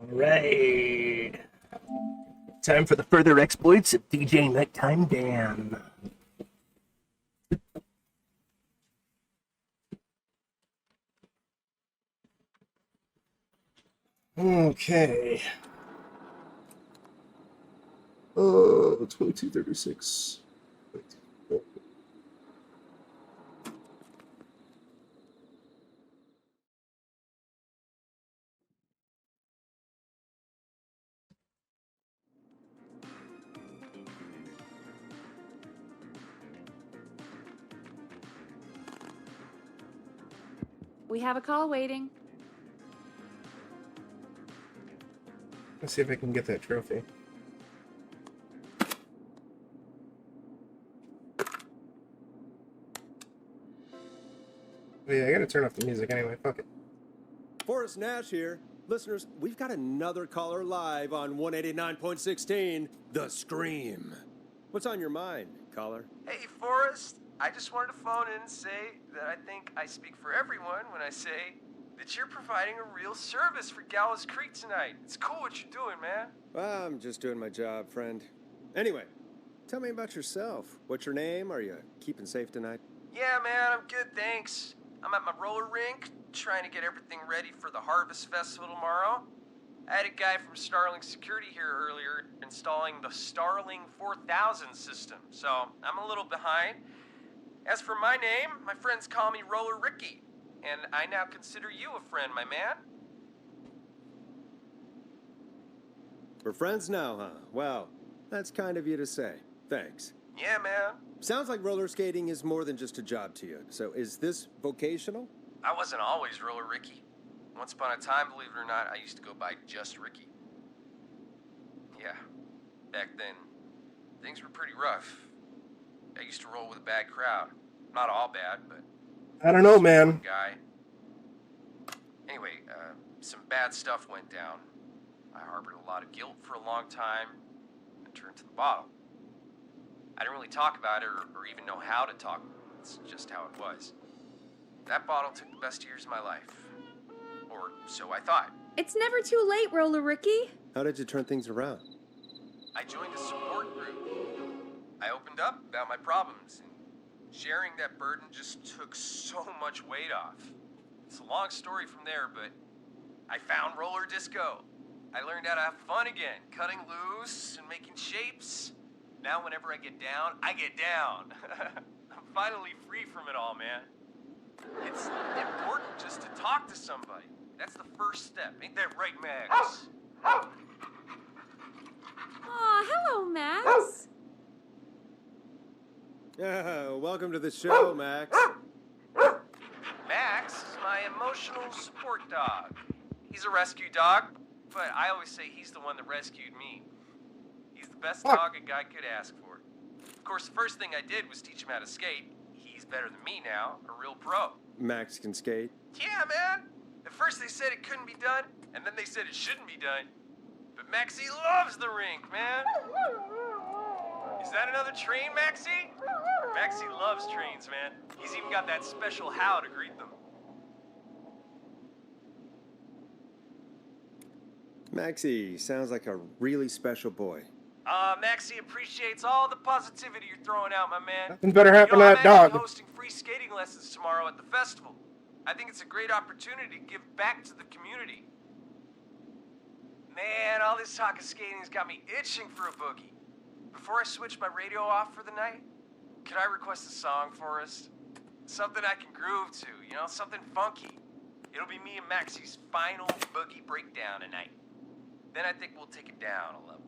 Alright. Time for the further exploits of DJ Nighttime Dan. Okay. 2236. We have a call waiting. Let's see if I can get that trophy. Oh, yeah, I gotta turn off the music anyway. Fuck it. Forrest Nash here. Listeners, we've got another caller live on 189.16, The Scream. What's on your mind, caller? Hey, Forrest. I just wanted to phone in and say that I think I speak for everyone when I say that you're providing a real service for Gallows Creek tonight. It's cool what you're doing, man. Well, I'm just doing my job, friend. Anyway, tell me about yourself. What's your name? Are you keeping safe tonight? Yeah, man, I'm good, thanks. I'm at my roller rink, trying to get everything ready for the Harvest Festival tomorrow. I had a guy from Starling Security here earlier installing the Starling 4000 system, so I'm a little behind. As for my name, my friends call me Roller Ricky, and I now consider you a friend, my man. We're friends now, huh? Well, that's kind of you to say. Thanks. Yeah, man. Sounds like roller skating is more than just a job to you. So is this vocational? I wasn't always Roller Ricky. Once upon a time, believe it or not, I used to go by just Ricky. Yeah, back then, things were pretty rough. I used to roll with a bad crowd. Not all bad, but... I don't know, man. Guy. Anyway, some bad stuff went down. I harbored a lot of guilt for a long time and turned to the bottle. I didn't really talk about it or even know how to talk. It's just how it was. That bottle took the best years of my life. Or so I thought. It's never too late, Roller Ricky. How did you turn things around? I joined a support group. I opened up about my problems, and sharing that burden just took so much weight off. It's a long story from there, but I found roller disco. I learned how to have fun again, cutting loose and making shapes. Now whenever I get down, I get down. I'm finally free from it all, man. It's important just to talk to somebody. That's the first step. Ain't that right, Max? Aw, hello, Max. Welcome to the show, Max. Max is my emotional support dog. He's a rescue dog, but I always say he's the one that rescued me. He's the best dog a guy could ask for. Of course, the first thing I did was teach him how to skate. He's better than me now, a real pro. Max can skate? Yeah, man. At first they said it couldn't be done, and then they said it shouldn't be done. But Maxie loves the rink, man. Is that another train, Maxie? Maxie loves trains, man. He's even got that special how to greet them. Maxie sounds like a really special boy. Maxie appreciates all the positivity you're throwing out, my man. Nothing better happen to I'm that dog. actually hosting free skating lessons tomorrow at the festival. I think it's a great opportunity to give back to the community. Man, all this talk of skating's got me itching for a boogie. Before I switch my radio off for the night, could I request a song for us? Something I can groove to, you know, something funky. It'll be me and Maxie's final boogie breakdown tonight. Then I think we'll take it down a level.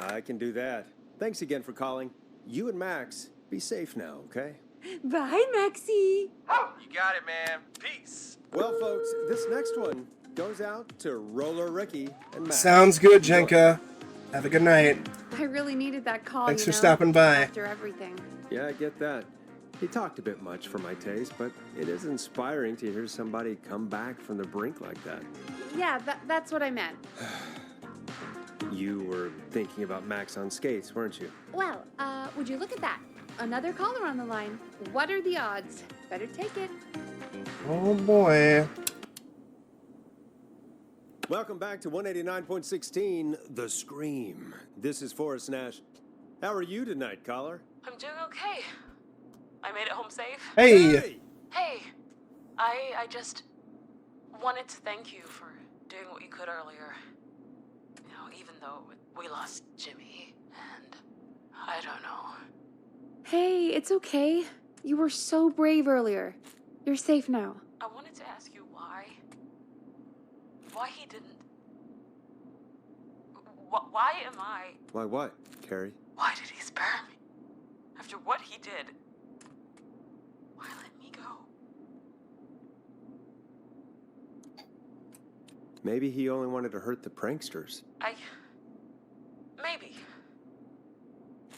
I can do that. Thanks again for calling. You and Max, be safe now, okay? Bye, Maxie. You got it, man. Peace. Well, folks, this next one goes out to Roller Ricky and Max. Sounds good, Jenka. Have a good night. I really needed that call, Thanks you for know, stopping by. after everything. Yeah, I get that. He talked a bit much for my taste, but it is inspiring to hear somebody come back from the brink like that. Yeah, that's what I meant. You were thinking about Max on skates, weren't you? Well, would you look at that? Another caller on the line. What are the odds? Better take it. Oh boy. Welcome back to 189.16, The Scream. This is Forrest Nash. How are you tonight, caller? I'm doing okay. I made it home safe. Hey! Hey, I just wanted to thank you for doing what you could earlier. You know, even though we lost Jimmy, and I don't know. Hey, it's okay. You were so brave earlier. You're safe now. I wanted to ask you why he didn't. Why am I? Why what, Carrie? Why did he spare me? After what he did, why let me go? Maybe he only wanted to hurt the pranksters. Maybe.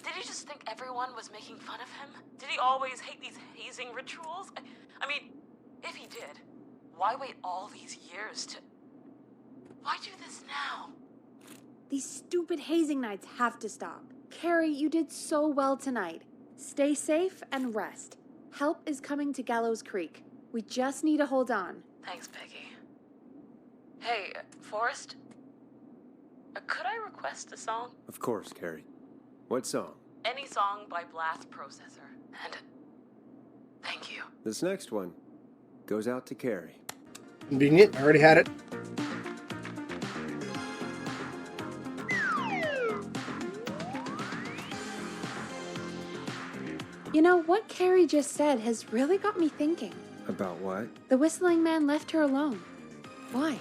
Did he just think everyone was making fun of him? Did he always hate these hazing rituals? I mean, if he did, why wait all these years to... Why do this now? These stupid hazing nights have to stop. Carrie, you did so well tonight. Stay safe and rest. Help is coming to Gallows Creek. We just need to hold on. Thanks, Peggy. Hey, Forrest? Could I request a song? Of course, Carrie. What song? Any song by Blast Processor. And thank you. This next one goes out to Carrie. Convenient. I already had it. You know, what Carrie just said has really got me thinking. About what? The whistling man left her alone. Why?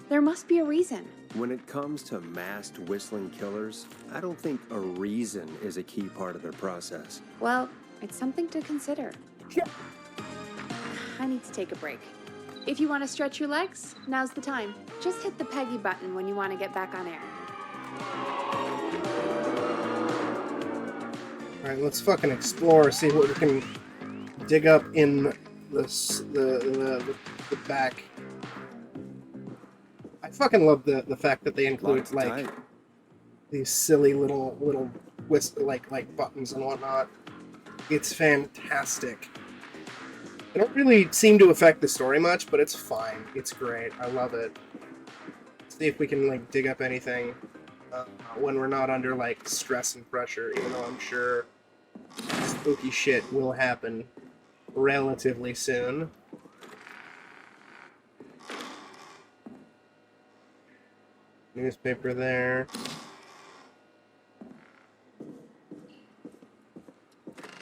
There must be a reason. When it comes to masked whistling killers, I don't think a reason is a key part of their process. Well, it's something to consider. I need to take a break. If you want to stretch your legs, now's the time. Just hit the Peggy button when you want to get back on air. Alright, let's fucking explore, see what we can dig up in the back. I fucking love the fact that they include Lots like tight. these silly little like buttons and whatnot. It's fantastic. They don't really seem to affect the story much, but it's fine. It's great. I love it. See if we can like dig up anything when we're not under like stress and pressure, even though I'm sure spooky shit will happen relatively soon. Newspaper there.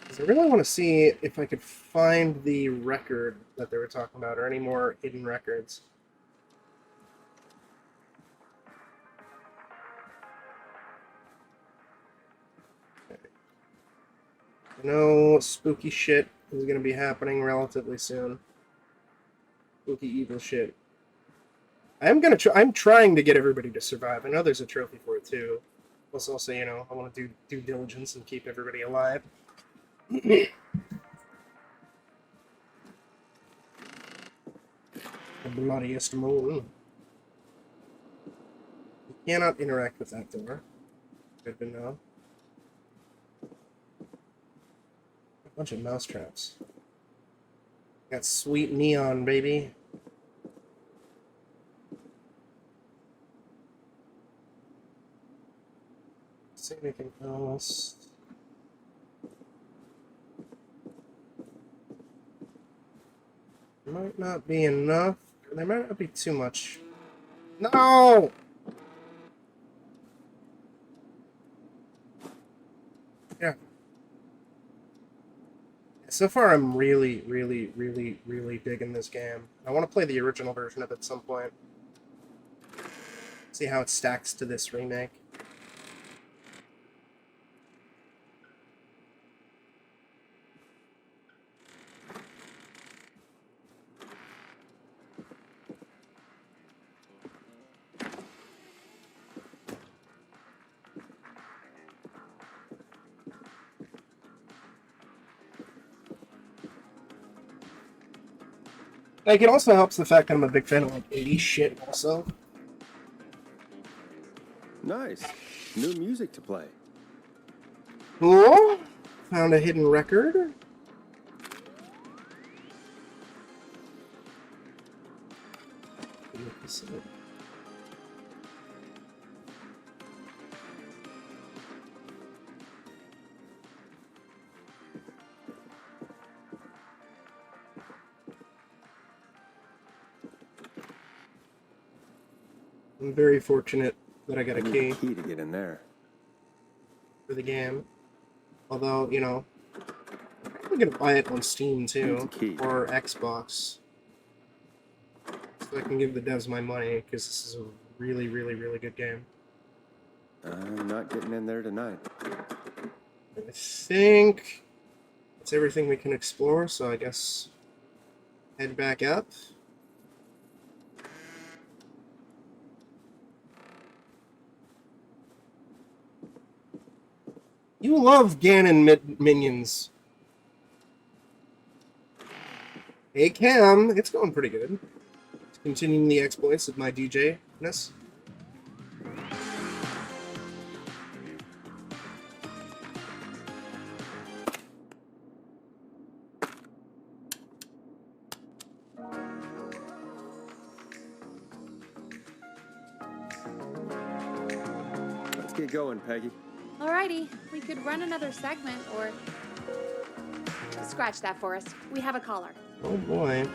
'Cause I really want to see if I could find the record that they were talking about, or any more hidden records. No spooky shit is going to be happening relatively soon. Spooky evil shit. I'm trying to get everybody to survive. I know there's a trophy for it too. Plus, also, you know, I want to do due diligence and keep everybody alive. The bloodiest moon. You cannot interact with that door. Good to know. A bunch of mousetraps. Got sweet neon, baby. See anything else? Might not be enough. There might not be too much. No! Yeah. So far, I'm really digging this game. I want to play the original version of it at some point. See how it stacks to this remake. Like, it also helps the fact that I'm a big fan of, like, 80s shit, also. Nice. New music to play. Cool. Found a hidden record. So, I'm very fortunate that I got I a need key a key to get in there. for the game. Although, you know, I'm gonna buy it on Steam too, Needs a key. or Xbox, so I can give the devs my money because this is a really, really, really good game. I'm not getting in there tonight. I think that's everything we can explore. So I guess head back up. You love Ganon minions. Hey Cam, it's going pretty good. Continuing the exploits of my DJ-ness. Let's get going, Peggy. Alrighty, we could run another segment or. Scratch that, Forrest. We have a caller. Oh boy.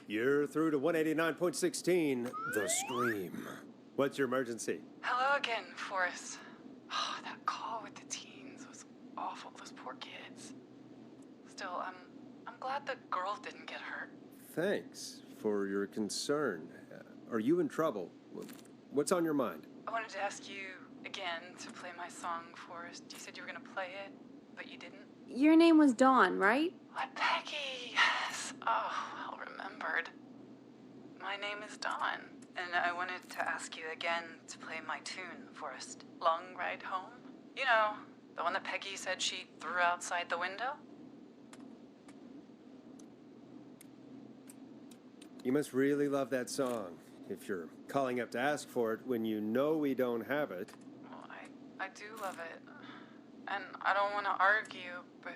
You're through to 189.16, The Scream. What's your emergency? Hello again, Forrest. Oh, that call with the teens was awful. Those poor kids. Still, I'm glad the girl didn't get hurt. Thanks for your concern. Are you in trouble? What's on your mind? I wanted to ask you again to play my song, Forrest. You said you were gonna play it, but you didn't. Your name was Dawn, right? What, Peggy? Yes. Oh, well remembered. My name is Dawn, and I wanted to ask you again to play my tune, Forrest. Long Ride Home? You know, the one that Peggy said she threw outside the window? You must really love that song if you're calling up to ask for it when you know we don't have it. Well, I do love it. And I don't want to argue, but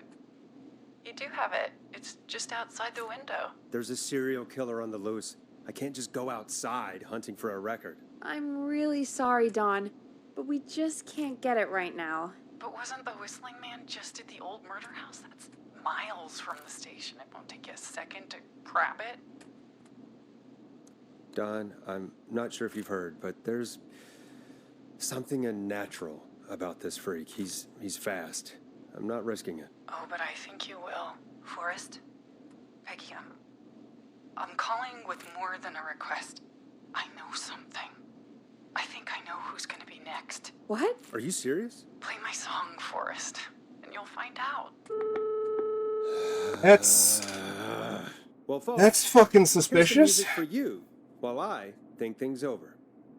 you do have it. It's just outside the window. There's a serial killer on the loose. I can't just go outside hunting for a record. I'm really sorry, Dawn, but we just can't get it right now. But wasn't the Whistling Man just at the old murder house? That's miles from the station. It won't take you a second to grab it. Don, I'm not sure if you've heard, but there's something unnatural about this freak. He's fast. I'm not risking it. Oh, but I think you will. Forrest? Peggy, I'm calling with more than a request. I know something. I think I know who's gonna be next. What? Are you serious? Play my song, Forrest, and you'll find out. That's Well, folks, that's fucking here's some suspicious. music for you while I think things over.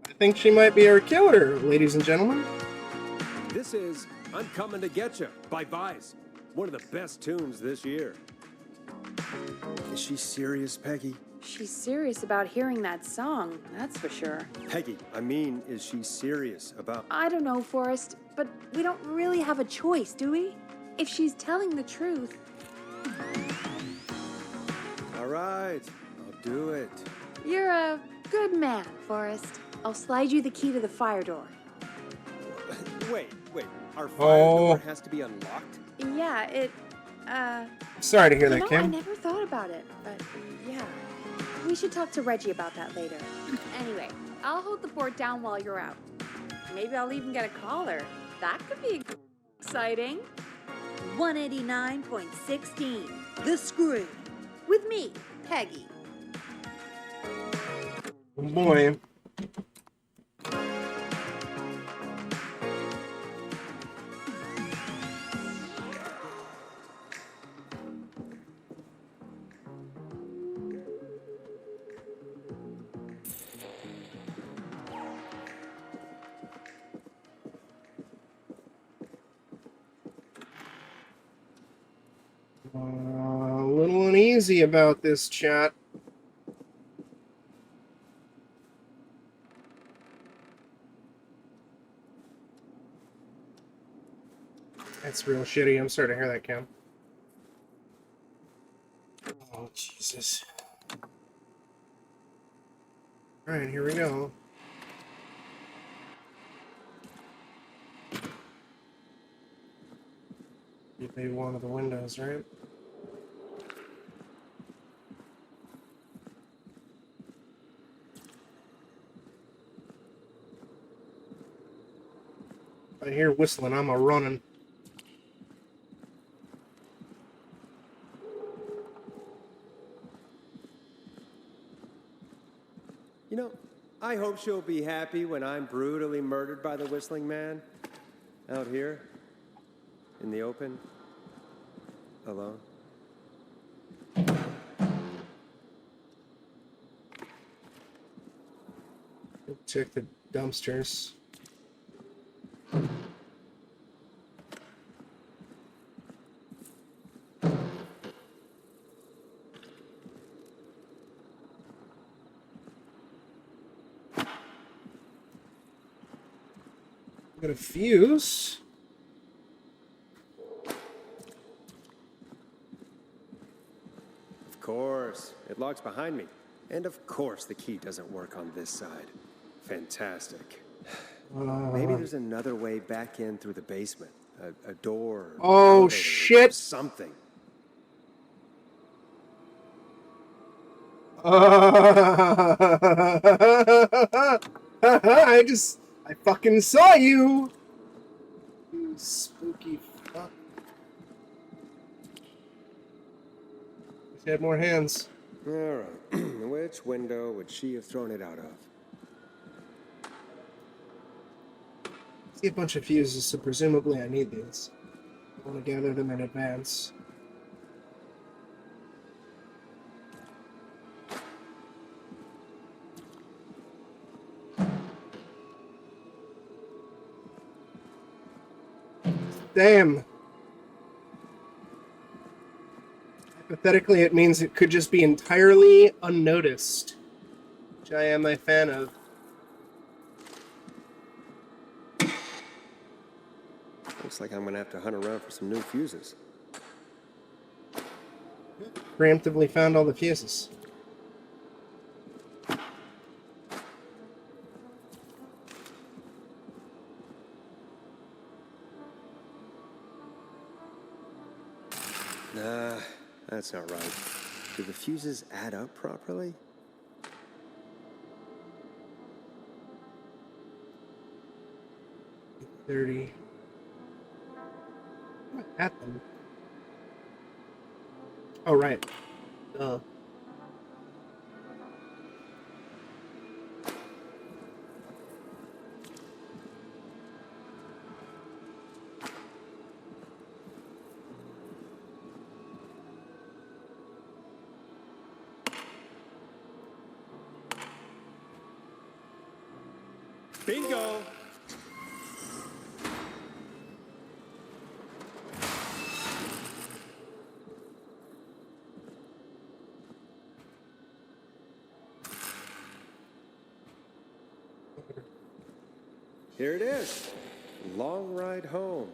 I think she might be our killer, ladies and gentlemen. This is I'm Coming to Get Ya by Vice. One of the best tunes this year. Is she serious, Peggy? She's serious about hearing that song, that's for sure. Peggy, I mean, is she serious about... I don't know, Forrest, but we don't really have a choice, do we? If she's telling the truth. All right, I'll do it. You're a good man, Forrest. I'll slide you the key to the fire door. Wait. Our fire door Oh. has to be unlocked? Yeah, Sorry to hear you that, know, I Kim. never thought about it, but yeah. We should talk to Reggie about that later. Anyway, I'll hold the fort down while you're out. Maybe I'll even get a caller. That could be exciting. 189.16, The Scream. With me, Peggy. Oh boy. A little uneasy about this, chat. That's real shitty. I'm starting to hear that, Cam. Oh, Jesus. Alright, here we go. Maybe one of the windows, right? I hear whistling, I'm a running. You know, I hope she'll be happy when I'm brutally murdered by the Whistling Man. Out here. In the open. Alone. Check the dumpsters. Got a fuse. Of course. It locks behind me. And of course the key doesn't work on this side. Fantastic. Maybe there's another way back in through the basement. A door. Oh, elevator, shit. Something. I fucking saw you! You spooky fuck. Wish I had more hands. Alright. Which window would she have thrown it out of? See a bunch of fuses, so presumably I need these. I want to gather them in advance. Damn. Hypothetically, it means it could just be entirely unnoticed, which I am a fan of. Looks like I'm gonna have to hunt around for some new fuses. Preemptively found all the fuses. Nah, that's not right. Do the fuses add up properly? $30. I'm at them. Oh, right. Bingo! Here it is. Long ride home.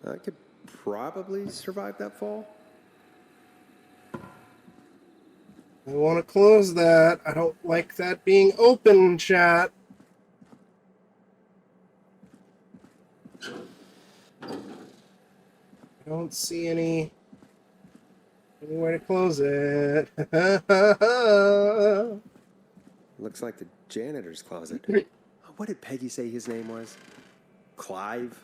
I could probably survive that fall. I want to close that. I don't like that being open, chat. I don't see anywhere to close it. Looks like the janitor's closet. What did Peggy say his name was? Clive?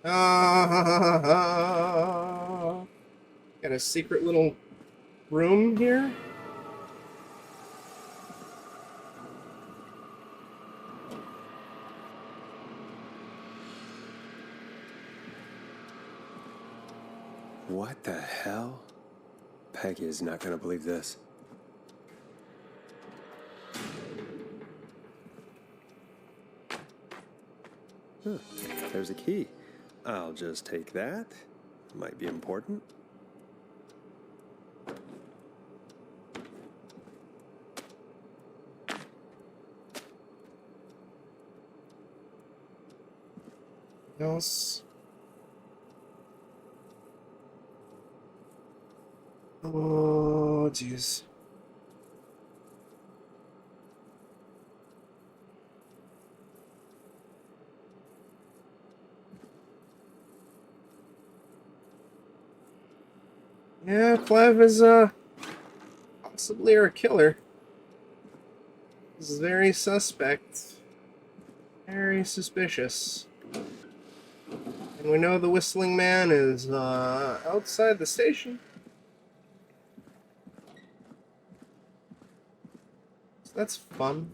Got a secret little room here. What the hell? Peggy is not going to believe this. Huh, there's a key. I'll just take that. Might be important. Else. Oh, jeez. Yeah, Clive is possibly our killer. This is very suspect. Very suspicious. And we know the Whistling Man is outside the station. So that's fun.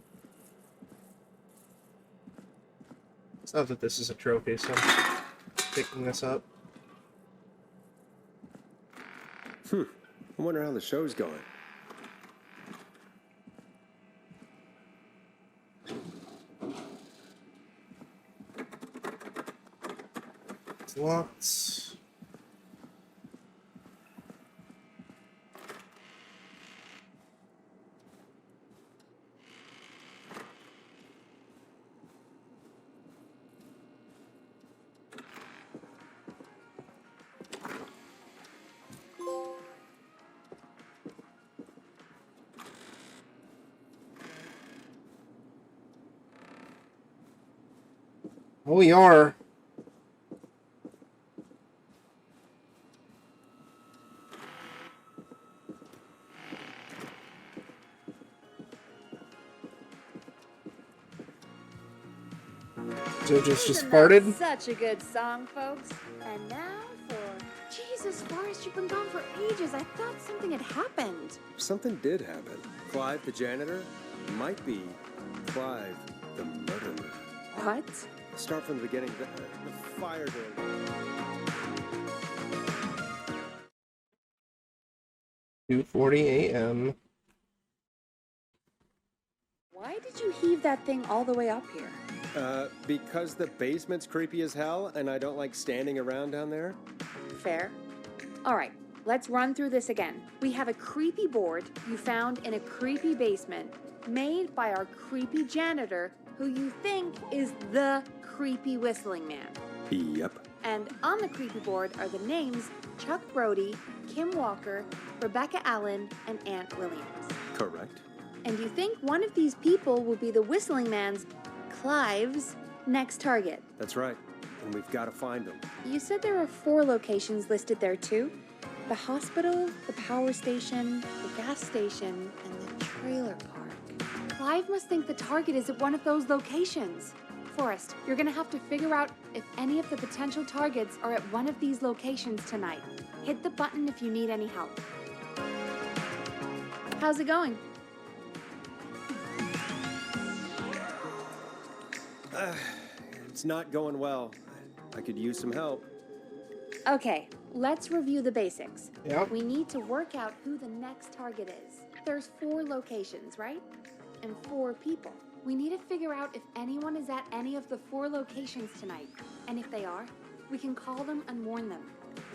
It's not that this is a trophy, so I'm picking this up. I wonder how the show's going. It's locked. Oh, we are. Jojo's just Isn't farted. that such a good song, folks. And now for... Jesus, Forrest, you've been gone for ages. I thought something had happened. Something did happen. Clive, the janitor, might be Clive, the murderer. What? Start from the beginning. The fire door. 2:40 a.m. Why did you heave that thing all the way up here? Because the basement's creepy as hell, and I don't like standing around down there. Fair. All right, let's run through this again. We have a creepy board you found in a creepy basement made by our creepy janitor who you think is the creepy Whistling Man. Yep. And on the creepy board are the names Chuck Brody, Kim Walker, Rebecca Allen, and Aunt Williams. Correct. And you think one of these people will be the Whistling Man's, Clive's, next target. That's right. And we've got to find him. You said there are 4 locations listed there too? The hospital, the power station, the gas station, and the trailer park. Clive must think the target is at one of those locations. Forrest, you're gonna have to figure out if any of the potential targets are at one of these locations tonight. Hit the button if you need any help. How's it going? It's not going well. I could use some help. Okay, let's review the basics. Yep. We need to work out who the next target is. There's 4 locations, right? And 4 people. We need to figure out if anyone is at any of the 4 locations tonight. And if they are, we can call them and warn them.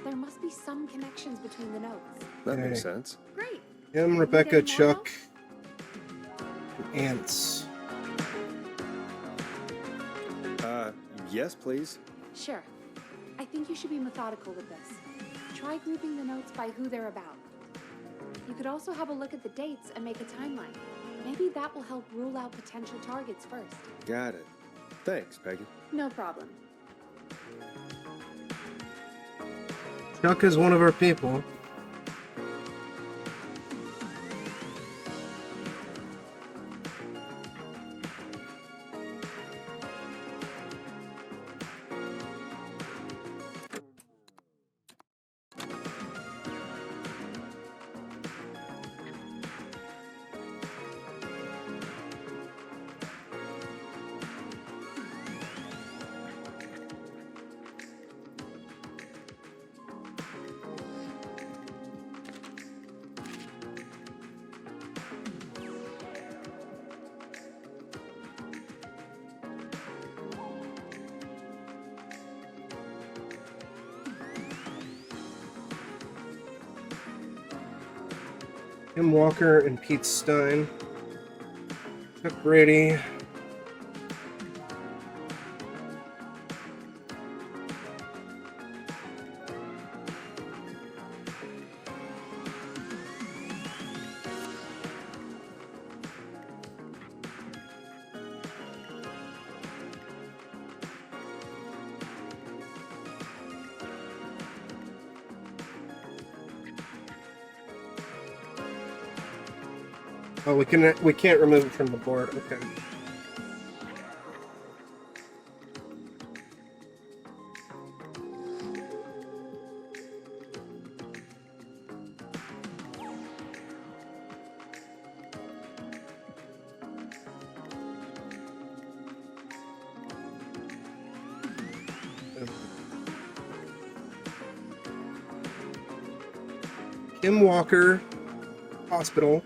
There must be some connections between the notes. That Okay. makes sense. Great. Him, Need Rebecca, any more help? Chuck, Ants. Yes, please. Sure. I think you should be methodical with this. Try grouping the notes by who they're about. You could also have a look at the dates and make a timeline. Maybe that will help rule out potential targets first. Got it. Thanks, Peggy. No problem. Chuck is one of our people. Tim Walker and Pete Stein. Chuck Brady. Oh, we can't remove it from the board. Okay. Kim Walker, Hospital.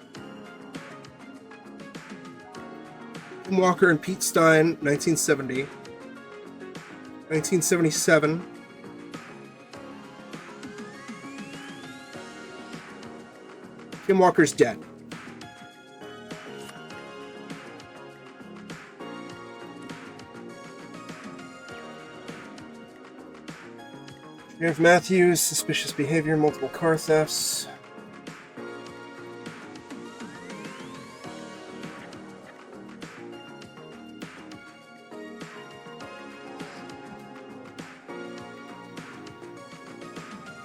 Kim Walker and Pete Stein, 1970. 1977. Kim Walker's dead. Sheriff Matthews, suspicious behavior, multiple car thefts.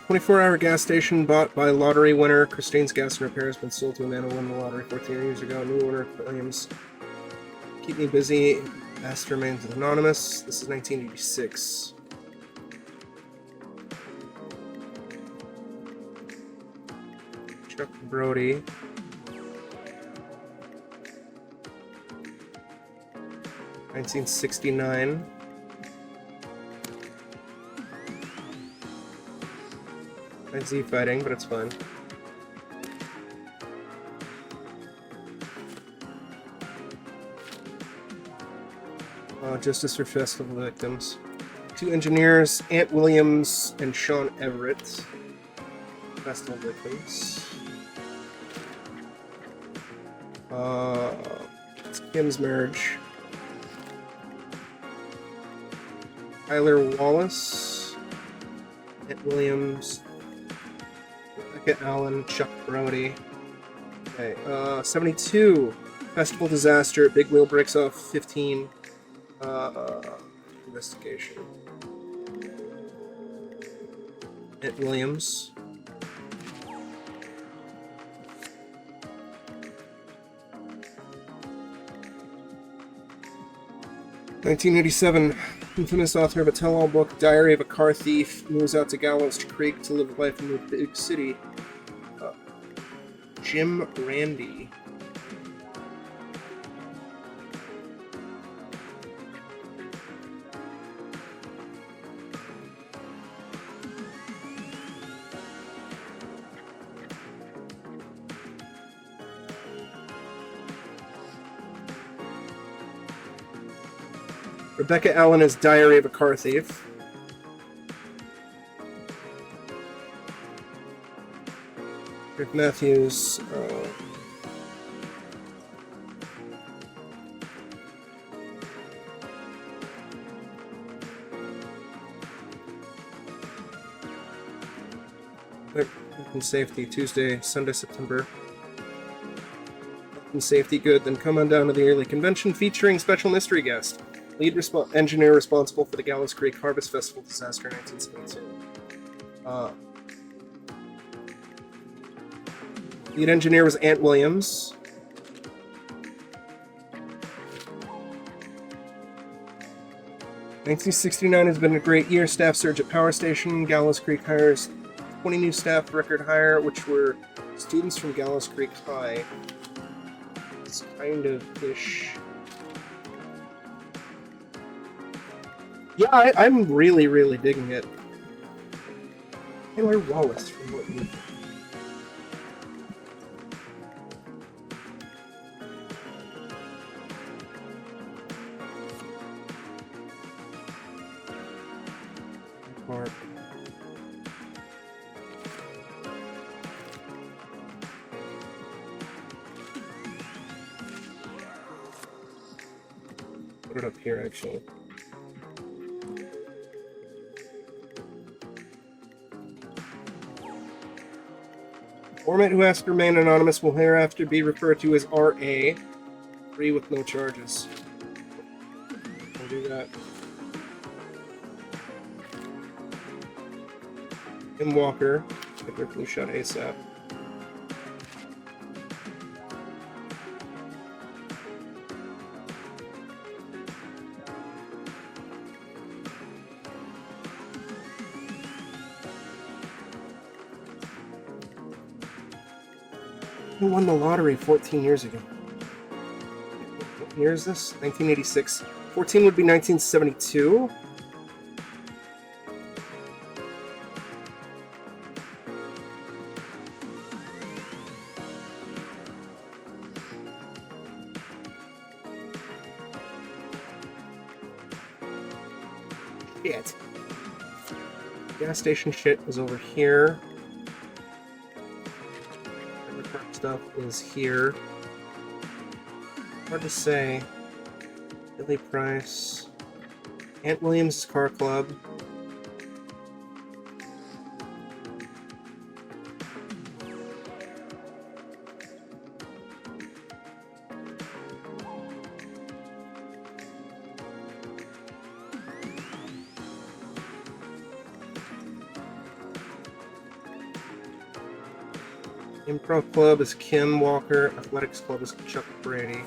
$24-hour gas station bought by lottery winner. Christine's Gas and Repair has been sold to a man who won the lottery 14 years ago. New owner, Williams. Keep me busy. Past remains anonymous. This is 1986. Chuck Brody. $1969. Z fighting, but it's fine. Justice for Festival Victims. 2 engineers, Ant Williams and Sean Everett. Festival Victims. It's Kim's marriage. Tyler Wallace. Ant Williams. Rebecca Allen, Chuck Brody. Okay, 72. Festival disaster. Big wheel breaks off. 15. Investigation. Ed Williams. (1987). Infamous author of a tell-all book, Diary of a Car Thief, moves out to Gallows Creek to live life in the big city. Jim Randy. Rebecca Allen is Diary of a Car Thief. Rick Matthews. Health and Safety, Tuesday, Sunday, September. Health and Safety, good. Then come on down to the yearly convention featuring special mystery guest. Lead engineer responsible for the Gallows Creek Harvest Festival disaster in 1972. Lead engineer was Ant Williams. (1969) has been a great year. Staff surge at Power Station. Gallows Creek hires 20 new staff, record hire, which were students from Gallows Creek High. It's kind of ish. Yeah, I'm really, really digging it. Taylor Wallace from what you... Mark. Put it up here, actually. Informant who has to remain anonymous will hereafter be referred to as RA, free with no charges. I'll do that. Tim Walker, get their flu shot ASAP. Who won the lottery 14 years ago? What year is this? 1986. 14 would be 1972. Shit. Gas station shit is over here. Stuff is here. Hard to say. Billy Price. Aunt Williams Car Club. Improv Club is Kim Walker. Athletics Club is Chuck Brady.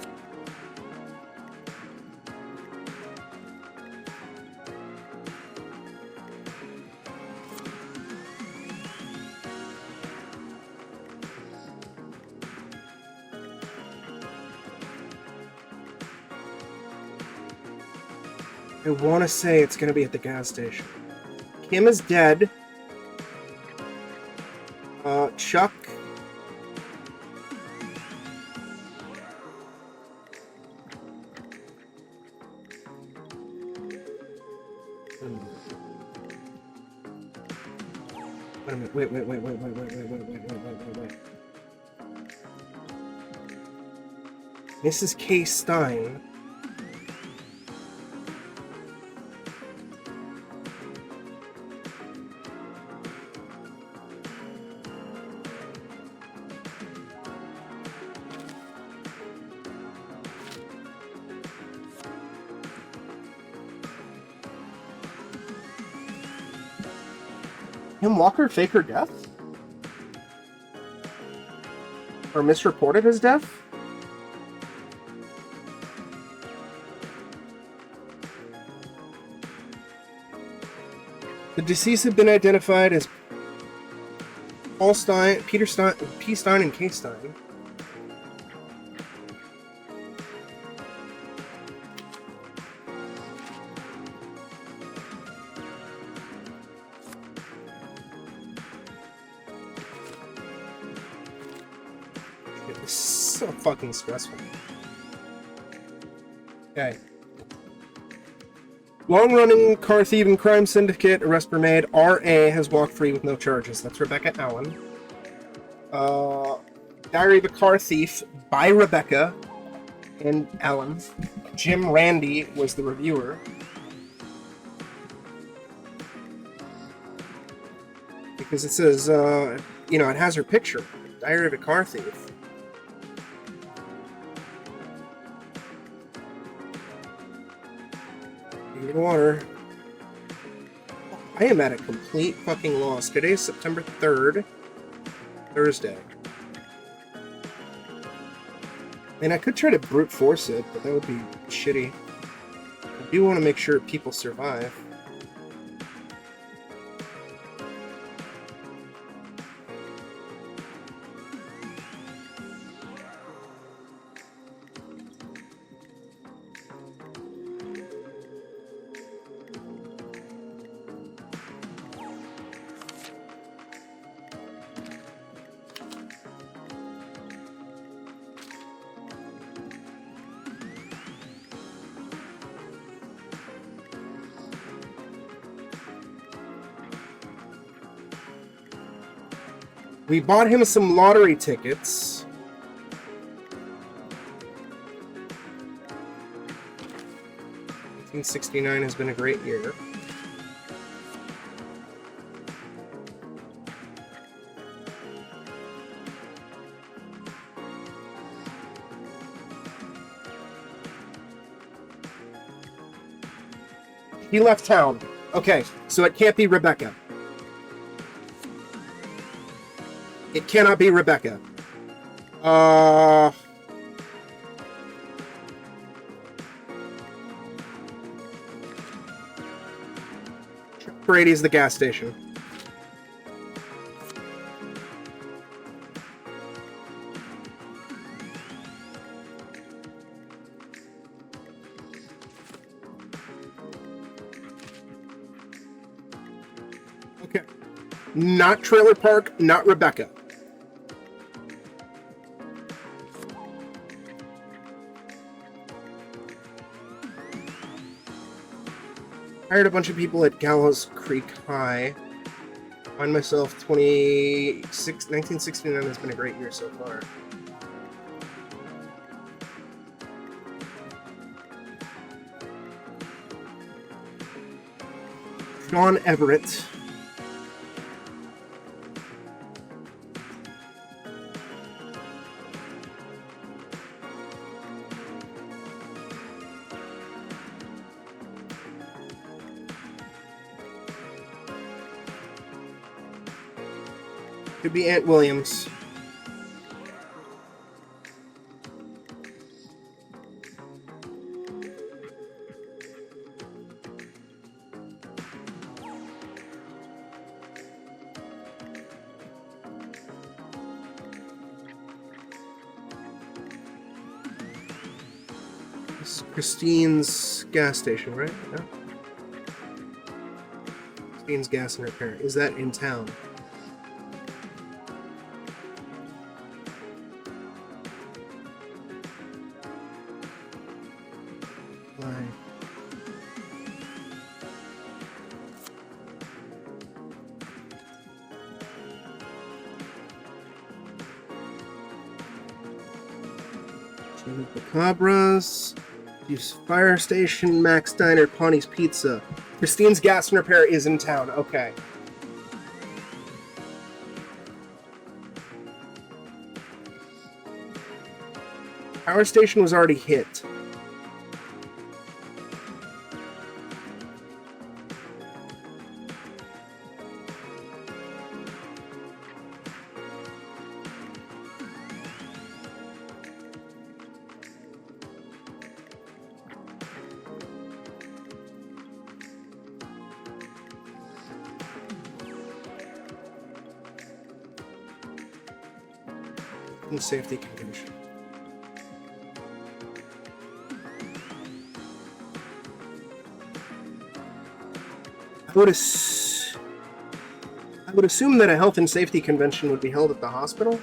I want to say it's going to be at the gas station. Kim is dead. Chuck. Wait a minute. Wait. Mrs. K. Stein. Kim Walker fake her death? Or misreported his death? The deceased have been identified as Paul Stein, Peter Stein, P. Stein, and K. Stein. It's so fucking stressful. Okay. Long-running car thieving crime syndicate, arrest were made. R.A. has walked free with no charges. That's Rebecca Allen. Diary of a Car Thief by Rebecca and Allen. Jim Randy was the reviewer. Because it says, you know, it has her picture. Diary of a Car Thief. Water. I am at a complete fucking loss. Today is September 3rd, Thursday. And I could try to brute force it, but that would be shitty. I do want to make sure people survive. We bought him some lottery tickets. 1969 has been a great year. He left town. Okay, so it can't be Rebecca. It cannot be Rebecca. Brady's the gas station. Okay. Not Trailer Park, not Rebecca. Hired a bunch of people at Gallows Creek High. Find myself 1969 has been a great year so far. Sean Everett. Could be Aunt Williams. This is Christine's gas station, right? Yeah. Christine's Gas and Repair. Is that in town? The Cabras, use Fire Station, Max Diner, Pawnee's Pizza. Christine's Gas and Repair is in town. Okay. Power Station was already hit. In safety condition. I would assume that a health and safety convention would be held at the hospital.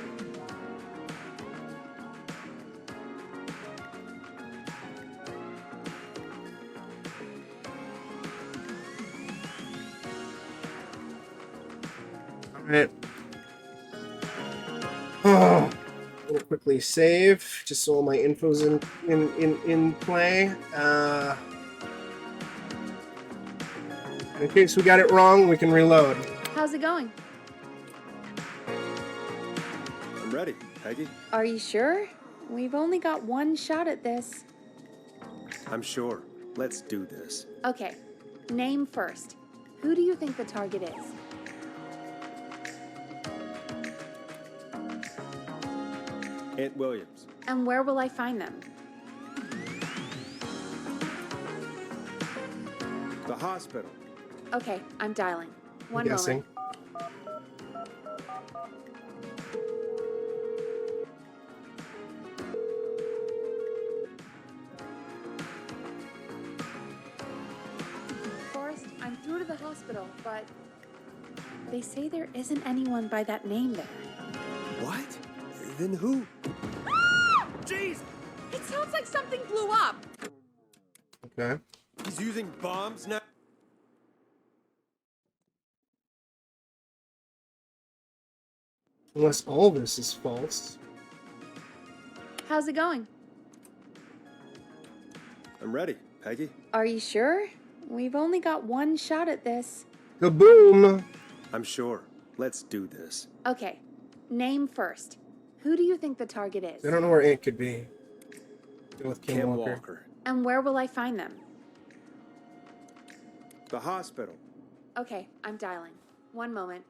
All right. Oh. Quickly save, just so all my info's in play. In case we got it wrong, we can reload. How's it going? I'm ready, Peggy. Are you sure? We've only got one shot at this. I'm sure. Let's do this. Okay, name first. Who do you think the target is? Aunt Williams. And where will I find them? The hospital. Okay, I'm dialing. One Guessing. moment. Forrest, I'm through to the hospital, but they say there isn't anyone by that name there. What? Then who? Jeez! It sounds like something blew up! Okay. He's using bombs now? Unless all this is false. How's it going? I'm ready, Peggy? Are you sure? We've only got one shot at this. Kaboom! I'm sure. Let's do this. Okay, name first. Who do you think the target is? I don't know where Ant could be. Go with Kim Walker. And where will I find them? The hospital. Okay, I'm dialing. One moment.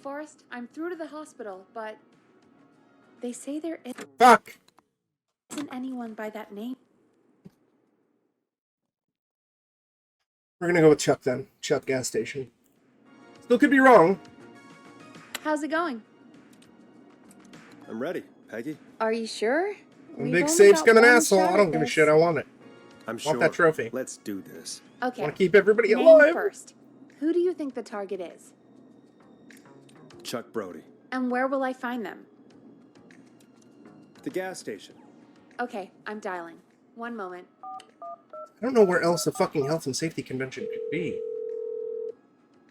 Forrest, I'm through to the hospital, but they say there Fuck! isn't anyone by that name. We're gonna go with Chuck then. Chuck gas station. Still could be wrong. How's it going? I'm ready, Peggy. Are you sure? When Big Safe's got an asshole, I don't give a shit. I want it. I'm sure. Want that trophy. Let's do this. Okay. Want to keep everybody Name alive. first. Who do you think the target is? Chuck Brody. And where will I find them? The gas station. Okay, I'm dialing. One moment. I don't know where else a fucking health and safety convention could be.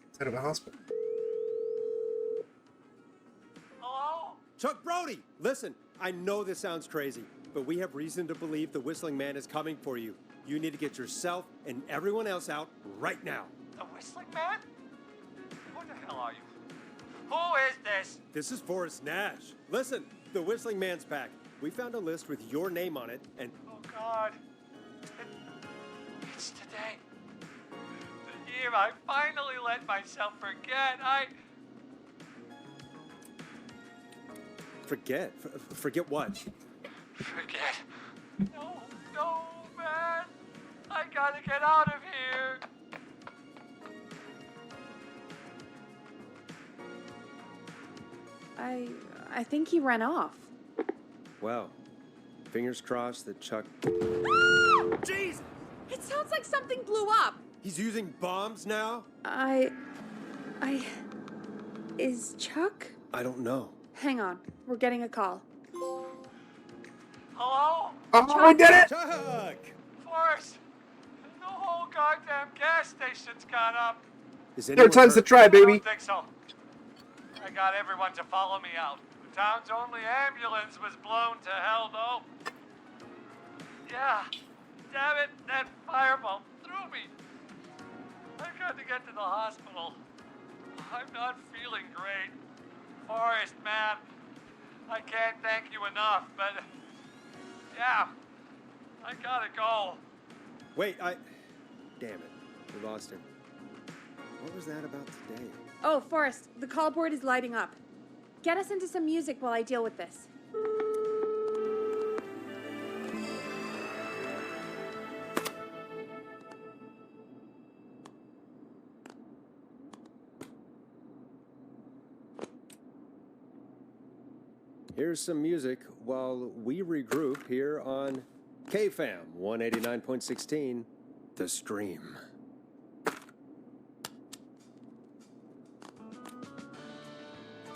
Instead of a hospital. Hello? Chuck Brody! Listen, I know this sounds crazy, but we have reason to believe the Whistling Man is coming for you. You need to get yourself and everyone else out right now. The Whistling Man? Who the hell are you? Who is this? This is Forrest Nash. Listen, the Whistling Man's back. We found a list with your name on it, and Oh, God. It's today. The year I finally let myself forget. forget. Forget what? Forget. No, man. I gotta get out of here. I think he ran off. Well, fingers crossed that Chuck... Jeez! It sounds like something blew up. He's using bombs now? Is Chuck? I don't know. Hang on, we're getting a call. Hello? Oh, I did it! Chuck! Forrest, the whole goddamn gas station's gone up. Is Third anyone time's the hurt? try, I baby. don't think so. I got everyone to follow me out. The town's only ambulance was blown to hell, though. Yeah. Damn it, that fireball threw me. I've got to get to the hospital. I'm not feeling great. Forrest, man, I can't thank you enough, but yeah, I gotta go. Wait, Damn it. We lost him. What was that about today? Oh, Forrest, the call board is lighting up. Get us into some music while I deal with this. Here's some music while we regroup here on KFAM 189.16, The Stream.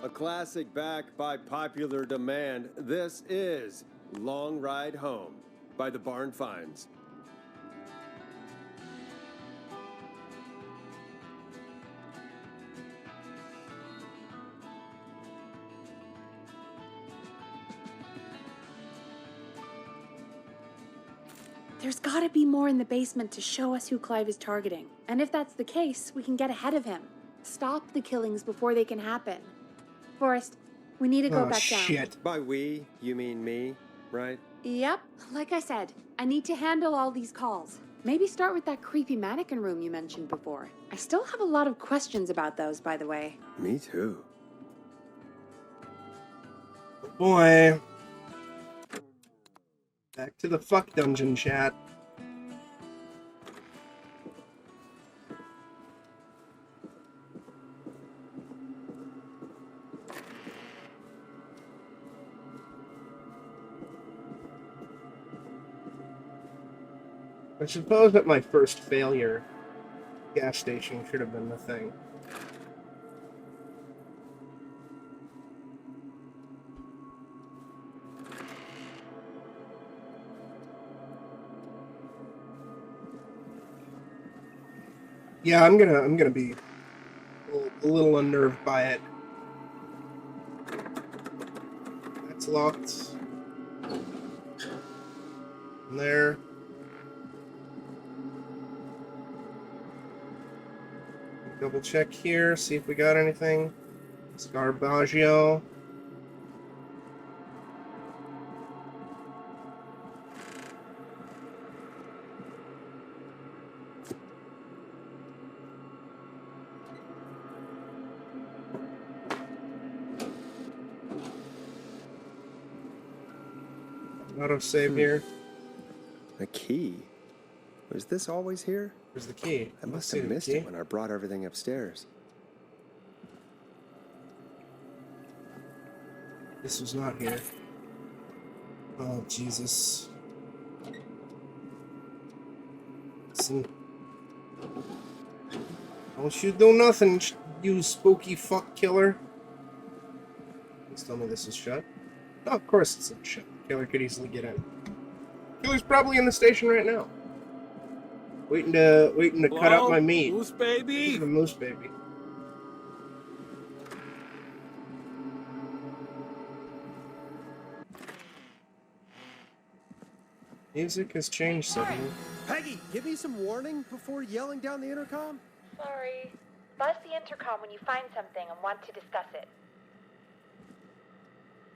A classic back by popular demand. This is Long Ride Home by the Barn Finds. There's gotta be more in the basement to show us who Clive is targeting. And if that's the case, we can get ahead of him. Stop the killings before they can happen. Forrest, we need to go Oh, back down. shit. By we, you mean me, right? Yep, like I said, I need to handle all these calls. Maybe start with that creepy mannequin room you mentioned before. I still have a lot of questions about those, by the way. Me too. Boy. Back to the fuck dungeon, chat. I suppose that my first failure, gas station, should have been the thing. Yeah, I'm gonna be a little unnerved by it. That's locked. And there. Double check here, see if we got anything. Scarbaggio. Autosave here. A key? Was this always here? Where's the key? I must have missed it when I brought everything upstairs. This was not here. Oh, Jesus. Listen. Don't you do nothing, you spooky fuck killer. Please tell me this is shut. Oh, of course it's not shut. The killer could easily get in. Killer's probably in the station right now. Waiting to cut out my meat. Moose baby. The moose baby. Music has changed suddenly. Peggy, give me some warning before yelling down the intercom. Sorry. Buzz the intercom when you find something and want to discuss it.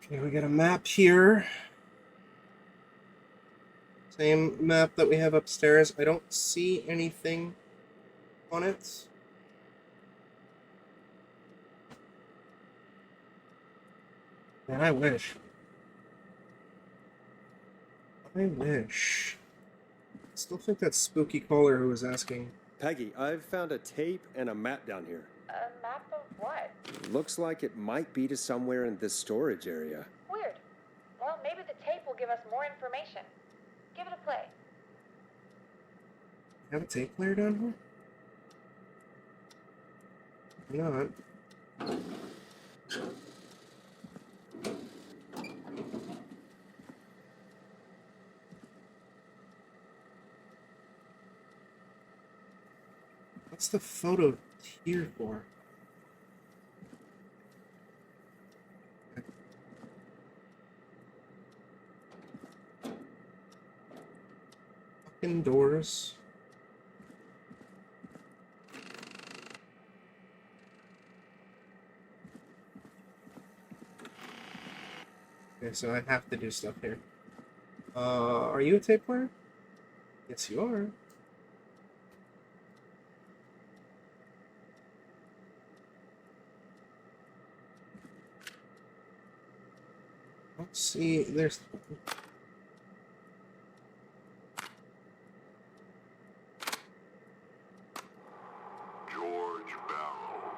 Okay, we got a map here. Same map that we have upstairs. I don't see anything on it. Man, I wish. I wish. Still think that's Spooky Caller who was asking. Peggy, I've found a tape and a map down here. A map of what? Looks like it might be to somewhere in this storage area. Weird. Well, maybe the tape will give us more information. Give it a play. Have a tape player down here? Not. What's the photo here for? Fucking doors. Okay, so I have to do stuff here. Are you a tape player? Yes, you are. Let's see, there's... George Barrow,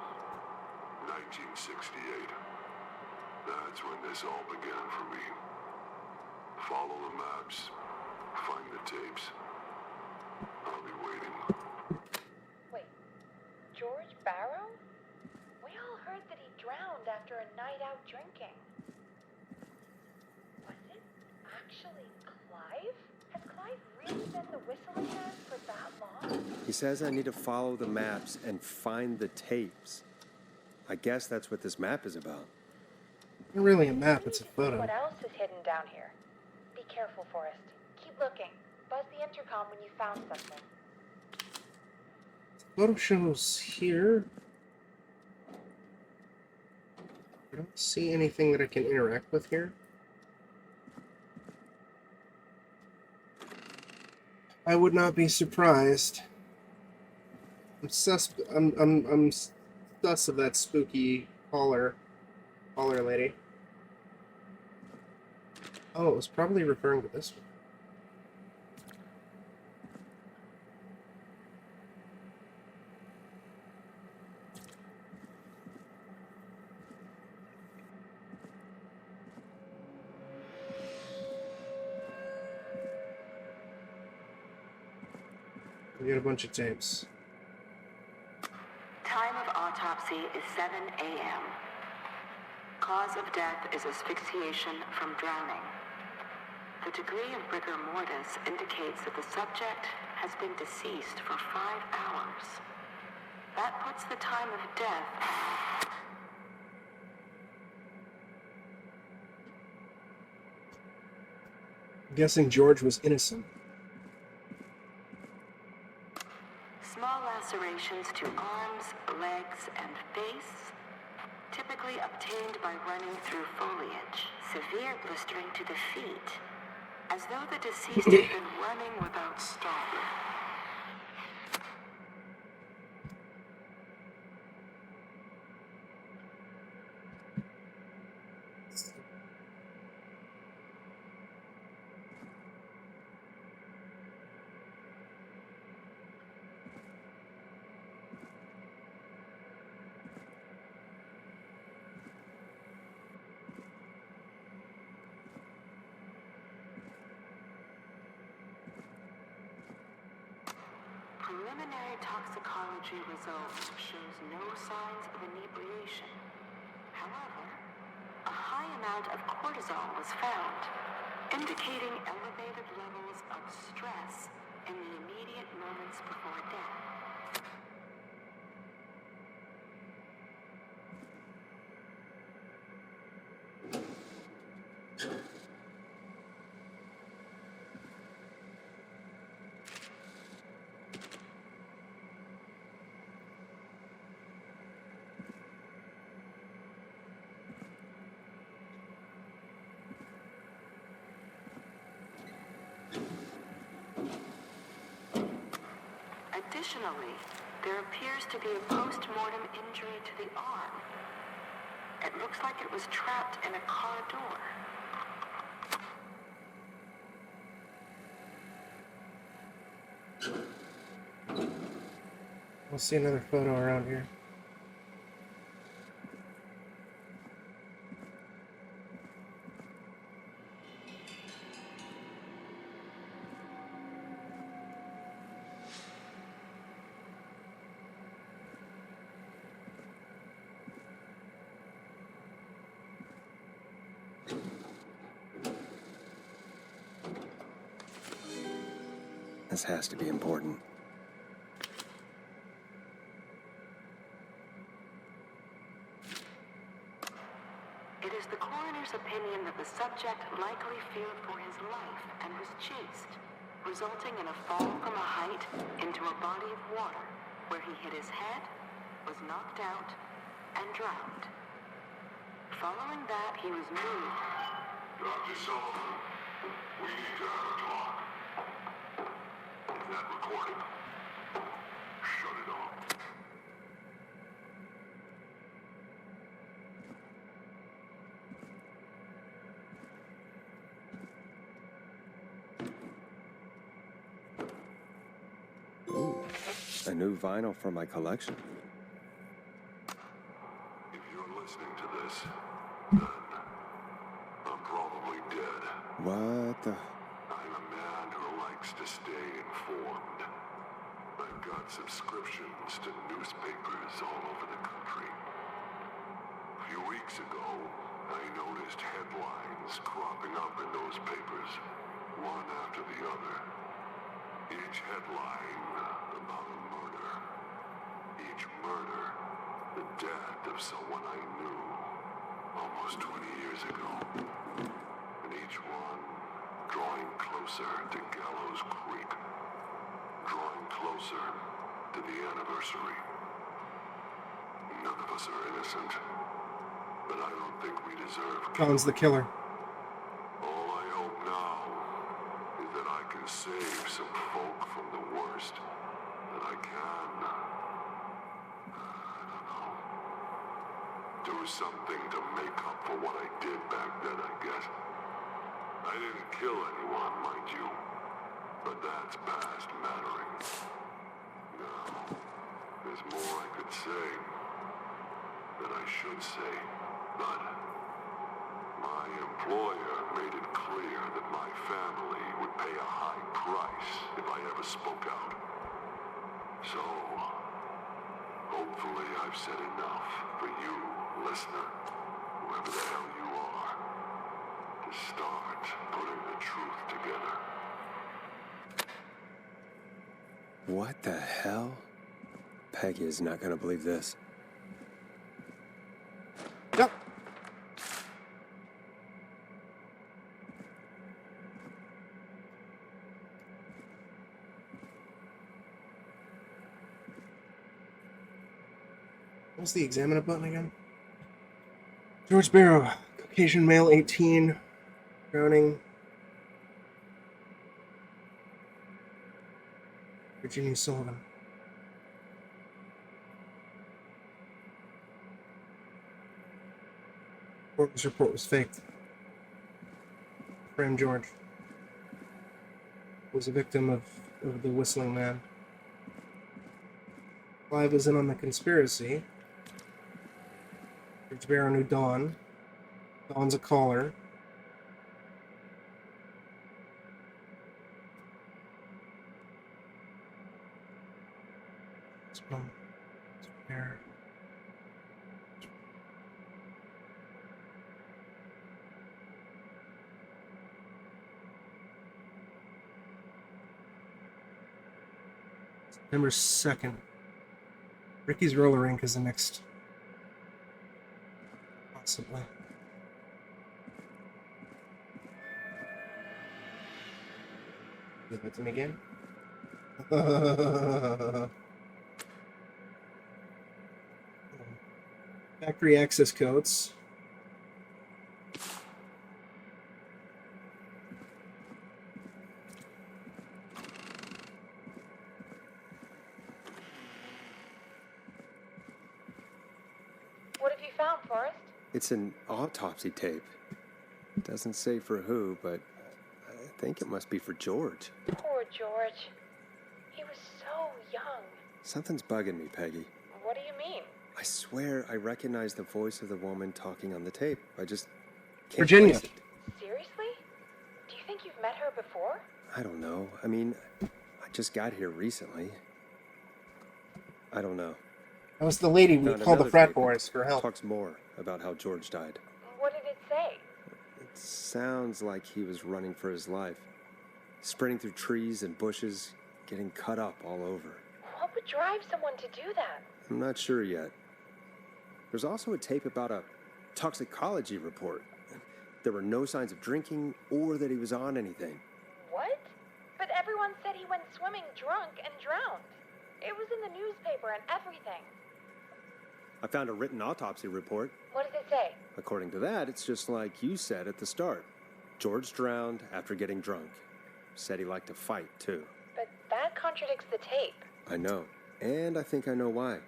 1968. That's when this all began for me. Follow the maps, find the tapes. I'll be waiting. Wait. George Barrow? We all heard that he drowned after a night out drinking. Was it actually Clive? Has Clive really been the whistling man for that long? He says I need to follow the maps and find the tapes. I guess that's what this map is about. Not really a map, it's a photo. What else is hidden down here? Be careful, Forrest. Keep looking. Buzz the intercom when you found something. Photo shows here. I don't see anything that I can interact with here. I would not be surprised. I'm sus of that spooky caller lady. Oh, it was probably referring to this one. We got a bunch of tapes. Time of autopsy is 7 a.m. Cause of death is asphyxiation from drowning. The degree of rigor mortis indicates that the subject has been deceased for 5 hours. That puts the time of death. I'm guessing George was innocent. Small lacerations to arms, legs, and face, typically obtained by running through foliage. Severe blistering to the feet, as though the deceased had been running without stopping. Preliminary toxicology results shows no signs of inebriation. However, a high amount of cortisol was found, indicating elevated levels of stress in the immediate moments before death. Additionally, there appears to be a post-mortem injury to the arm. It looks like it was trapped in a car door. We'll see another photo around here. This has to be important. It is the coroner's opinion that the subject likely feared for his life and was chased, resulting in a fall from a height into a body of water, where he hit his head, was knocked out, and drowned. Following that, he was moved. Dr. Sullivan, we need to have a talk. Is that recording? Shut it off. Ooh, a new vinyl for my collection. If you're listening to this, then I'm probably dead. What the? I'm a man who likes to stay informed. I've got subscriptions to newspapers all over the country. A few weeks ago, I noticed headlines cropping up in those papers, one after the other. Each headline about a murder. Each murder, the death of someone I knew almost 20 years ago. And each one drawing closer to Gallows Creek. Drawing closer to the anniversary. None of us are innocent, but I don't think we deserve Colin's the killer. all I hope now is that I can save some folk from the worst that I can. I don't know. Do something to make up for what I did back then, I guess. I didn't kill anyone, mind you, but that's past mattering. Now, there's more I could say that I should say, but my employer made it clear that my family would pay a high price if I ever spoke out. So, hopefully I've said enough for you, listener, whoever the hell you are, to start putting the truth together. What the hell? Peggy is not going to believe this. Yep. What's the examiner button again? George Barrow, Caucasian male, 18, drowning. Virginia Sullivan. This report was faked. Friend George was a victim of the Whistling Man. Clive was in on the conspiracy. George Barrow knew Dawn. Dawn's a caller. There. September 2nd. Ricky's roller rink is the next. Possibly. Give it to me again. Factory access codes. What have you found, Forrest? It's an autopsy tape. It doesn't say for who, but I think it must be for George. Poor George. He was so young. Something's bugging me, Peggy. What do you mean? I swear I recognize the voice of the woman talking on the tape. I just can't Virginia. place it. Seriously? Do you think you've met her before? I don't know. I mean, I just got here recently. I don't know. That was the lady we Found called the another frat tape boys that for help. Talks more about how George died. What did it say? It sounds like he was running for his life. Sprinting through trees and bushes, getting cut up all over. What would drive someone to do that? I'm not sure yet. There's also a tape about a toxicology report. There were no signs of drinking or that he was on anything. What? But everyone said he went swimming drunk and drowned. It was in the newspaper and everything. I found a written autopsy report. What does it say? According to that, it's just like you said at the start. George drowned after getting drunk. Said he liked to fight, too. But that contradicts the tape. I know. And I think I know why.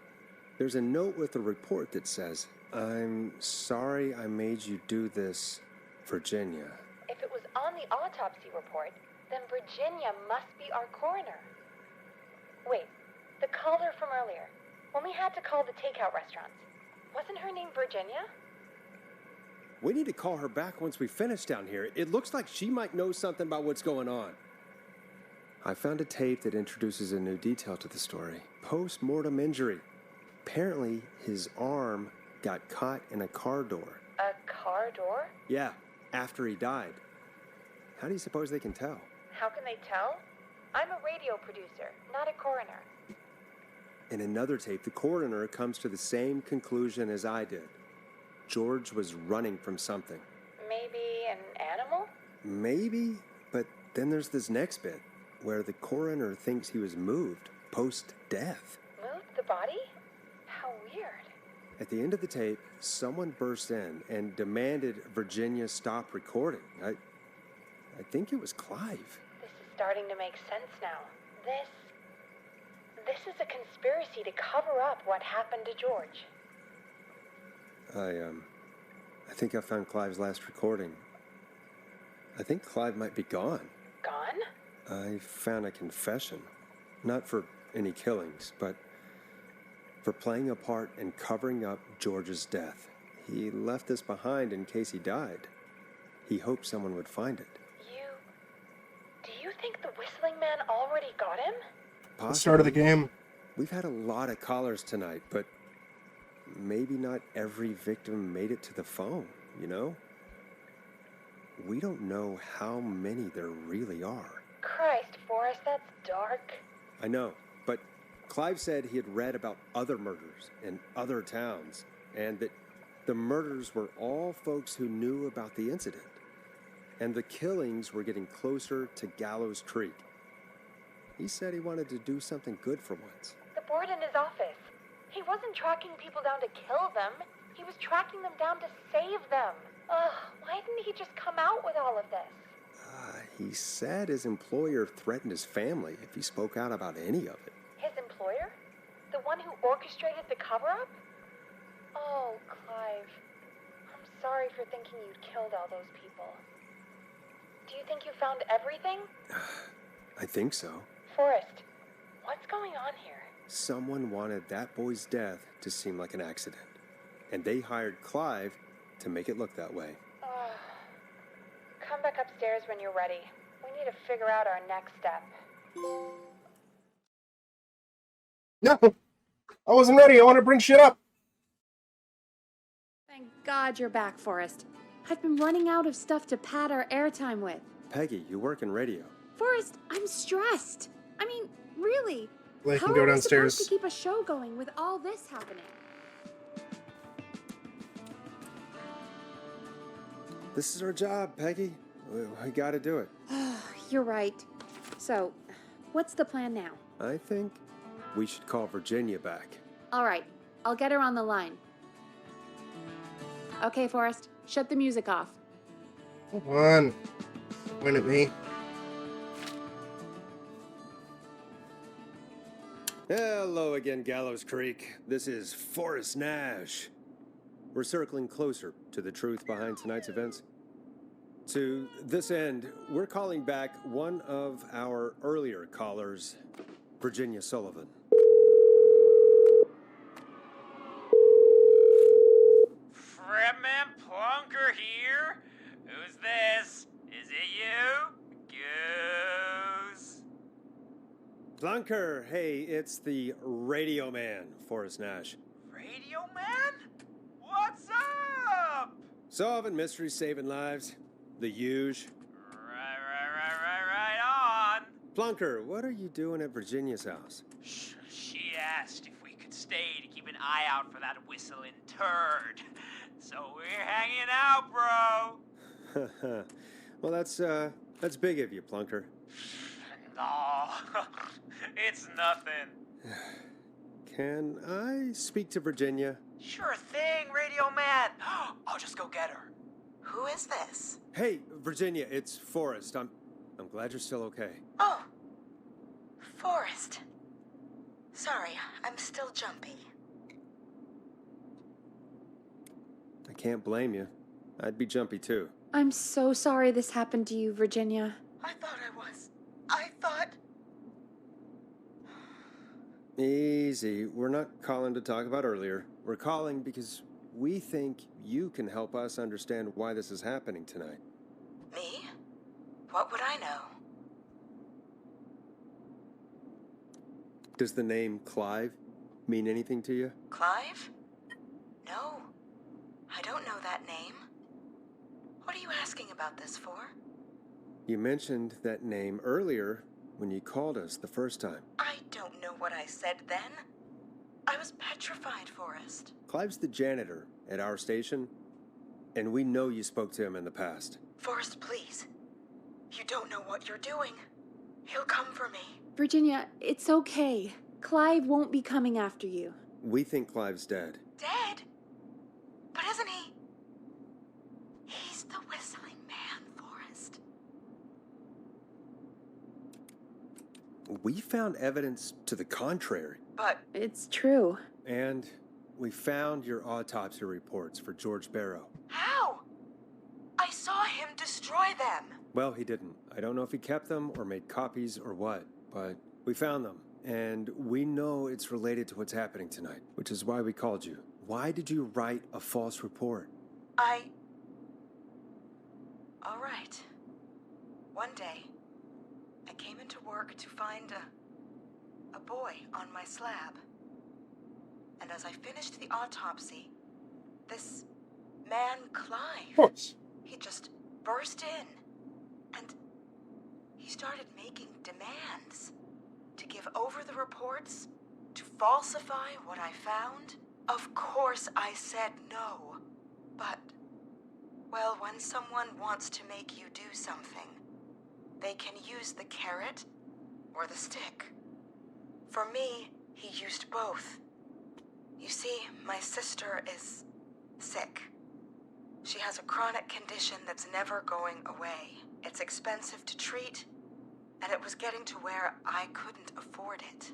There's a note with the report that says, "I'm sorry I made you do this, Virginia." If it was on the autopsy report, then Virginia must be our coroner. Wait, the caller from earlier, when we had to call the takeout restaurants, wasn't her name Virginia? We need to call her back once we finish down here. It looks like she might know something about what's going on. I found a tape that introduces a new detail to the story. Post-mortem injury. Apparently, his arm got caught in a car door. A car door? Yeah, after he died. How do you suppose they can tell? How can they tell? I'm a radio producer, not a coroner. In another tape, the coroner comes to the same conclusion as I did. George was running from something. Maybe an animal? Maybe, but then there's this next bit, where the coroner thinks he was moved post-death. Moved the body? How weird. At the end of the tape, someone burst in and demanded Virginia stop recording. I think it was Clive. This is starting to make sense now. This is a conspiracy to cover up what happened to George. I think I found Clive's last recording. I think Clive might be gone. Gone? I found a confession. Not for any killings, but for playing a part in covering up George's death. He left this behind in case he died. He hoped someone would find it. Do you think the Whistling Man already got him? The start of the game. We've had a lot of callers tonight, but maybe not every victim made it to the phone, you know? We don't know how many there really are. Christ, Forrest, that's dark. I know, but Clive said he had read about other murders in other towns, and that the murders were all folks who knew about the incident. And the killings were getting closer to Gallows Creek. He said he wanted to do something good for once. The board in his office. He wasn't tracking people down to kill them. He was tracking them down to save them. Ugh, why didn't he just come out with all of this? He said his employer threatened his family if he spoke out about any of it. His employer? The one who orchestrated the cover-up? Oh, Clive. I'm sorry for thinking you'd killed all those people. Do you think you found everything? I think so. Forrest, what's going on here? Someone wanted that boy's death to seem like an accident, and they hired Clive to make it look that way. Come back upstairs when you're ready. We need to figure out our next step. No, I wasn't ready. I want to bring shit up. Thank God you're back, Forrest. I've been running out of stuff to pad our airtime with. Peggy, you work in radio. Forrest, I'm stressed. I mean, really. Well, I How can go are we downstairs. supposed to keep a show going with all this happening? This is our job, Peggy. We gotta do it. You're right. So, what's the plan now? I think we should call Virginia back. All right, I'll get her on the line. Okay, Forrest, shut the music off. Come on. Point at me. Hello again, Gallows Creek. This is Forrest Nash. We're circling closer to the truth behind tonight's events. To this end, we're calling back one of our earlier callers, Virginia Sullivan. Fredman Plunker here? Who's this? Is it you? Goose. Plunker, hey, it's the Radio Man, Forrest Nash. Radio Man? What's up? Solving mysteries, saving lives. The huge. Right on. Plunker, what are you doing at Virginia's house? She asked if we could stay to keep an eye out for that whistling turd. So we're hanging out, bro. Well, that's big of you, Plunker. No, it's nothing. Can I speak to Virginia? Sure thing, Radio Man. I'll just go get her. Who is this? Hey, Virginia, it's Forrest. I'm glad you're still okay. Oh, Forrest. Sorry, I'm still jumpy. I can't blame you. I'd be jumpy too. I'm so sorry this happened to you, Virginia. I thought I was. I thought... Easy. We're not calling to talk about earlier. We're calling because we think you can help us understand why this is happening tonight. Me? What would I know? Does the name Clive mean anything to you? Clive? No. I don't know that name. What are you asking about this for? You mentioned that name earlier when you called us the first time. I don't know what I said then. I was petrified, Forrest. Clive's the janitor at our station, and we know you spoke to him in the past. Forrest, please. You don't know what you're doing. He'll come for me. Virginia, it's okay. Clive won't be coming after you. We think Clive's dead. Dead? But isn't he? He's the whistling man, Forrest. We found evidence to the contrary. But It's true. And we found your autopsy reports for George Barrow. how? I saw him destroy them. Well, he didn't. I don't know if he kept them or made copies or what, but we found them. And we know it's related to what's happening tonight, which is why we called you. Why did you write a false report? All right. One day, I came into work to find a boy on my slab. And as I finished the autopsy, this man, Clive, Of course. he just burst in. And he started making demands to give over the reports To falsify what I found? Of course I said no. But, well, when someone wants to make you do something, they can use the carrot or the stick. For me, he used both. You see, my sister is sick. She has a chronic condition that's never going away. It's expensive to treat, and it was getting to where I couldn't afford it.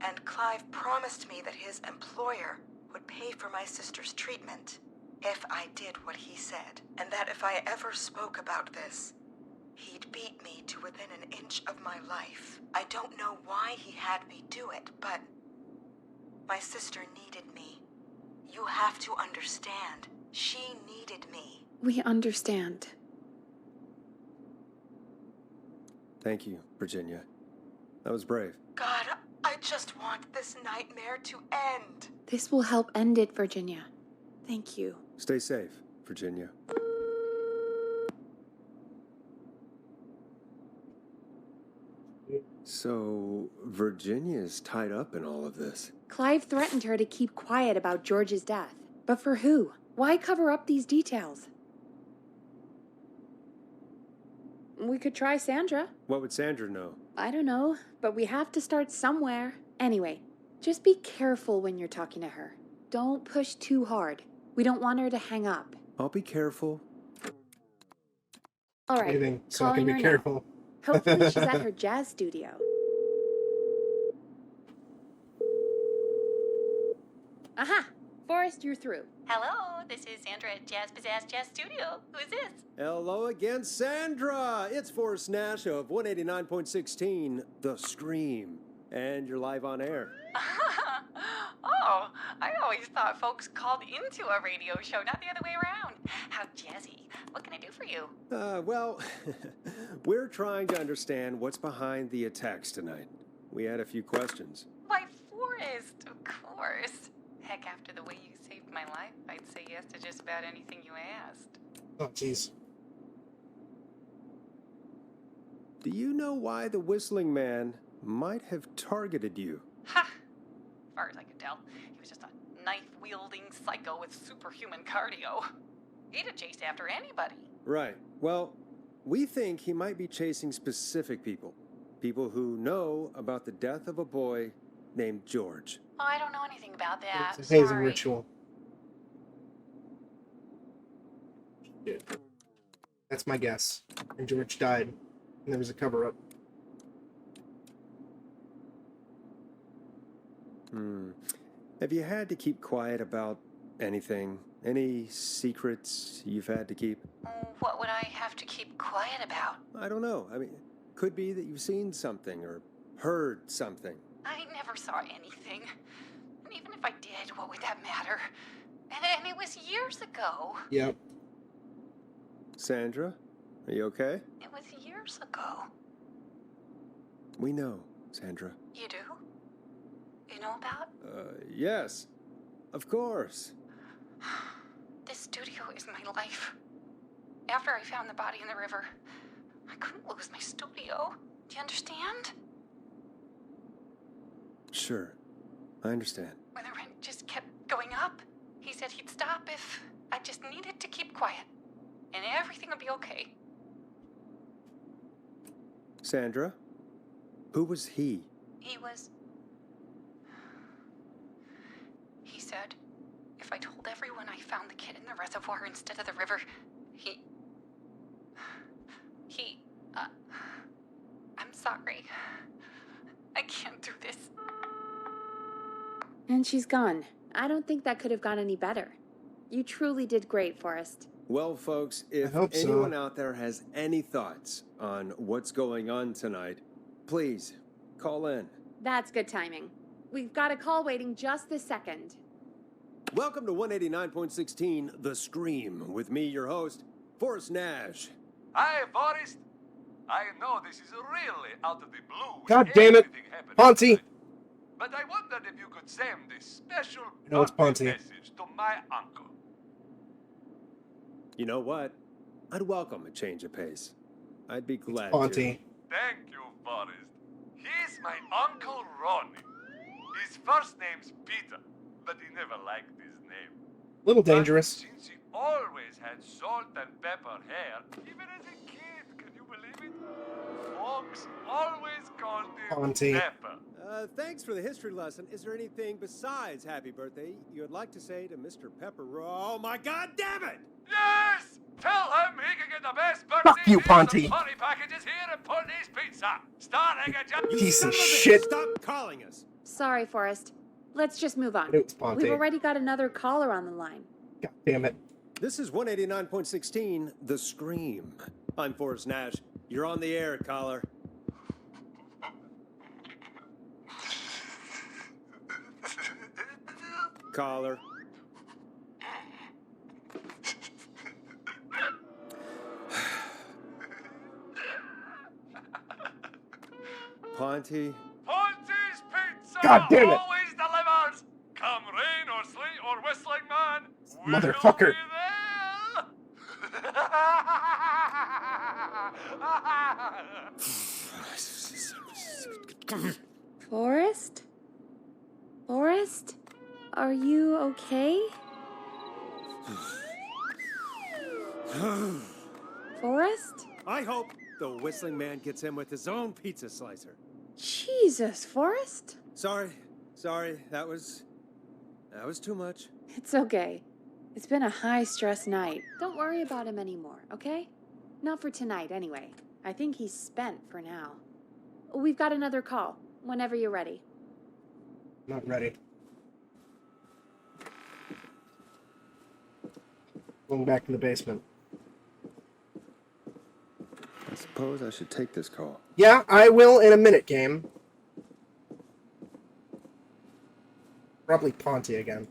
And Clive promised me that his employer would pay for my sister's treatment if I did what he said, and that if I ever spoke about this, he'd beat me to within an inch of my life. I don't know why he had me do it, but my sister needed me. You have to understand. She needed me. We understand. Thank you, Virginia. That was brave. God, I just want this nightmare to end. This will help end it, Virginia. Thank you. Stay safe, Virginia. So, Virginia's tied up in all of this. Clive threatened her to keep quiet about George's death. But for who? Why cover up these details? We could try Sandra. What would Sandra know? I don't know, but we have to start somewhere. Anyway, just be careful when you're talking to her. Don't push too hard. We don't want her to hang up. I'll be careful. All right, Breathing, so I can calling be her now. careful. Hopefully she's at her jazz studio. Aha! Forrest, you're through. Hello, this is Sandra at Jazz Pizzazz Jazz Studio. Who is this? Hello again, Sandra! It's Forrest Nash of 189.16, The Scream. And you're live on air. Oh, I always thought folks called into a radio show, not the other way around. How jazzy. What can I do for you? Well, we're trying to understand what's behind the attacks tonight. We had a few questions. Why, Forrest, of course. Heck, after the way you saved my life, I'd say yes to just about anything you asked. Oh, jeez. Do you know why the Whistling Man might have targeted you? Ha! As far as I could tell, he was just a knife-wielding psycho with superhuman cardio. He'd have chased after anybody. Right. Well, we think he might be chasing specific people. People who know about the death of a boy named George. Oh, I don't know anything about that. It's a hazing Sorry. ritual. That's my guess. And George died. And there was a cover-up. Have you had to keep quiet about anything? Any secrets you've had to keep? What would I have to keep quiet about? I don't know. I mean, could be that you've seen something or heard something. I never saw anything. And even if I did, what would that matter? And it was years ago. Yep. Sandra, are you okay? It was years ago. We know, Sandra. You do? You know about? Yes. Of course. This studio is my life. After I found the body in the river, I couldn't lose my studio. Do you understand? Sure. I understand. When the rent just kept going up, he said he'd stop if I just needed to keep quiet. And everything would be okay. Sandra? Who was he? He said, if I told everyone I found the kid in the reservoir instead of the river, I'm sorry. I can't do this. And she's gone. I don't think that could have gone any better. You truly did great, Forrest. Well, folks, if hope so. anyone out there has any thoughts on what's going on tonight, please call in. That's good timing. We've got a call waiting just this second. Welcome to 189.16, The Scream, with me, your host, Forrest Nash. Hi, Forrest. I know this is really out of the blue. with God damn it. everything happening Ponzi. tonight, but I wondered if you could send this special No, it's birthday Ponzi. message to my uncle. You know what? I'd welcome a change of pace. I'd be glad Ponty. to. Thank you, Forrest. He's my Uncle Ronnie. His first name's Peter, but he never liked his name. Little But dangerous. since he always had salt and pepper hair, even as a kid, can you believe it? Folks always called him Auntie. Pepper. Thanks for the history lesson. Is there anything besides happy birthday you would like to say to Mr. Pepper? Oh my god damn it! Yes! Tell him he can get the best birthday Fuck you, deals Ponty. and party packages here at Ponty's Pizza. Starting at just... Piece Son of a bitch, shit. Stop calling us. Sorry, Forrest. Let's just move on. It's Ponte. We've already got another caller on the line. God damn it. This is 189.16, The Scream. I'm Forrest Nash. You're on the air, caller. Caller. Ponty. Ponty's Pizza God damn it. always delivers. Come rain or sleet or whistling man. we'll Motherfucker. be there. Forrest? Forrest? Are you okay? Forrest? I hope the whistling man gets in with his own pizza slicer. Jesus, Forrest? Sorry, that was too much. It's okay. It's been a high-stress night. Don't worry about him anymore, okay? Not for tonight, anyway. I think he's spent for now. We've got another call, whenever you're ready. Not ready. Going back to the basement. I suppose I should take this call. Yeah, I will in a minute, game. Probably Ponty again.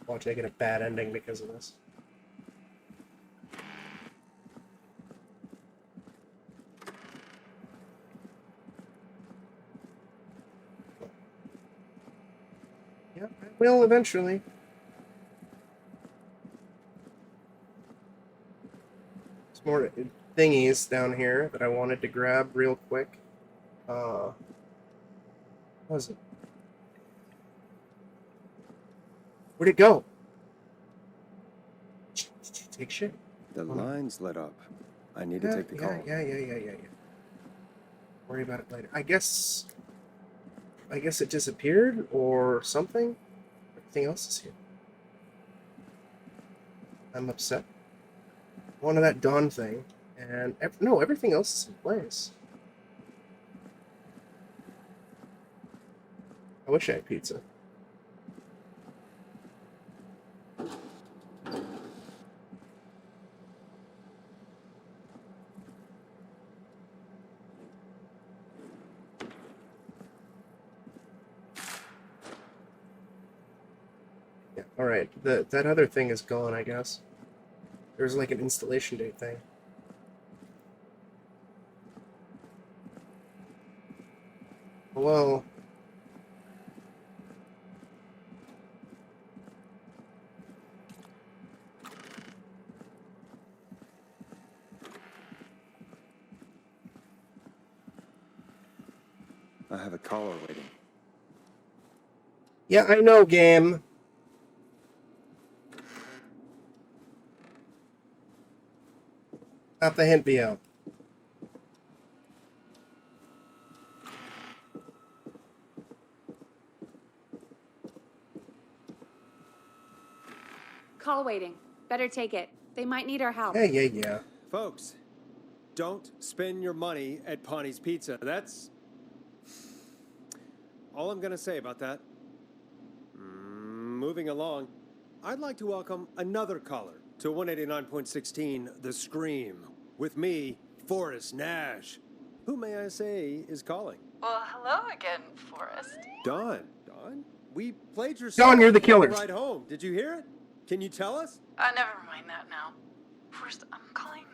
Watch I get a bad ending because of this. Yeah, I will eventually. There's more thingies down here that I wanted to grab real quick. What was it? Where'd it go? Take shit. The line's lit up. I need Yeah, to take the call. yeah. Worry about it later. I guess it disappeared or something. Everything else is here. I'm upset. One of that Dawn thing, and no, everything else is in place. I wish I had pizza. Yeah, alright. That other thing is gone, I guess. There's like an installation date thing. Well... I have a caller waiting. Yeah, I know, game. Not the hint VO. Call waiting. Better take it. They might need our help. Yeah. Folks, don't spend your money at Ponty's Pizza. That's all I'm going to say about that. Moving along, I'd like to welcome another caller to 189.16, The Scream, with me, Forrest Nash. Who, may I say, is calling? Well, hello again, Forrest. Dawn, we played your Dawn, song you're the on killers. ride home. Did you hear it? Can you tell us? Never mind that now. First, I'm calling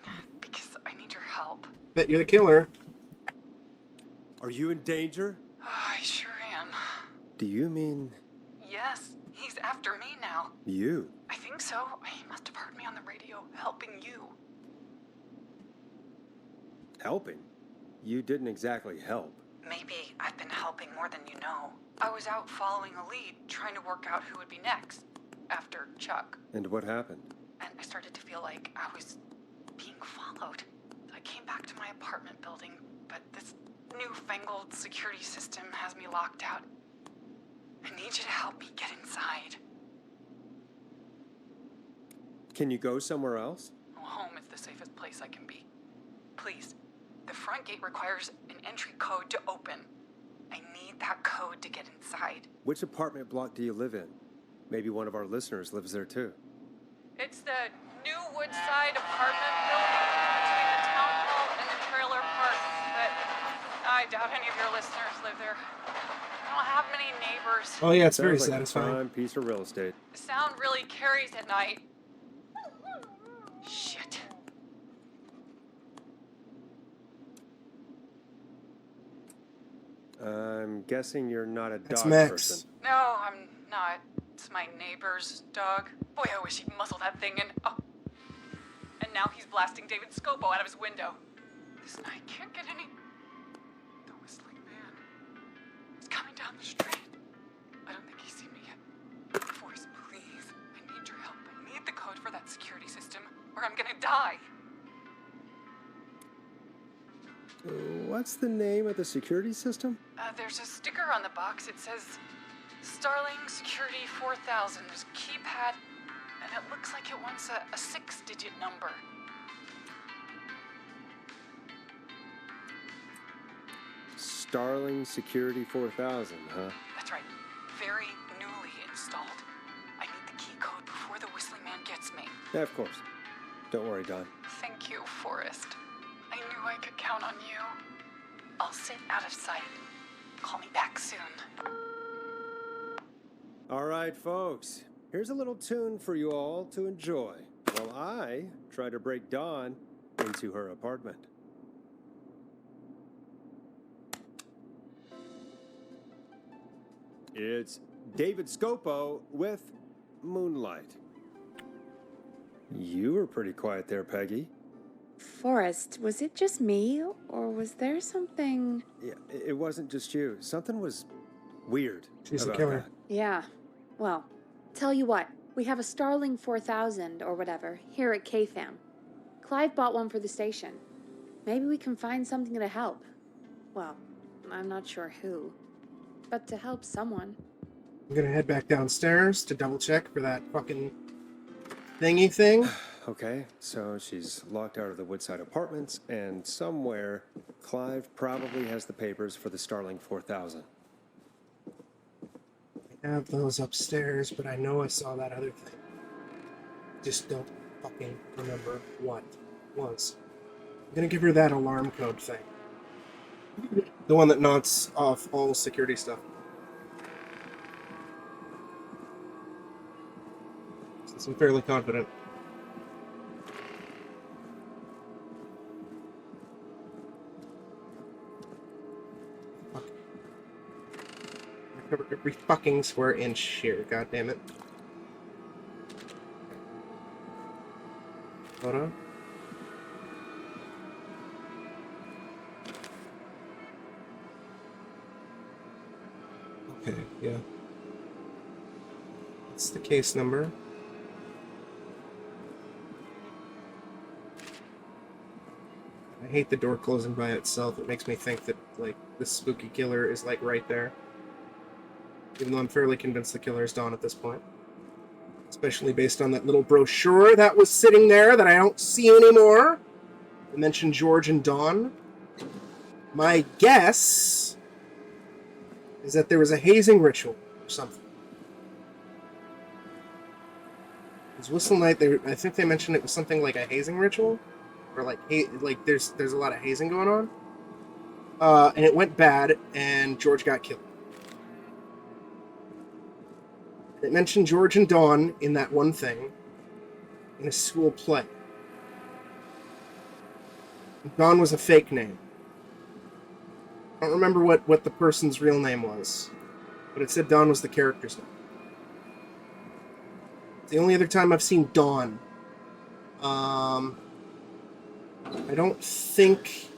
because I need your help. Bet you're the killer. Are you in danger? I sure am. Do you mean Yes, he's after me now. you? I think so. He must have heard me on the radio helping you. Helping? You didn't exactly help. Maybe I've been helping more than you know. I was out following a lead, trying to work out who would be next, after Chuck. And what happened? And I started to feel like I was being followed. I came back to my apartment building, but this newfangled security system has me locked out. I need you to help me get inside. Can you go somewhere else? Well, home is the safest place I can be. Please. The front gate requires an entry code to open. I need that code to get inside. Which apartment block do you live in? Maybe one of our listeners lives there too. It's the new Woodside apartment building between the town hall and the trailer park, but I doubt any of your listeners live there. I don't have many neighbors. Oh yeah, it's very Sounds like satisfying. a prime piece of real estate. The sound really carries at night. Shit. I'm guessing you're not a That's dog Max. person. No, I'm not. It's my neighbor's dog. Boy, I wish he'd muzzle that thing and... Oh. And now he's blasting David Scopo out of his window. This night can't get any... The whistling man. He's coming down the street. I don't think he's seen me yet. Voice, please. I need your help. I need the code for that security system, or I'm gonna die. What's the name of the security system? There's a sticker on the box. It says Starling Security 4000. There's a keypad, and it looks like it wants a 6-digit number. Starling Security 4000, huh? That's right. Very newly installed. I need the key code before the whistling man gets me. Yeah, of course. Don't worry, Don. Thank you, Forrest. I knew I could count on you. I'll sit out of sight. Call me back soon. All right, folks. Here's a little tune for you all to enjoy while I try to break Dawn into her apartment. It's David Scopo with Moonlight. You were pretty quiet there, Peggy. Forrest, was it just me, or was there something... Yeah, it wasn't just you. Something was weird. She's a about killer. that. Yeah. Well, tell you what, we have a Starling 4000 or whatever here at KFAM. Clive bought one for the station. Maybe we can find something to help. Well, I'm not sure who, but to help someone. I'm gonna head back downstairs to double check for that fucking thingy thing. Okay, so she's locked out of the Woodside Apartments, and somewhere Clive probably has the papers for the Starling 4000. I have those upstairs, but I know I saw that other thing. Just don't fucking remember what it was. I'm gonna give her that alarm code thing. The one that knocks off all security stuff. Since I'm fairly confident. Fuck. I cover every fucking square inch here, god damn it. Photo. Okay, yeah. It's the case number. I hate the door closing by itself. It makes me think that, like, the spooky killer is, like, right there. Even though I'm fairly convinced the killer is Dawn at this point. Especially based on that little brochure that was sitting there that I don't see anymore. It mentioned George and Dawn. My guess is that there was a hazing ritual or something. Because Whistle Night, I think they mentioned it was something like a hazing ritual. Or like there's a lot of hazing going on. And it went bad, and George got killed. It mentioned George and Dawn in that one thing, in a school play. Dawn was a fake name. I don't remember what the person's real name was, but it said Dawn was the character's name. It's the only other time I've seen Dawn. I don't think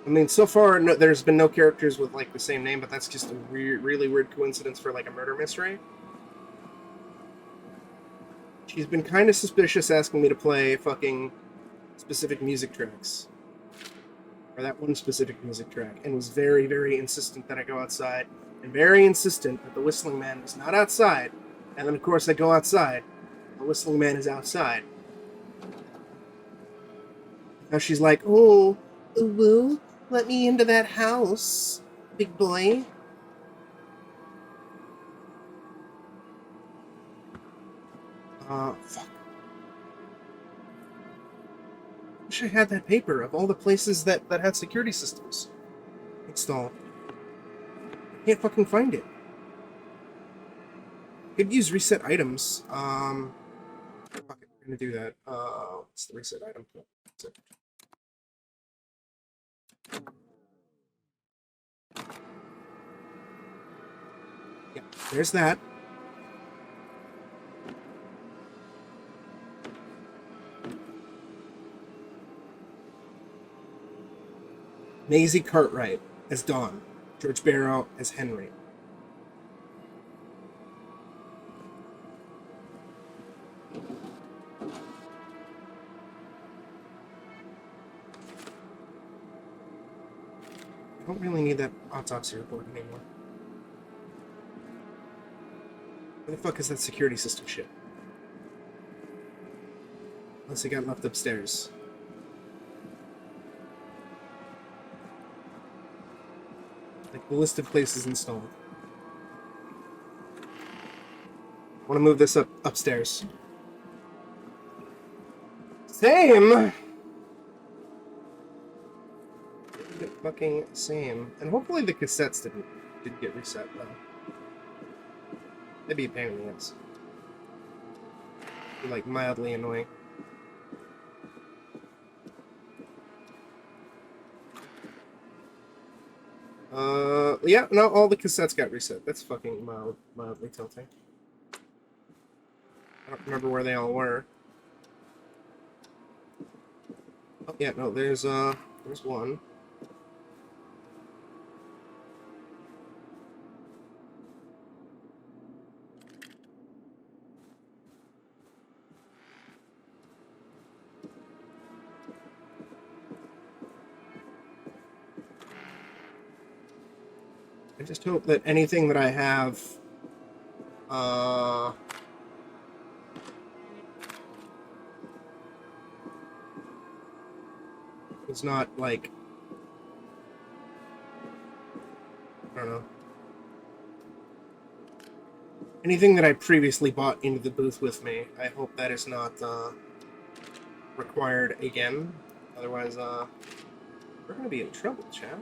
I mean, so far, no, there's been no characters with, like, the same name, but that's just a really weird coincidence for, like, a murder mystery. She's been kind of suspicious asking me to play fucking specific music tracks. Or that one specific music track. And was very insistent that I go outside. And very insistent that the Whistling Man is not outside. And then, of course, I go outside. The Whistling Man is outside. Now she's like, oh, woo, let me into that house, big boy. Fuck. Wish I had that paper of all the places that had security systems installed. I can't fucking find it. Could use reset items. Fuck it, I'm gonna do that. What's the reset item? Yeah, there's that. Maisie Cartwright as Dawn. George Barrow as Henry. I don't really need that autopsy report anymore. Where the fuck is that security system shit? Unless it got left upstairs. Like the list of places installed. I want to move this upstairs. Same! Fucking same. And hopefully the cassettes didn't get reset though. That'd be a pain in the ass. Be like mildly annoying. Yeah, no, all the cassettes got reset. That's fucking mildly tilting. I don't remember where they all were. Oh, yeah, no, there's one. I just hope that anything that I have, is not, like, I don't know. Anything that I previously bought into the booth with me, I hope that is not, required again. Otherwise, we're gonna be in trouble, chat.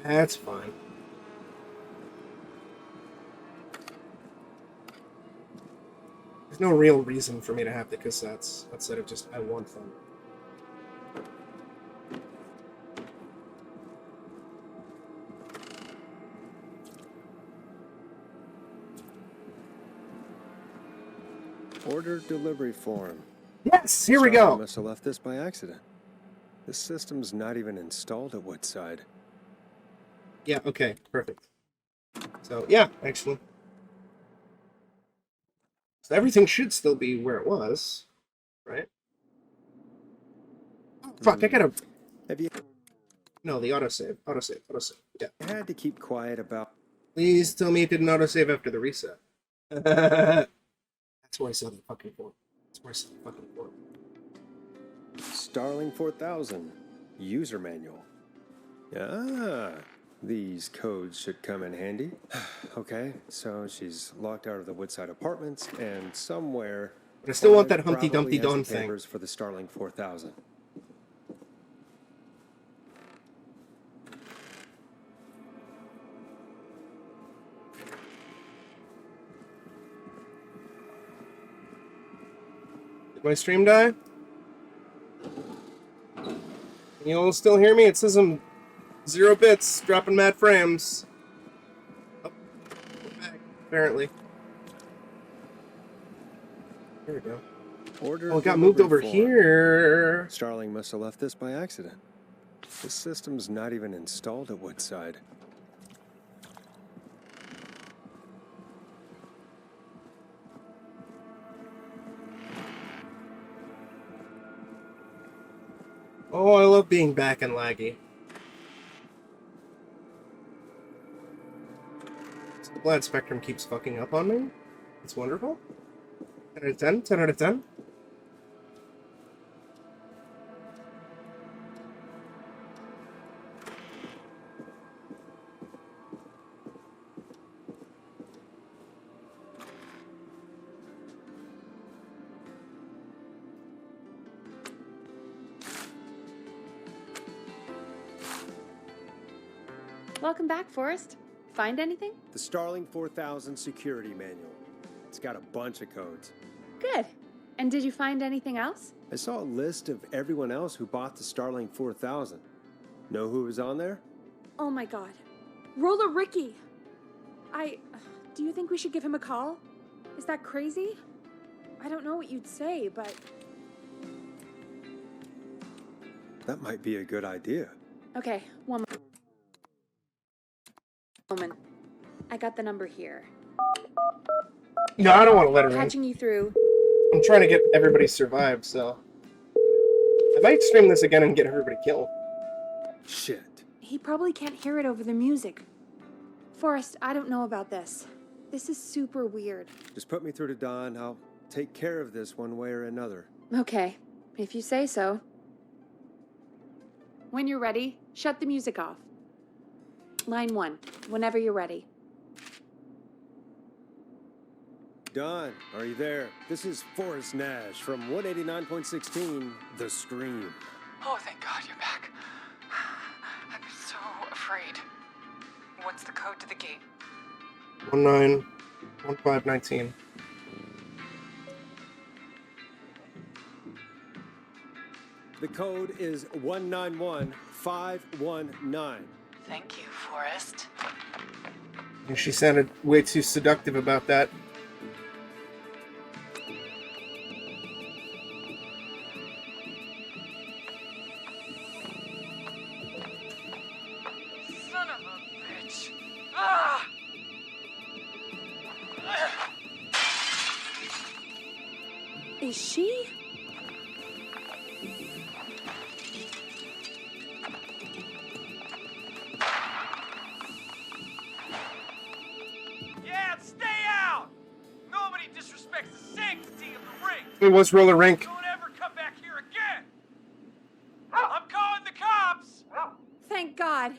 That's fine. There's no real reason for me to have the cassettes outside of just I want them. Order delivery form. Yes, here we go. I must have left this by accident. This system's not even installed at Woodside. Yeah, okay, perfect. So, yeah, actually. So everything should still be where it was, right? Oh, fuck, I gotta... Have you... No, the autosave. Yeah. I had to keep quiet about... Please tell me it didn't autosave after the reset. That's where I saw the fucking port. Starling 4000. User manual. Ah, these codes should come in handy. Okay, so she's locked out of the Woodside apartments and somewhere... But I still want that Humpty Dumpty Dawn thing. Papers for the Starling 4000. Did my stream die? Can you all still hear me? It says I'm 0 bits, dropping mad frames. apparently. There we go. Order Oh, it got moved over delivery form. here. Starling must have left this by accident. This system's not even installed at Woodside. Oh, I love being back and laggy. So glad Spectrum keeps fucking up on me. It's wonderful. 10 out of 10, 10 out of 10. Welcome back, Forrest. Find anything? The Starling 4000 security manual. It's got a bunch of codes. Good. And did you find anything else? I saw a list of everyone else who bought the Starling 4000. Know who was on there? Oh my god. Roller Ricky! Do you think we should give him a call? Is that crazy? I don't know what you'd say, but... That might be a good idea. Okay, one moment. I got the number here. No, I don't want to let her in. Patching you through. I'm trying to get everybody survived, so... I might stream this again and get everybody killed. Shit. He probably can't hear it over the music. Forrest, I don't know about this. This is super weird. Just put me through to Don. I'll take care of this one way or another. Okay, if you say so. When you're ready, shut the music off. Line 1, whenever you're ready. Don, are you there? This is Forrest Nash from 189.16, The Scream. Oh, thank God you're back. I'm so afraid. What's the code to the gate? 191519. The code is 191519. Thank you, Forrest. And she sounded way too seductive about that. Son of a bitch. Ah! Is she? Yeah, stay out! Nobody disrespects the sanctity of the ring! It was Roller Rink. Don't ever come back here again! I'm calling the cops! Thank God.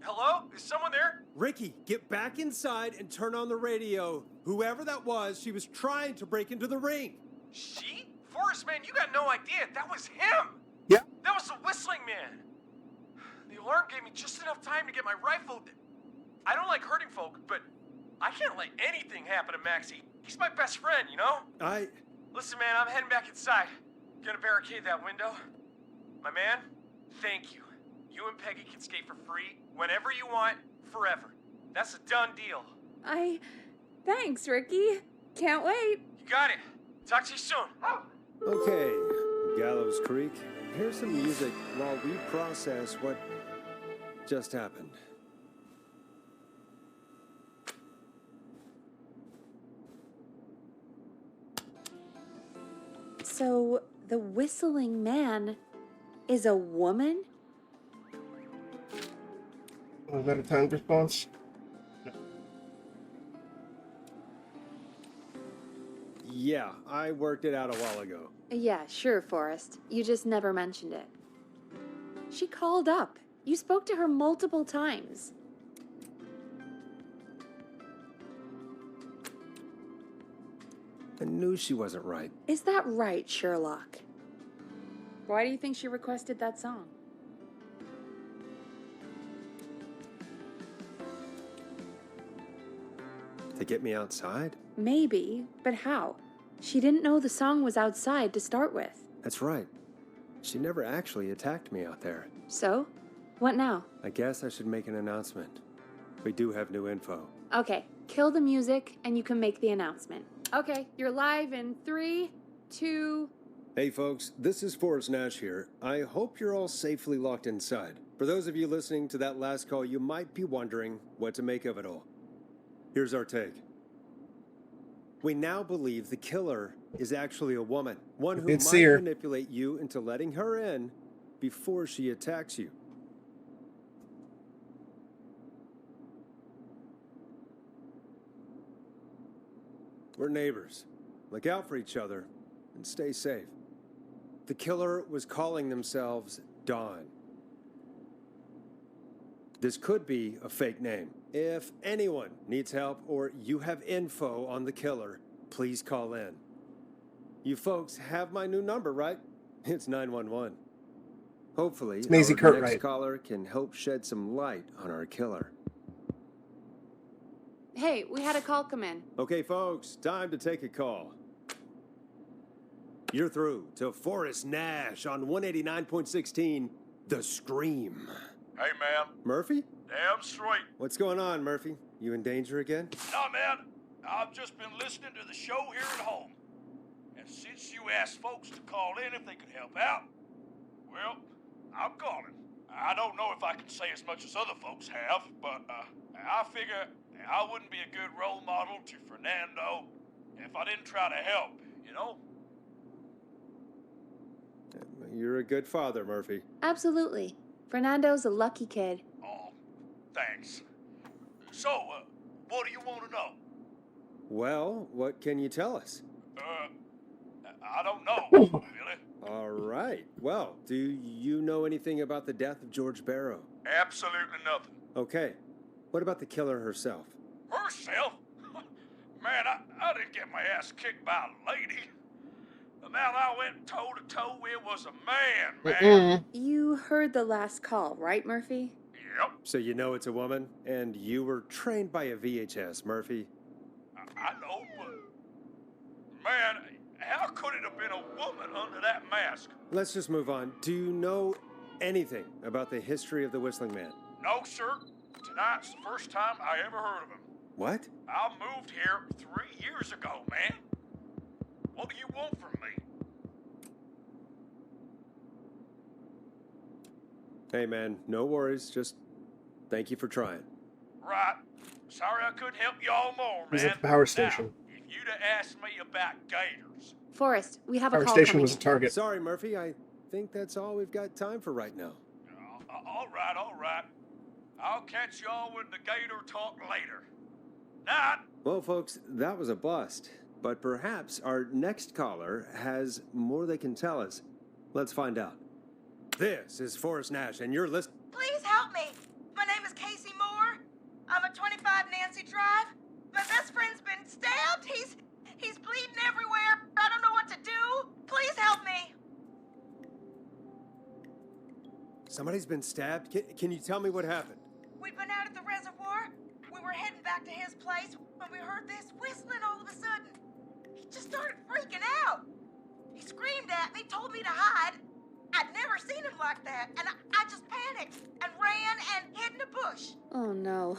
Hello? Is someone there? Ricky, get back inside and turn on the radio. Whoever that was, she was trying to break into the ring. She? Forrest, man, you got no idea. That was him! Yeah. That was the whistling man! The alarm gave me just enough time to get my rifle. I don't like hurting folk, but I can't let anything happen to Maxie. He's my best friend, you know? Listen, man, I'm heading back inside. Gonna barricade that window. My man, thank you. You and Peggy can skate for free whenever you want, forever. That's a done deal. Thanks, Ricky. Can't wait. You got it. Talk to you soon. Okay, Gallows Creek, here's some music while we process what just happened. So, the whistling man is a woman? Was that a timed response? Yeah, I worked it out a while ago. Yeah, sure, Forrest. You just never mentioned it. She called up. You spoke to her multiple times. I knew she wasn't right. Is that right, Sherlock? Why do you think she requested that song? To get me outside? Maybe, but how? She didn't know the song was outside to start with. That's right. She never actually attacked me out there. So? What now? I guess I should make an announcement. We do have new info. Okay, kill the music and you can make the announcement. Okay, you're live in 3, 2... Hey folks, this is Forrest Nash here. I hope you're all safely locked inside. For those of you listening to that last call, you might be wondering what to make of it all. Here's our take. We now believe the killer is actually a woman. One who might manipulate you into letting her in before she attacks you. We're neighbors. Look out for each other and stay safe. The killer was calling themselves Dawn. This could be a fake name. If anyone needs help or you have info on the killer, please call in. You folks have my new number, right? It's 911. Hopefully, our next caller can help shed some light on our killer. Hey, we had a call come in. Okay, folks, time to take a call. You're through to Forrest Nash on 189.16, The Scream. Hey, man. Murphy? Damn straight. What's going on, Murphy? You in danger again? Nah, man. I've just been listening to the show here at home. And since you asked folks to call in if they could help out, well, I'm calling. I don't know if I can say as much as other folks have, but I figure I wouldn't be a good role model to Fernando if I didn't try to help, you know? You're a good father, Murphy. Absolutely. Fernando's a lucky kid. Oh, thanks. So, what do you want to know? Well, what can you tell us? I don't know, really. All right. Well, do you know anything about the death of George Barrow? Absolutely nothing. Okay. What about the killer herself? Herself? Man, I didn't get my ass kicked by a lady. The man I went toe-to-toe with was a man, man. You heard the last call, right, Murphy? Yep. So you know it's a woman, and you were trained by a VHS, Murphy. I know, but... Man, how could it have been a woman under that mask? Let's just move on. Do you know anything about the history of the Whistling Man? No, sir. Tonight's the first time I ever heard of him. What? I moved here 3 years ago, man. What do you want from me? Hey, man, no worries. Just thank you for trying. Right. Sorry I couldn't help y'all more, man. He's at the power station. Now, if you'd have asked me about gators... Forrest, we have a Power call station coming was a target. Sorry, Murphy. I think that's all we've got time for right now. All right. I'll catch y'all with the gator talk later. Night. Well, folks, that was a bust. But perhaps our next caller has more they can tell us. Let's find out. This is Forrest Nash, and you're listening. Please help me. My name is Casey Moore. I'm at 25 Nancy Drive. My best friend's been stabbed. He's bleeding everywhere. I don't know what to do. Please help me. Somebody's been stabbed? Can you tell me what happened? We'd been out at the reservoir. We were heading back to his place when we heard this whistling all of a sudden. He just started freaking out. He screamed at me, told me to hide. I'd never seen him like that, and I just panicked and ran and hid in a bush. Oh no.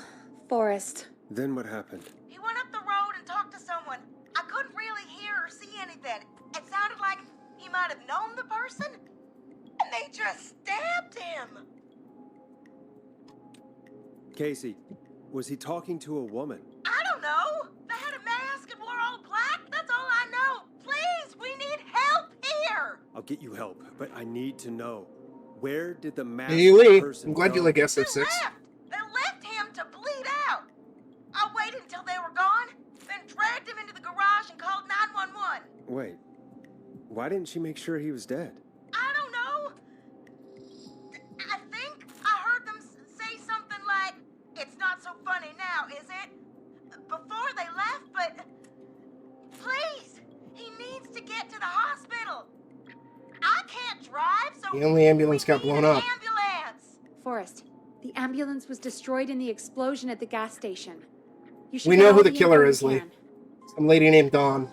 Forrest. Then what happened? He went up the road and talked to someone. I couldn't really hear or see anything. It sounded like he might have known the person, and they just stabbed him. Casey, was he talking to a woman? I don't know. They had a mask and wore all black. That's all I know. Please, we need help here. I'll get you help, but I need to know. Where did the masked person I'm glad go? you like SF6. They left him to bleed out. I waited until they were gone, then dragged him into the garage and called 911. Wait, why didn't she make sure he was dead? I don't know. I think I heard them say something like, "It's not so funny now, is it?" Before they left, but please, he needs to get to the hospital. I can't drive, so The only ambulance got blown up. ambulance. Forrest, the ambulance was destroyed in the explosion at the gas station. You should We get know all who the info killer you is, Lee. can. Some lady named Dawn.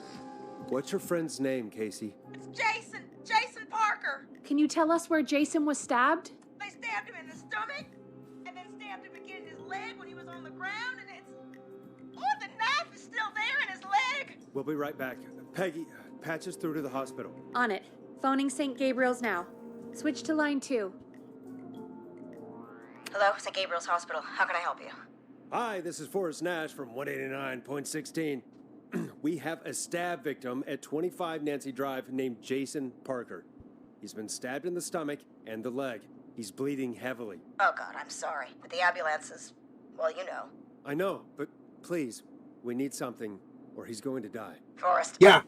What's your friend's name, Casey? It's Jason Parker. Can you tell us where Jason was stabbed? They stabbed him in the stomach, and then stabbed him again in his leg when he was on the ground, and Oh, the knife is still there in his leg. We'll be right back. Peggy, patch us through to the hospital. On it. Phoning St. Gabriel's now. Switch to line 2. Hello, St. Gabriel's Hospital. How can I help you? Hi, this is Forrest Nash from 189.16. We have a stab victim at 25 Nancy Drive named Jason Parker. He's been stabbed in the stomach and the leg. He's bleeding heavily. Oh, God, I'm sorry. But the ambulance is, well, you know. I know, but please, we need something or he's going to die. Forrest. Yeah,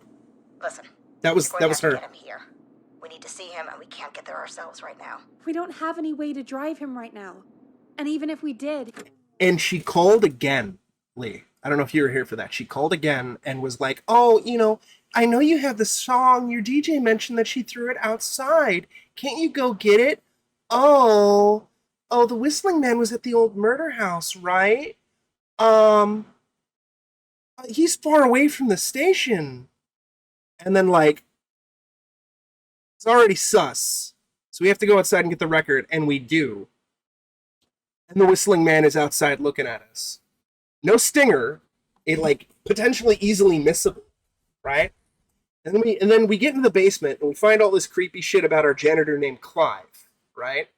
Listen. that was we're going to her. Get him here. We need to see him, and we can't get there ourselves right now. We don't have any way to drive him right now. And even if we did... And she called again, Lee. I don't know if you were here for that. She called again and was like, oh, you know, I know you have the song. Your DJ mentioned that she threw it outside. Can't you go get it? Oh, the Whistling Man was at the old murder house, right? He's far away from the station. And then, like, it's already sus. So we have to go outside and get the record, and we do. And the Whistling Man is outside looking at us. No stinger. It, like, potentially easily missable, right? And then we get into the basement, and we find all this creepy shit about our janitor named Clive, right?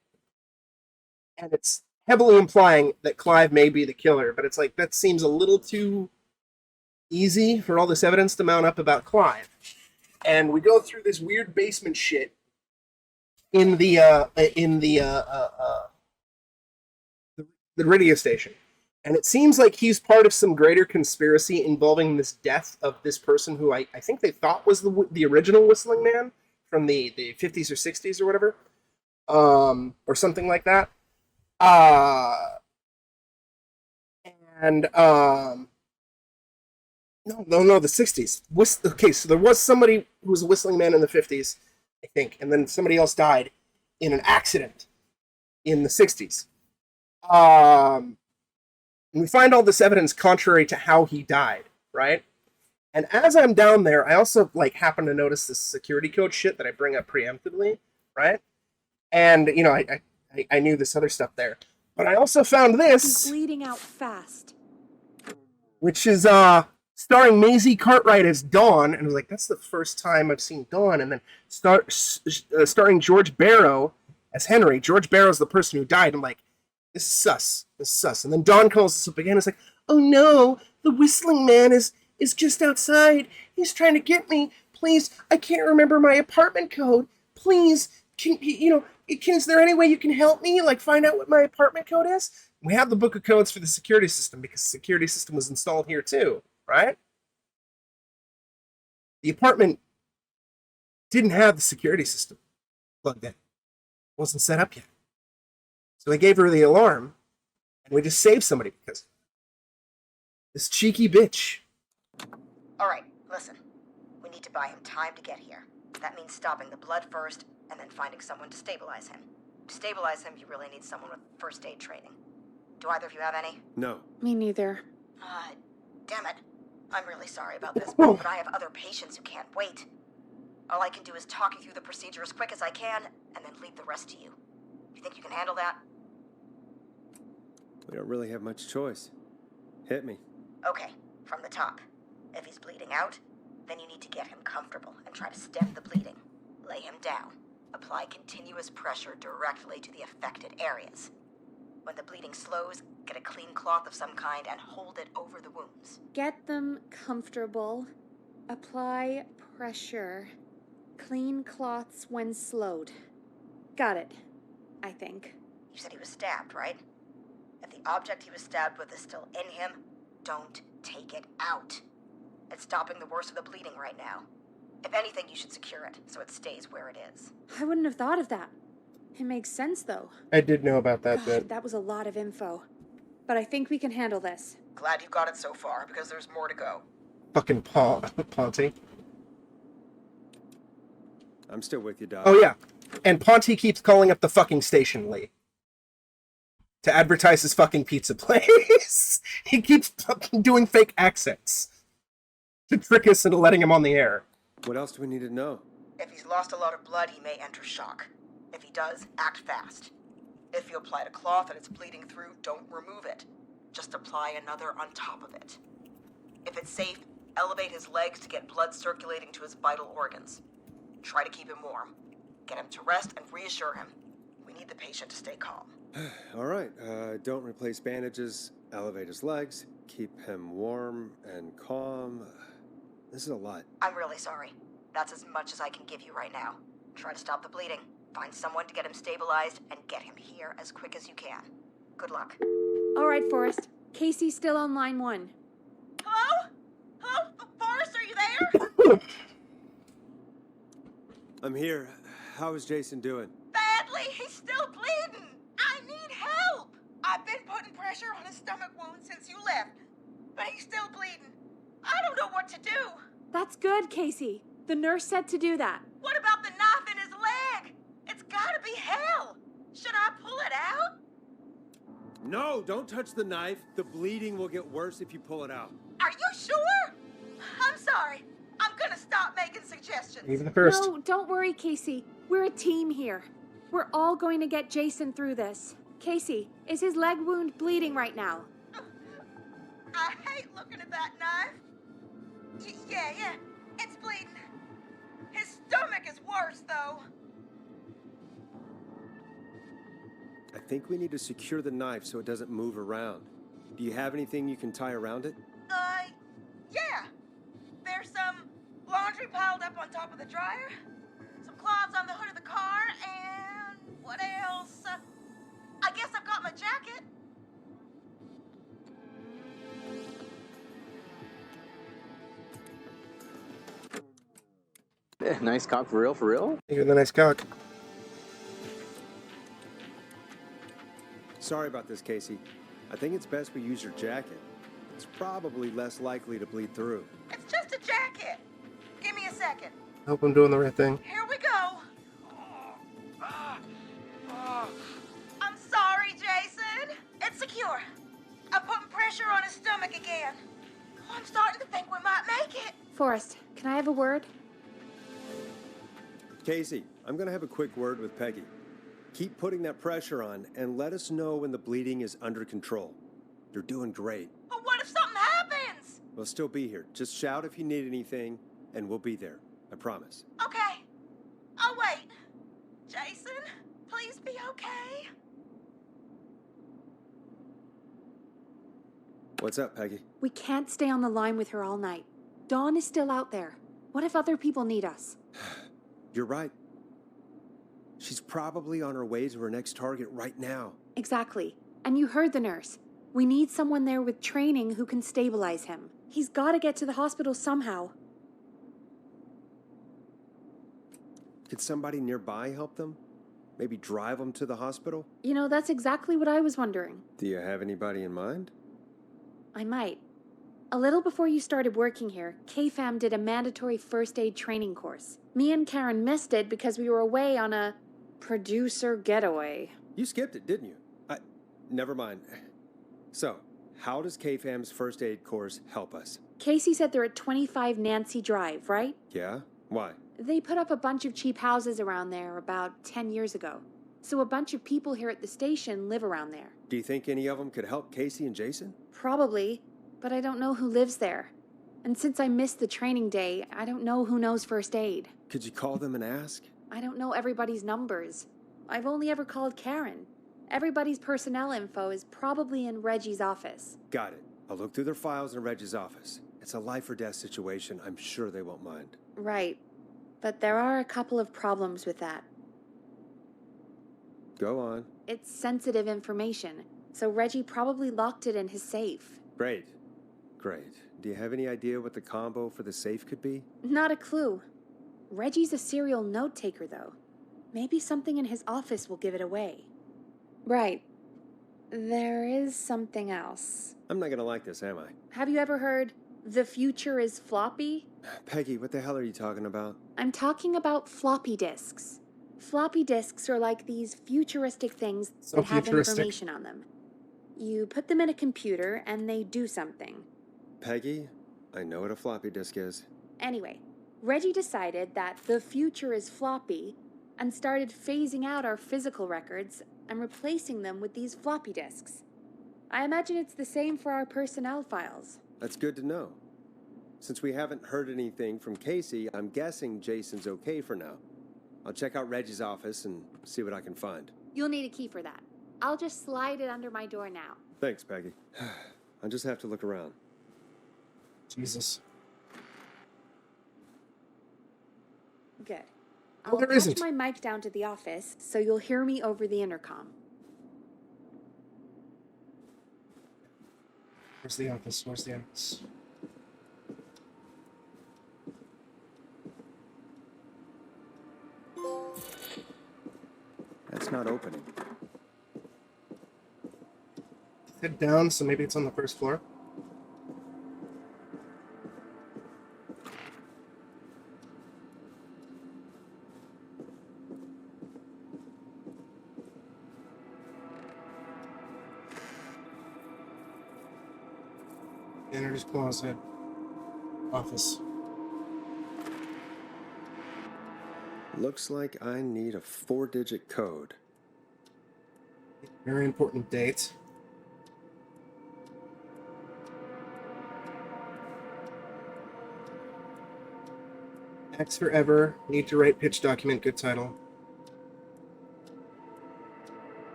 And it's heavily implying that Clive may be the killer, but it's like, that seems a little too easy for all this evidence to mount up about Clive. And we go through this weird basement shit in the radio station. And it seems like he's part of some greater conspiracy involving this death of this person who I think they thought was the original Whistling Man from the 50s or 60s or whatever. Or something like that. No, the 60s. Okay, so there was somebody who was a Whistling Man in the 50s, I think, and then somebody else died in an accident in the 60s. And we find all this evidence contrary to how he died, right? And as I'm down there, I also like happen to notice this security code shit that I bring up preemptively, right? And you know, I knew this other stuff there, but I also found this. He's bleeding out fast. Which is starring Maisie Cartwright as Dawn, and I was like, that's the first time I've seen Dawn. And then starring George Barrow as Henry. George Barrow's the person who died. I'm like, this is sus. This is sus. And then Dawn calls us up again. It's like, oh no, the Whistling Man is just outside. He's trying to get me. Please, I can't remember my apartment code. Please, is there any way you can help me? Like, find out what my apartment code is? We have the book of codes for the security system because the security system was installed here too, right? The apartment didn't have the security system plugged in. It wasn't set up yet. So they gave her the alarm, and we just saved somebody because this cheeky bitch. All right, listen. We need to buy him time to get here. That means stopping the blood first, and then finding someone to stabilize him. To stabilize him, you really need someone with first aid training. Do either of you have any? No. Me neither. Damn it. I'm really sorry about this, but I have other patients who can't wait. All I can do is talk you through the procedure as quick as I can, and then leave the rest to you. You think you can handle that? We don't really have much choice. Hit me. Okay, from the top. If he's bleeding out, then you need to get him comfortable and try to stem the bleeding. Lay him down. Apply continuous pressure directly to the affected areas. When the bleeding slows, get a clean cloth of some kind and hold it over the wounds. Get them comfortable. Apply pressure. Clean cloths when slowed. Got it, I think. You said he was stabbed, right? If the object he was stabbed with is still in him, don't take it out. It's stopping the worst of the bleeding right now. If anything, you should secure it so it stays where it is. I wouldn't have thought of that. It makes sense, though. I did know about that God, bit. that was a lot of info. But I think we can handle this. Glad you got it so far, because there's more to go. Fucking Ponty. I'm still with you, Doc. Oh, yeah. And Ponty keeps calling up the fucking station, Lee. To advertise his fucking pizza place. He keeps fucking doing fake accents. To trick us into letting him on the air. What else do we need to know? If he's lost a lot of blood, he may enter shock. If he does, act fast. If you applied a cloth and it's bleeding through, don't remove it. Just apply another on top of it. If it's safe, elevate his legs to get blood circulating to his vital organs. Try to keep him warm. Get him to rest and reassure him. We need the patient to stay calm. All right, don't replace bandages, elevate his legs, keep him warm and calm. This is a lot. I'm really sorry. That's as much as I can give you right now. Try to stop the bleeding. Find someone to get him stabilized and get him here as quick as you can. Good luck. All right, Forrest. Casey's still on line 1. Hello? Hello? Forrest, are you there? I'm here. How is Jason doing? Badly. He's still bleeding. I need help. I've been putting pressure on his stomach wound since you left, but he's still bleeding. I don't know what to do. That's good, Casey. The nurse said to do that. What about the knife in his leg? It's gotta be hell. Should I pull it out? No, don't touch the knife. The bleeding will get worse if you pull it out. Are you sure? I'm sorry. I'm gonna stop making suggestions. Even the first. No, don't worry, Casey. We're a team here. We're all going to get Jason through this. Casey, is his leg wound bleeding right now? I hate looking at that knife. Yeah, it's bleeding. His stomach is worse, though. I think we need to secure the knife so it doesn't move around. Do you have anything you can tie around it? Yeah. There's some laundry piled up on top of the dryer, some cloths on the hood of the car, and what else? I guess I've got my jacket. Nice cock, for real, for real? You're the nice cock. Sorry about this, Casey. I think it's best we use your jacket. It's probably less likely to bleed through. It's just a jacket. Give me a second. Hope I'm doing the right thing. Here we go. I'm sorry, Jason. It's secure. I'm putting pressure on his stomach again. I'm starting to think we might make it. Forrest, can I have a word? Casey, I'm gonna have a quick word with Peggy. Keep putting that pressure on and let us know when the bleeding is under control. You're doing great. But what if something happens? We'll still be here. Just shout if you need anything, and we'll be there. I promise. Okay. I'll wait. Jason, please be okay. What's up, Peggy? We can't stay on the line with her all night. Dawn is still out there. What if other people need us? You're right. She's probably on her way to her next target right now. Exactly. And you heard the nurse. We need someone there with training who can stabilize him. He's got to get to the hospital somehow. Could somebody nearby help them? Maybe drive them to the hospital? You know, that's exactly what I was wondering. Do you have anybody in mind? I might. A little before you started working here, KFAM did a mandatory first aid training course. Me and Karen missed it because we were away on a producer getaway. You skipped it, didn't you? Never mind. So, how does KFAM's first aid course help us? Casey said they're at 25 Nancy Drive, right? Yeah? Why? They put up a bunch of cheap houses around there about 10 years ago. So a bunch of people here at the station live around there. Do you think any of them could help Casey and Jason? Probably, but I don't know who lives there. And since I missed the training day, I don't know who knows first aid. Could you call them and ask? I don't know everybody's numbers. I've only ever called Karen. Everybody's personnel info is probably in Reggie's office. Got it. I'll look through their files in Reggie's office. It's a life or death situation. I'm sure they won't mind. Right. But there are a couple of problems with that. Go on. It's sensitive information, so Reggie probably locked it in his safe. Great. Great. Do you have any idea what the combo for the safe could be? Not a clue. Reggie's a serial note taker, though. Maybe something in his office will give it away. Right. There is something else. I'm not gonna like this, am I? Have you ever heard, the future is floppy? Peggy, what the hell are you talking about? I'm talking about floppy disks. Floppy disks are like these futuristic things that have information on them. You put them in a computer and they do something. Peggy, I know what a floppy disk is. Anyway, Reggie decided that the future is floppy and started phasing out our physical records and replacing them with these floppy disks. I imagine it's the same for our personnel files. That's good to know. Since we haven't heard anything from Casey, I'm guessing Jason's okay for now. I'll check out Reggie's office and see what I can find. You'll need a key for that. I'll just slide it under my door now. Thanks, Peggy. I just have to look around. Jesus. Good. Well, I'll there attach isn't. my mic down to the office so you'll hear me over the intercom. Where's the office? Where's the office? That's not opening. Head down, so maybe it's on the first floor. Janitor's closet. Office. Looks like I need a 4-digit code. Very important date. X forever. Need to write pitch document. Good title.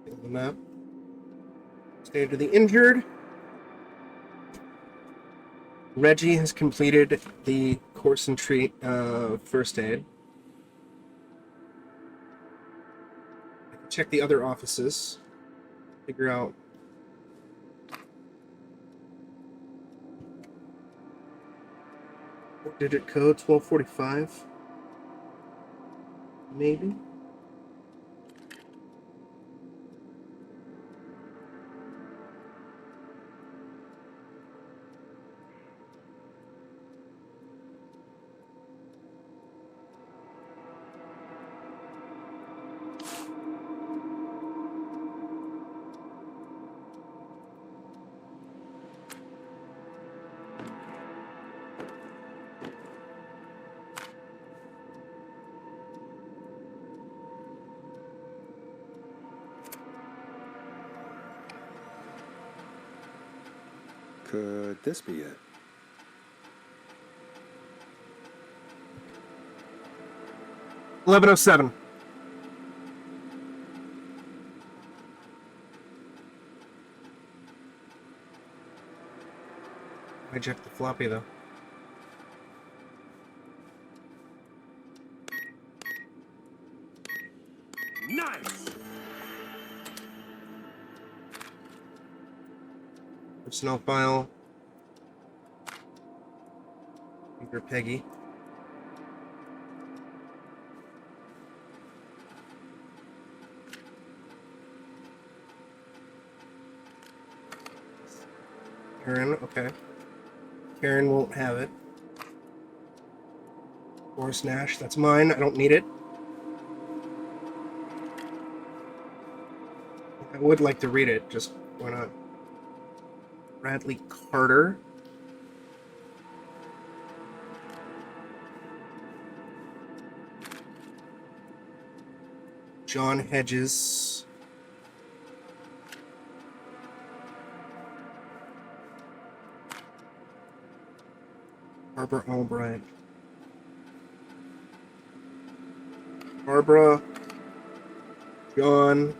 The map. State of the injured. Reggie has completed the course and treat first aid. Check the other offices. Figure out. Digit code 1245. Maybe. Could this be it? $11:07. Hijack the floppy though. Nice! Personnel file. Finger Peggy. Karen, okay. Karen won't have it. Boris Nash, that's mine. I don't need it. I would like to read it, just why not? Bradley Carter. John Hedges. Barbara Albright. Barbara. John.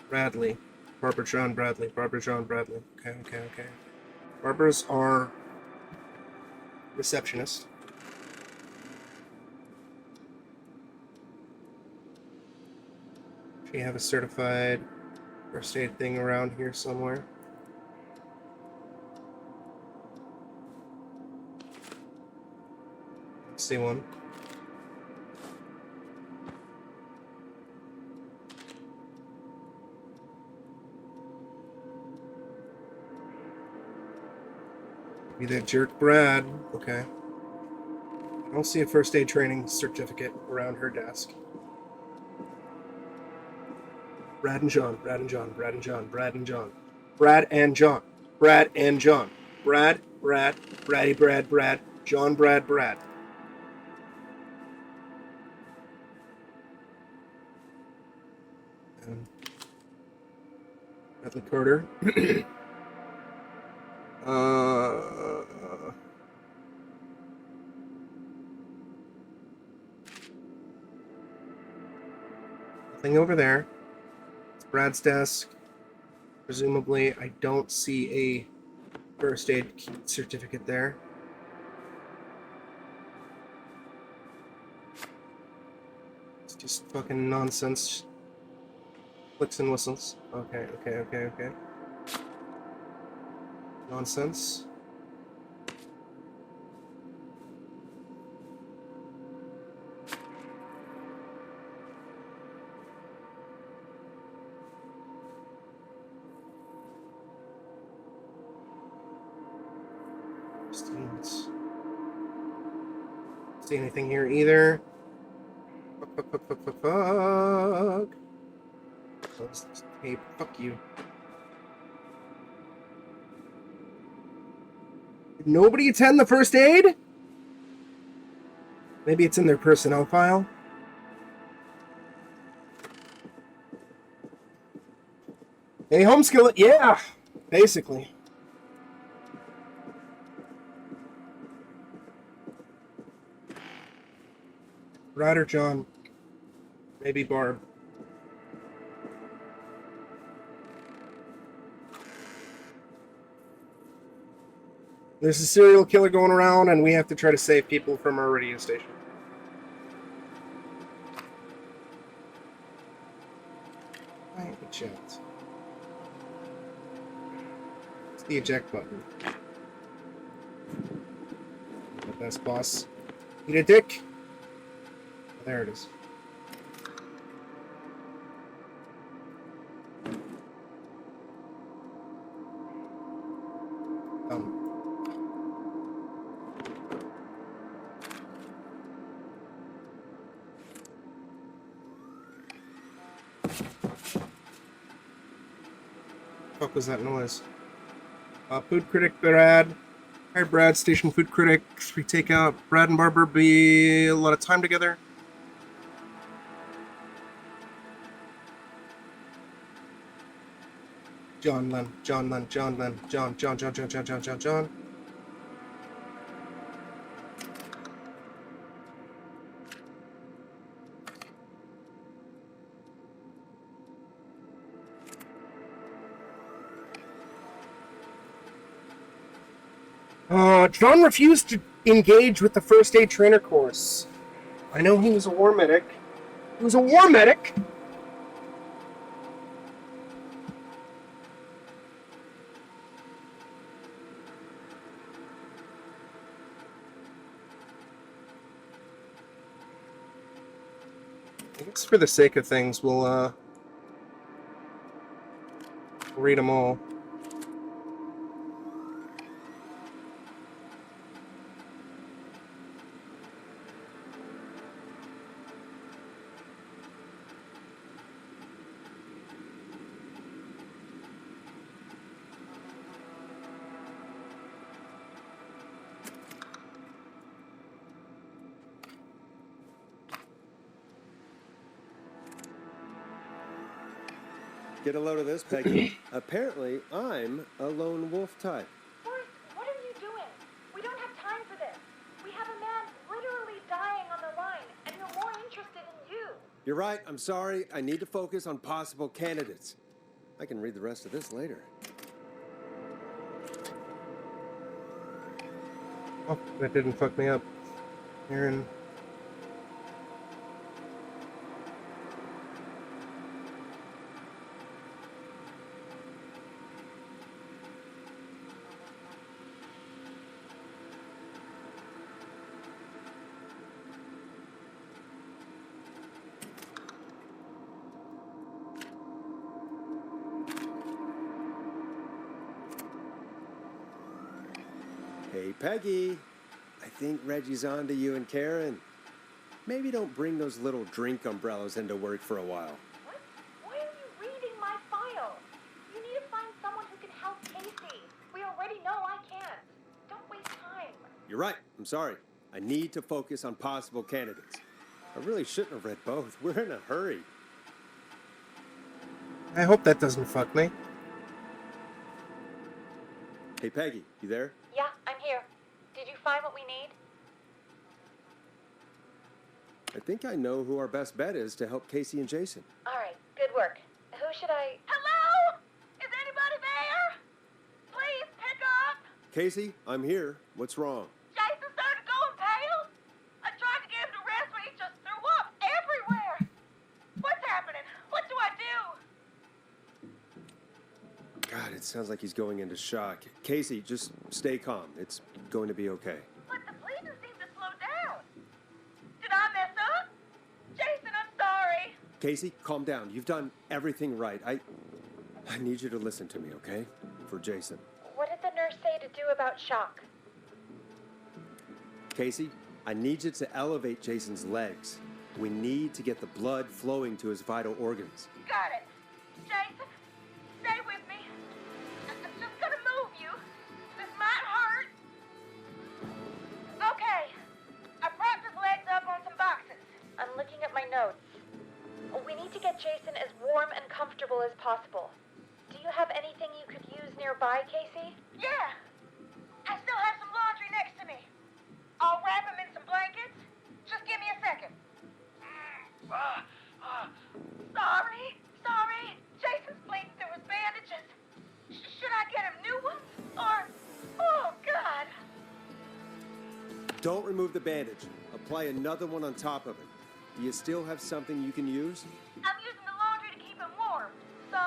Bradley. Barbara John Bradley. Barbara John Bradley. Okay. Barbara's our receptionist. She have a certified first aid thing around here somewhere. See one. Be that jerk Brad. Okay. I don't see a first aid training certificate around her desk. Brad and John, Brad and John, Brad and John, Brad and John. Brad and John. Brad and John. Brad, Braddy, Brad, John, Brad. Bradley Carter. Nothing over there. It's Brad's desk. Presumably, I don't see a first aid certificate there. It's just fucking nonsense. Clicks and whistles. Okay. Nonsense. See anything here either? Fuck. Hey, fuck you. Did nobody attend the first aid? Maybe it's in their personnel file. Hey, home skillet, yeah, basically. Brad or John? Maybe Barb. There's a serial killer going around, and we have to try to save people from our radio station. I eject. It's the eject button. That's boss. Eat a dick. Oh, there it is. What was that noise? Food critic Brad. Hi Brad, station food critic. We take out Brad and Barbara be a lot of time together. John. John refused to engage with the first aid trainer course. I know he was a war medic. He was a war medic! I guess for the sake of things, we'll read them all. Get a load of this, Peggy. Apparently, I'm a lone wolf type. Forrest, what are you doing? We don't have time for this. We have a man literally dying on the line, and we're more interested in you. You're right. I'm sorry. I need to focus on possible candidates. I can read the rest of this later. Oh, that didn't fuck me up. Aaron. Hey, Peggy. I think Reggie's on to you and Karen. Maybe don't bring those little drink umbrellas into work for a while. What? Why are you reading my file? You need to find someone who can help Casey. We already know I can't. Don't waste time. You're right. I'm sorry. I need to focus on possible candidates. I really shouldn't have read both. We're in a hurry. I hope that doesn't fuck me. Hey, Peggy, you there? Yeah, I'm here. Did you find what we need? I think I know who our best bet is to help Casey and Jason. All right, good work. Who should I... Hello? Is anybody there? Please pick up. Casey, I'm here. What's wrong? Jason started going pale. I tried to get him to rest, but he just threw up everywhere. What's happening? What do I do? God, it sounds like he's going into shock. Casey, just stay calm. It's going to be okay. But the bleeding seemed to slow down. Did I mess up? Jason, I'm sorry. Casey, calm down. You've done everything right. I need you to listen to me, okay? For Jason. What did the nurse say to do about shock? Casey, I need you to elevate Jason's legs. We need to get the blood flowing to his vital organs. Got it. Jason, stay with me. I'm just gonna move you. This might hurt. Okay. I propped his legs up on some boxes. I'm looking at my notes. We need to get Jason as warm and comfortable as possible. Do you have anything you could use nearby, Casey? Yeah. I still have some laundry next to me. I'll wrap him in some blankets. Just give me a second. Sorry. Jason's bleeding through his bandages. Should I get him new ones? Or... Oh, God. Don't remove the bandage. Apply another one on top of it. Do you still have something you can use? I'm using the laundry to keep him warm. So...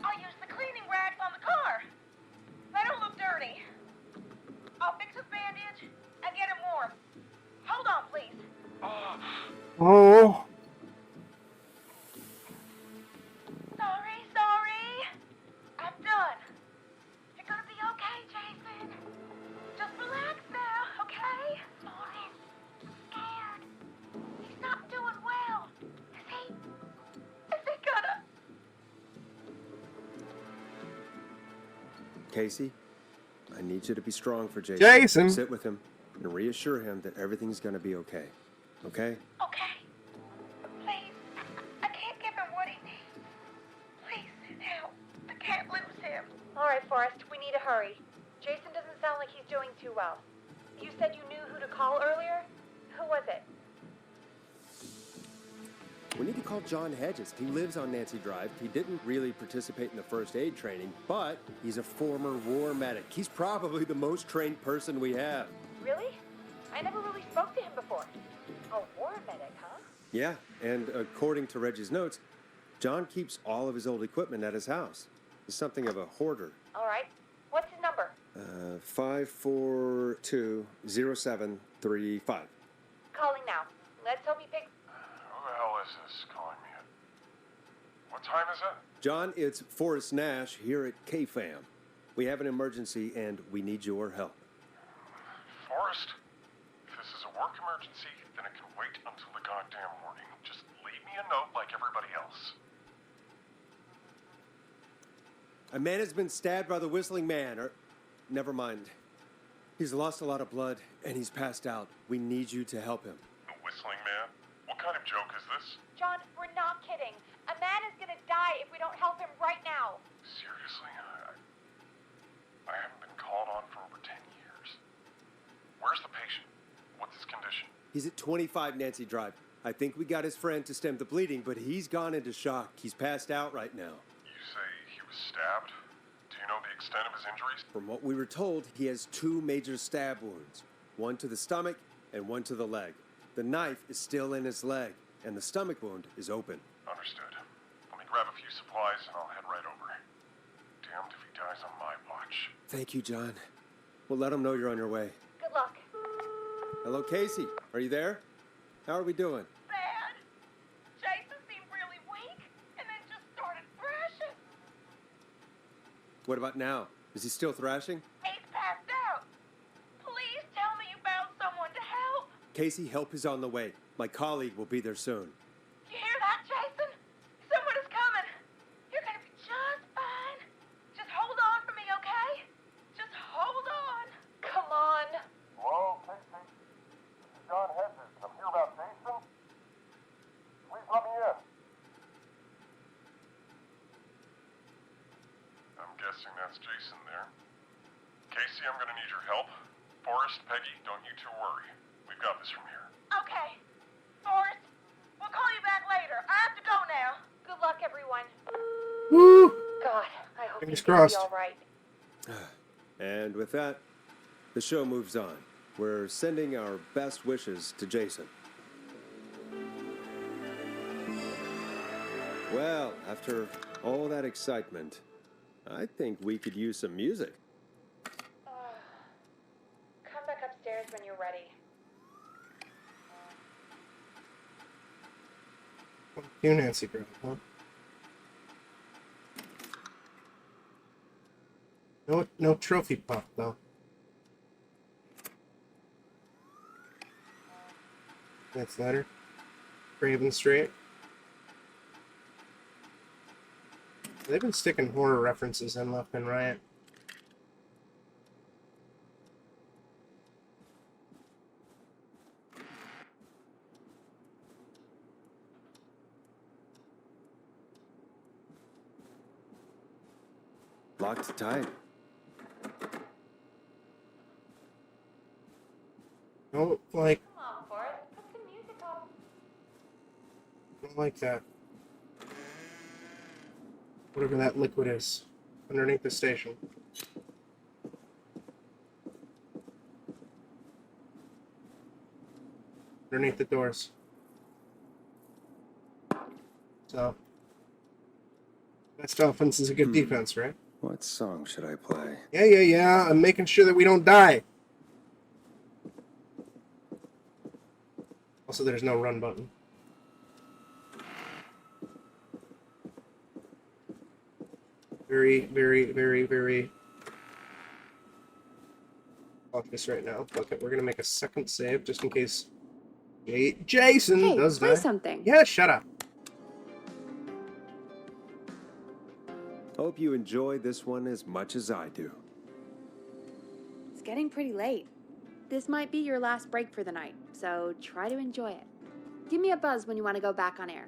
I'll use the cleaning rags on the car. They don't look dirty. I'll fix his bandage and get him warm. Hold on, please. Oh. Sorry. I'm done. You're gonna be okay, Jason. Just relax now, okay? Lauren, I'm scared. He's not doing well. Is he gonna... Casey, I need you to be strong for Jason. Jason! Sit with him and reassure him that everything's gonna be okay. Okay? Okay. Please. I can't give him what he needs. Please, help. I can't lose him. All right, Forrest, we need to hurry. Jason doesn't sound like he's doing too well. You said you knew who to call earlier? Who was it? We need to call John Hedges. He lives on Nancy Drive. He didn't really participate in the first aid training, but he's a former war medic. He's probably the most trained person we have. Really? I never really spoke to him before. A war medic, huh? Yeah, and according to Reggie's notes, John keeps all of his old equipment at his house. He's something of a hoarder. All right. What's his number? 5420735. Calling now. Let's hope he picks... Who the hell is this calling me at... What time is it? John, it's Forrest Nash here at KFAM. We have an emergency and we need your help. Forrest? If this is a work emergency, then it can wait until the goddamn morning. Just leave me a note like everybody else. A man has been stabbed by the Whistling Man, or... Never mind. He's lost a lot of blood, and he's passed out. We need you to help him. The Whistling Man? What kind of joke is this? John, we're not kidding. A man is gonna die if we don't help him right now. Seriously? I haven't been called on for over 10 years. Where's the patient? What's his condition? He's at 25 Nancy Drive. I think we got his friend to stem the bleeding, but he's gone into shock. He's passed out right now. You say he was stabbed? Do you know the extent of his injuries? From what we were told, he has 2 major stab wounds. One to the stomach and one to the leg. The knife is still in his leg, and the stomach wound is open. Understood. Let me grab a few supplies and I'll head right over. Damned if he dies on my watch. Thank you, John. We'll let him know you're on your way. Good luck. Hello, Casey. Are you there? How are we doing? Bad. Jason seemed really weak and then just started thrashing. What about now? Is he still thrashing? He's passed out. Please tell me you found someone to help. Casey, help is on the way. My colleague will be there soon. You hear that, Jason? Someone is coming. You're gonna be just fine. Just hold on for me, okay? Just hold on. Come on. Hello, Casey. This is John Hedges. I'm here about Jason. Please let me in. I'm guessing that's Jason there. Maxie, I'm gonna need your help. Forrest, Peggy, don't you two worry. We've got this from here. Okay. Forrest, we'll call you back later. I have to go now. Good luck, everyone. Woo! God, I hope Fingers he's gonna be crossed. all right. And with that, the show moves on. We're sending our best wishes to Jason. Well, after all that excitement, I think we could use some music. Come back upstairs when you're ready. You Nancy girl, huh? No trophy pop though. That's letter. Craven straight. They've been sticking horror references in left and right. Locked tight. Don't like. Come on, Forrest. Put some music on. Don't like that. Whatever that liquid is underneath the station. Underneath the doors. So, best offense is a good defense, right? What song should I play? Yeah. I'm making sure that we don't die. Also, there's no run button. Very cautious right now. Okay, we're gonna make a second save just in case Jason Hey, does play die. something. Yeah, shut up. Hope you enjoy this one as much as I do. It's getting pretty late. This might be your last break for the night, so try to enjoy it. Give me a buzz when you want to go back on air.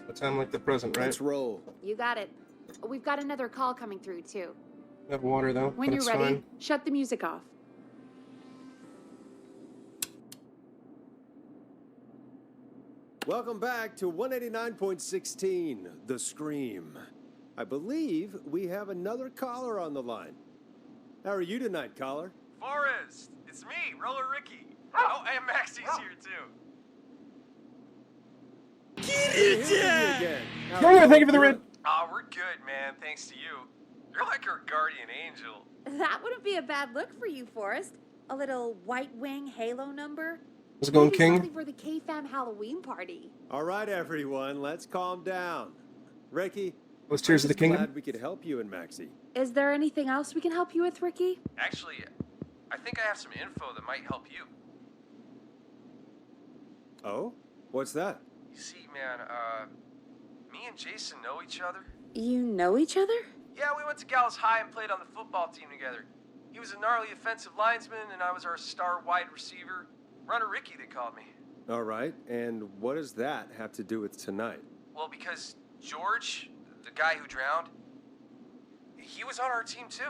A time like the present, right? Let's roll. You got it. We've got another call coming through, too. We have water though. When but you're it's ready, fine. shut the music off. Welcome back to 189.16, The Scream. I believe we have another caller on the line. How are you tonight, caller? Forrest, it's me, Roller Ricky. Oh, and Maxie's here too. Again. Roller, thank you for the red. Oh, we're good, man. Thanks to you. You're like our guardian angel. That wouldn't be a bad look for you, Forrest. A little white wing halo number. How's it going, Maybe King? something for the K-Fam Halloween party. All right, everyone, let's calm down. Ricky, Those Tears of the Kingdom? glad we could help you and Maxie. Is there anything else we can help you with, Ricky? Actually, I think I have some info that might help you. Oh? What's that? You see, man, me and Jason know each other. You know each other? Yeah, we went to Gallows High and played on the football team together. He was a gnarly offensive linesman, and I was our star wide receiver. Runner Ricky, they called me. All right, and what does that have to do with tonight? Well, because George, the guy who drowned, he was on our team too.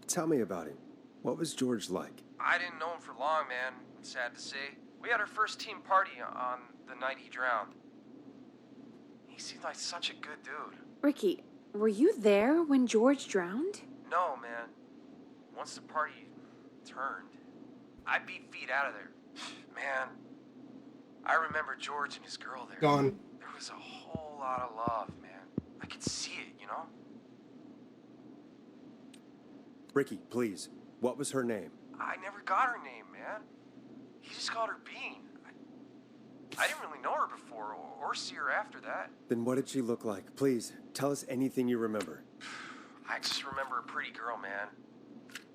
Tell me about him. What was George like? I didn't know him for long, man. Sad to say. We had our first team party on the night he drowned. He seemed like such a good dude. Ricky, were you there when George drowned? No, man. Once the party turned, I beat feet out of there. Man, I remember George and his girl there. Gone. There was a whole lot of love, man. I could see it, you know? Ricky, please. What was her name? I never got her name, man. He just called her Bean. I didn't really know her before or see her after that. Then what did she look like? Please, tell us anything you remember. I just remember a pretty girl, man.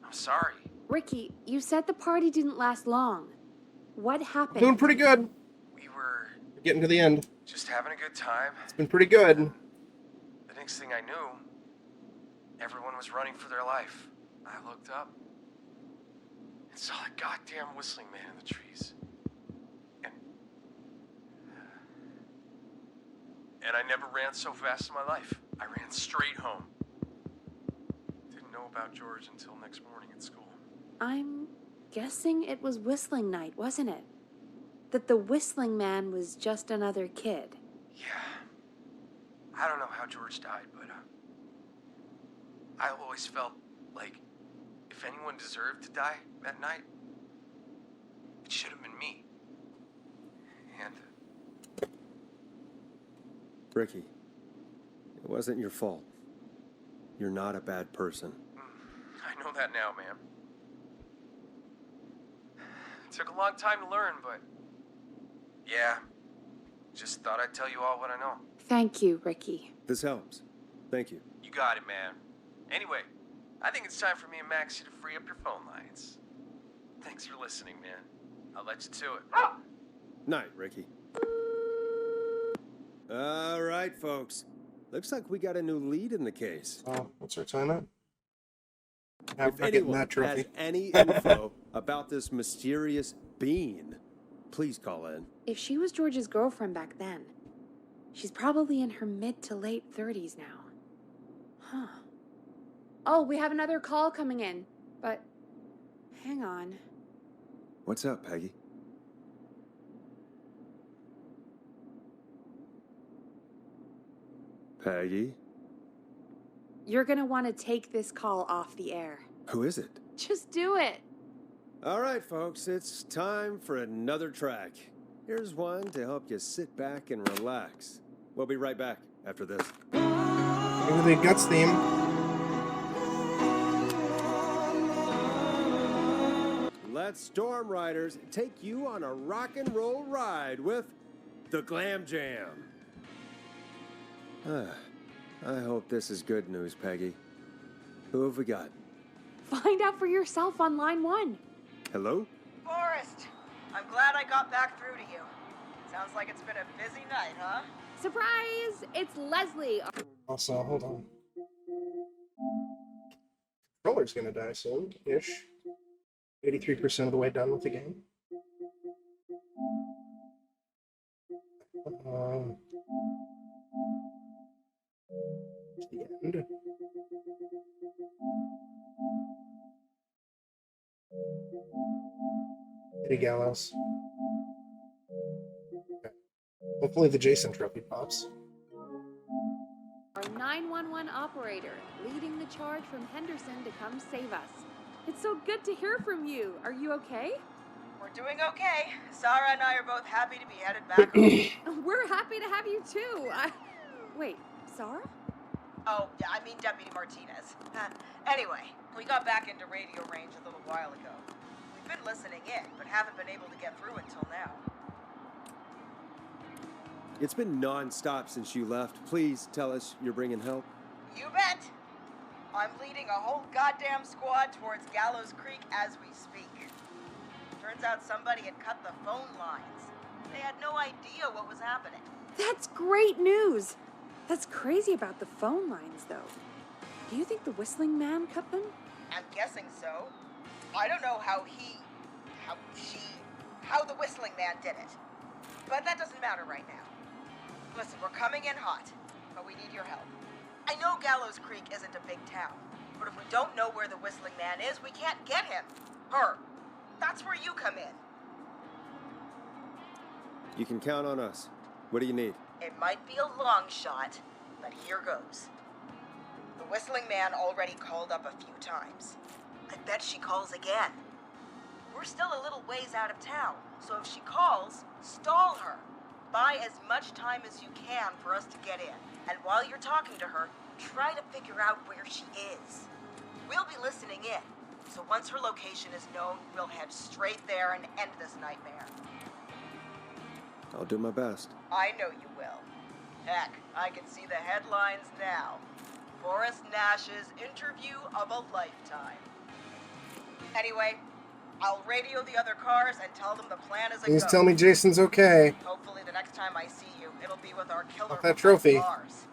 I'm sorry. Ricky, you said the party didn't last long. What happened? Doing pretty good. We were Getting to the end. just having a good time. It's been pretty good. The next thing I knew, everyone was running for their life. I looked up and saw a goddamn whistling man in the trees. And And I never ran so fast in my life. I ran straight home. Didn't know about George until next morning at school. I'm guessing it was whistling night, wasn't it? That the whistling man was just another kid. Yeah. I don't know how George died, but I always felt like if anyone deserved to die that night, it should have been me. And Ricky, it wasn't your fault. You're not a bad person. I know that now, man. It took a long time to learn, but yeah, just thought I'd tell you all what I know. Thank you, Ricky. This helps. Thank you. You got it, man. Anyway, I think it's time for me and Maxie to free up your phone lines. Thanks for listening, man. I'll let you to it. Night, Ricky. All right, folks. Looks like we got a new lead in the case. Oh, what's our time at? If anyone has any info about this mysterious being, please call in. If she was George's girlfriend back then, she's probably in her mid to late 30s now. Huh. Oh, we have another call coming in, but hang on. What's up, Peggy? Peggy? You're gonna want to take this call off the air. Who is it? Just do it. All right, folks, it's time for another track. Here's one to help you sit back and relax. We'll be right back after this. Maybe the Guts theme. Let Storm Riders take you on a rock and roll ride with the Glam Jam. I hope this is good news, Peggy. Who have we got? Find out for yourself on line 1. Hello? Forrest, I'm glad I got back through to you. Sounds like it's been a busy night, huh? Surprise! It's Leslie. Also, hold on. Controller's gonna die soon-ish. 83% of the way done with the game. The end. Kitty Gallows. Okay. Hopefully the Jason trophy pops. Our 911 operator, leading the charge from Henderson to come save us. It's so good to hear from you. Are you okay? We're doing okay. Sarah and I are both happy to be headed back home. We're happy to have you too. Wait, Sarah? Oh, yeah, I mean Deputy Martinez. Anyway, we got back into radio range a little while ago. We've been listening in, but haven't been able to get through until now. It's been non-stop since you left. Please tell us you're bringing help. You bet! I'm leading a whole goddamn squad towards Gallows Creek as we speak. Turns out somebody had cut the phone lines. They had no idea what was happening. That's great news. That's crazy about the phone lines, though. Do you think the Whistling Man cut them? I'm guessing so. I don't know how the Whistling Man did it. But that doesn't matter right now. Listen, we're coming in hot, but we need your help. I know Gallows Creek isn't a big town, but if we don't know where the Whistling Man is, we can't get him. Her. That's where you come in. You can count on us. What do you need? It might be a long shot, but here goes. The Whistling Man already called up a few times. I bet she calls again. We're still a little ways out of town, so if she calls, stall her. Buy as much time as you can for us to get in. And while you're talking to her, try to figure out where she is. We'll be listening in, so once her location is known, we'll head straight there and end this nightmare. I'll do my best. I know you will. Heck, I can see the headlines now. Forrest Nash's interview of a lifetime. Anyway, I'll radio the other cars and tell them the plan is a go. Please tell me Jason's okay. Hopefully the next time I see you, it'll be with our killer Not that trophy. Mars.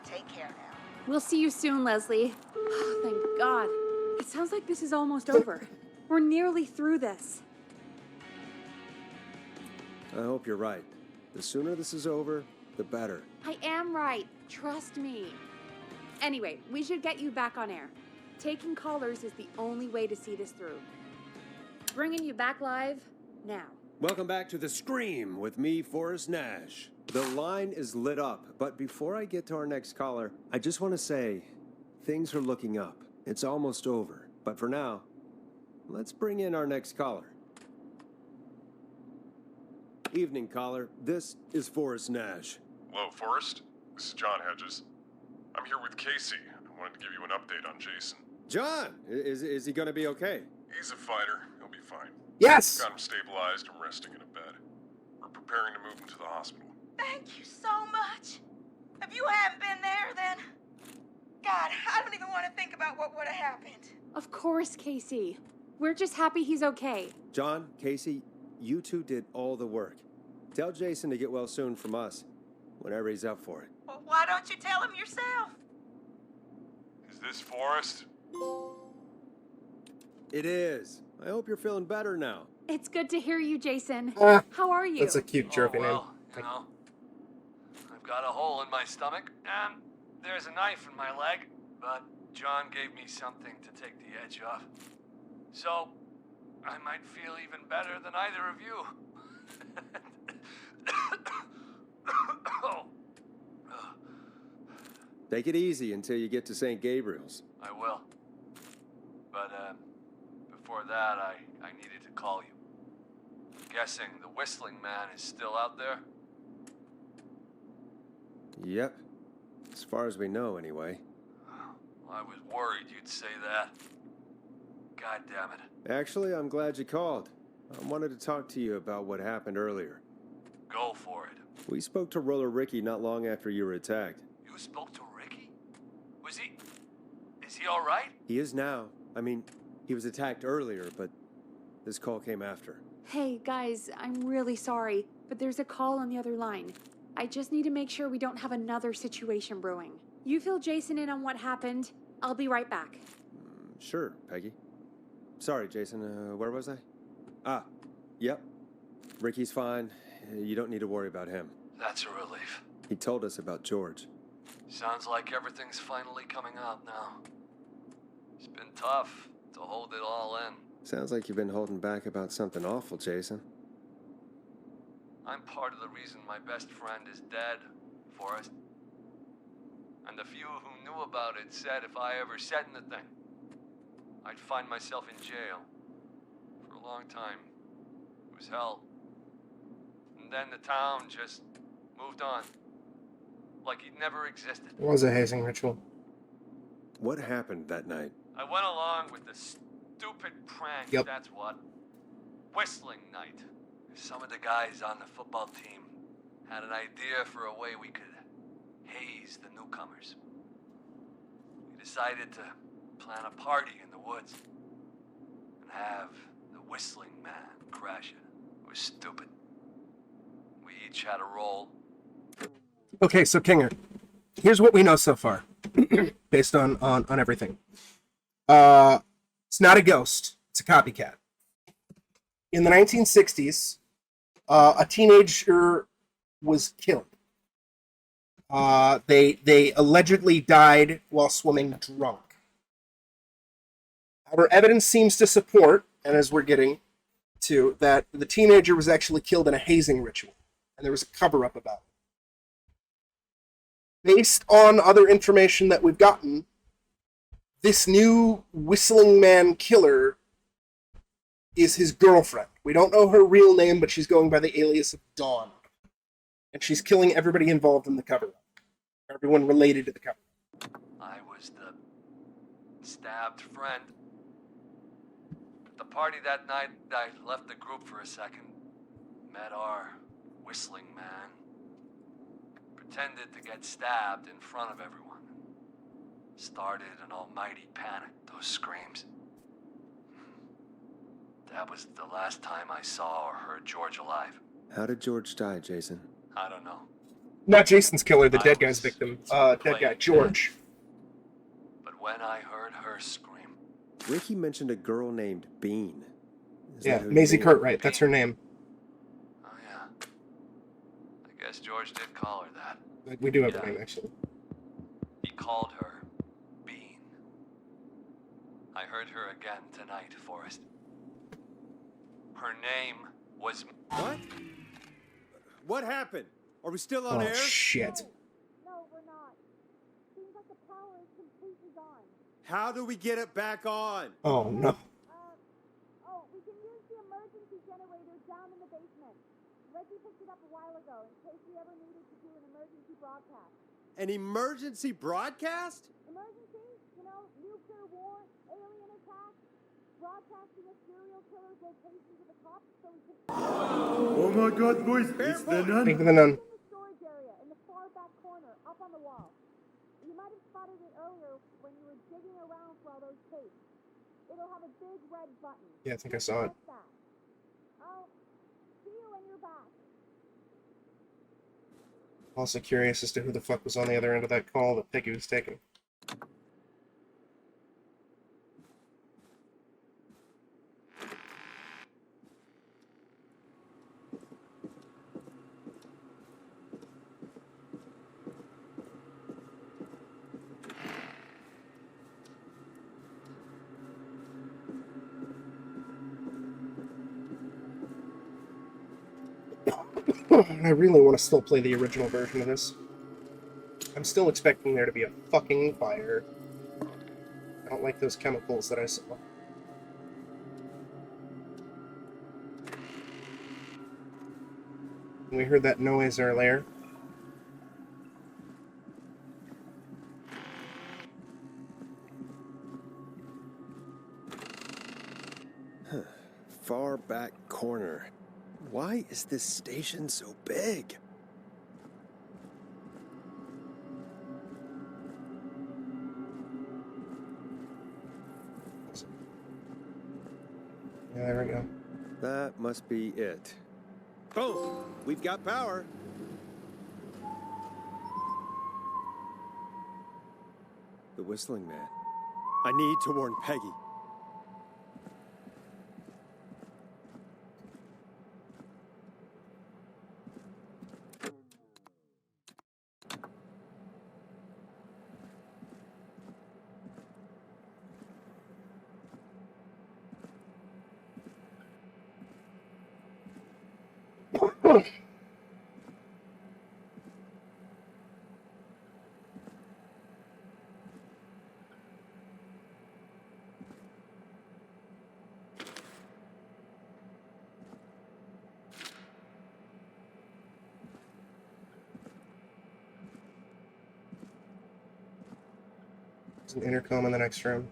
Take care now. We'll see you soon, Leslie. Oh, thank God. It sounds like this is almost over. We're nearly through this. I hope you're right. The sooner this is over, the better. I am right. Trust me. Anyway, we should get you back on air. Taking callers is the only way to see this through. Bringing you back live now. Welcome back to The Scream with me, Forrest Nash. The line is lit up, but before I get to our next caller, I just want to say, things are looking up. It's almost over. But for now, let's bring in our next caller. Evening, caller. This is Forrest Nash. Hello, Forrest. This is John Hedges. I'm here with Casey. I wanted to give you an update on Jason. John! Is he gonna be okay? He's a fighter. He'll be fine. Yes! Got him stabilized and resting in a bed. We're preparing to move him to the hospital. Thank you so much. If you hadn't been there, then... God, I don't even want to think about what would have happened. Of course, Casey. We're just happy he's okay. John, Casey, you two did all the work. Tell Jason to get well soon from us, whenever he's up for it. Well, why don't you tell him yourself? Is this Forrest? It is. I hope you're feeling better now. It's good to hear you, Jason. Ah, How are you? That's a cute chirping name. You know, I've got a hole in my stomach, and there's a knife in my leg, but John gave me something to take the edge off. So, I might feel even better than either of you. Oh. Take it easy until you get to St. Gabriel's. I will. But, before that, I needed to call you. Guessing the Whistling Man is still out there? Yep. As far as we know, anyway. I was worried you'd say that. God damn it. Actually, I'm glad you called. I wanted to talk to you about what happened earlier. Go for it. We spoke to Roller Ricky not long after you were attacked. You spoke to Ricky? Is he alright? He is now. I mean, he was attacked earlier, but this call came after. Hey, guys, I'm really sorry, but there's a call on the other line. I just need to make sure we don't have another situation brewing. You fill Jason in on what happened. I'll be right back. Sure, Peggy. Sorry, Jason. Where was I? Yep. Ricky's fine. You don't need to worry about him. That's a relief. He told us about George. Sounds like everything's finally coming out now. It's been tough to hold it all in. Sounds like you've been holding back about something awful, Jason. I'm part of the reason my best friend is dead, Forrest. And the few who knew about it said if I ever said anything, I'd find myself in jail. For a long time. It was hell. And then the town just moved on. Like he'd never existed. It was a hazing ritual. What happened that night? I went along with the stupid prank, that's what. Whistling night. Some of the guys on the football team had an idea for a way we could haze the newcomers. We decided to plan a party in the woods and have the Whistling Man crash it. It was stupid. We each had a role. Okay, so Kinger, here's what we know so far, based on everything. It's not a ghost. It's a copycat. In the 1960s, a teenager was killed. They allegedly died while swimming drunk. Our evidence seems to support, and as we're getting to, that the teenager was actually killed in a hazing ritual, and there was a cover-up about it. Based on other information that we've gotten, this new Whistling Man killer is his girlfriend. We don't know her real name, but she's going by the alias of Dawn. And she's killing everybody involved in the cover-up. Everyone related to the cover-up. I was the stabbed friend. At the party that night, I left the group for a second. Met our Whistling Man. Pretended to get stabbed in front of everyone. Started an almighty panic, those screams. That was the last time I saw or heard George alive. How did George die, Jason? I don't know. Not Jason's killer, the dead guy's victim. Dead guy, George. But when I heard her scream... Ricky mentioned a girl named Bean. Yeah, Maisie Cartwright, that's her name. Oh yeah. I Guess George did call her that. We do have a name, actually. He called her Bean. I heard her again tonight, Forrest. Her name was... What? What happened? Are we still on air? Shit. No, we're not. Seems like the power is completely gone. How do we get it back on? Oh, no. We can use the emergency generator down in the basement. Reggie picked it up a while ago in case we ever needed to do an emergency broadcast. An emergency broadcast? Emergency? You know, nuclear war, alien attack, broadcasting a serial killer's location to the cops so we can... Oh my god, boys, it's the nun. Think of the nun. In the storage area, in the far back corner, up on the wall. You might have spotted it earlier when you were digging around for all those tapes. It'll have a big red button. Yeah, I think I saw it. Press that. I'll see you when you're back. Also curious as to who the fuck was on the other end of that call that Piggy was taking. I really want to still play the original version of this. I'm still expecting there to be a fucking fire. I don't like those chemicals that I saw. We heard that noise earlier. Far back corner. Why is this station so big? Yeah, there we go. That must be it. Boom! We've got power. The whistling man. I need to warn Peggy. There's an intercom in the next room.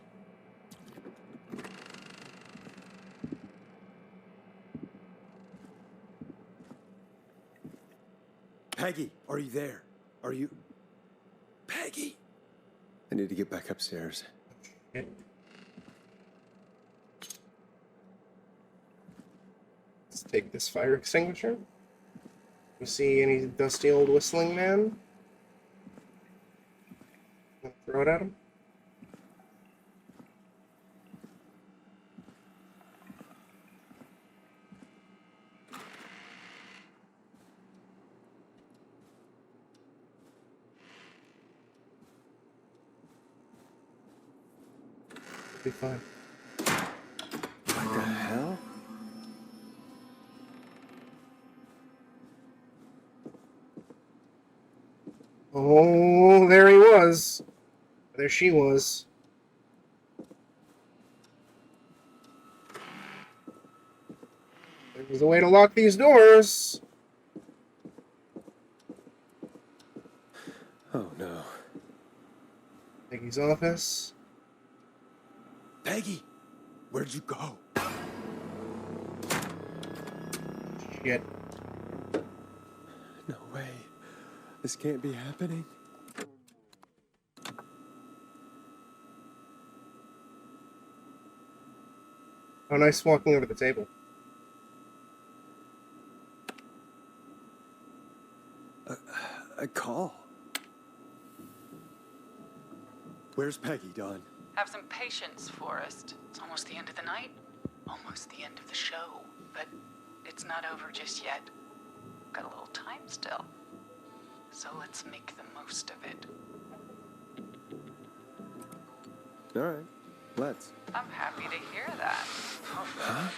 Peggy, are you there? Are you... Peggy! I need to get back upstairs. Okay. Let's take this fire extinguisher. You see any dusty old whistling man? Throw it at him. Be fine. What the hell? Oh, there he was. There she was. There's a way to lock these doors. Oh no. Peggy's office. Peggy, where'd you go? Shit. No way. This can't be happening. Oh, nice walking over the table. A call. Where's Peggy, Dawn? Have some patience, Forrest. It's almost the end of the night. Almost the end of the show. But it's not over just yet. Got a little time still. so let's make the most of it. All right, let's. I'm happy to hear that. Huh?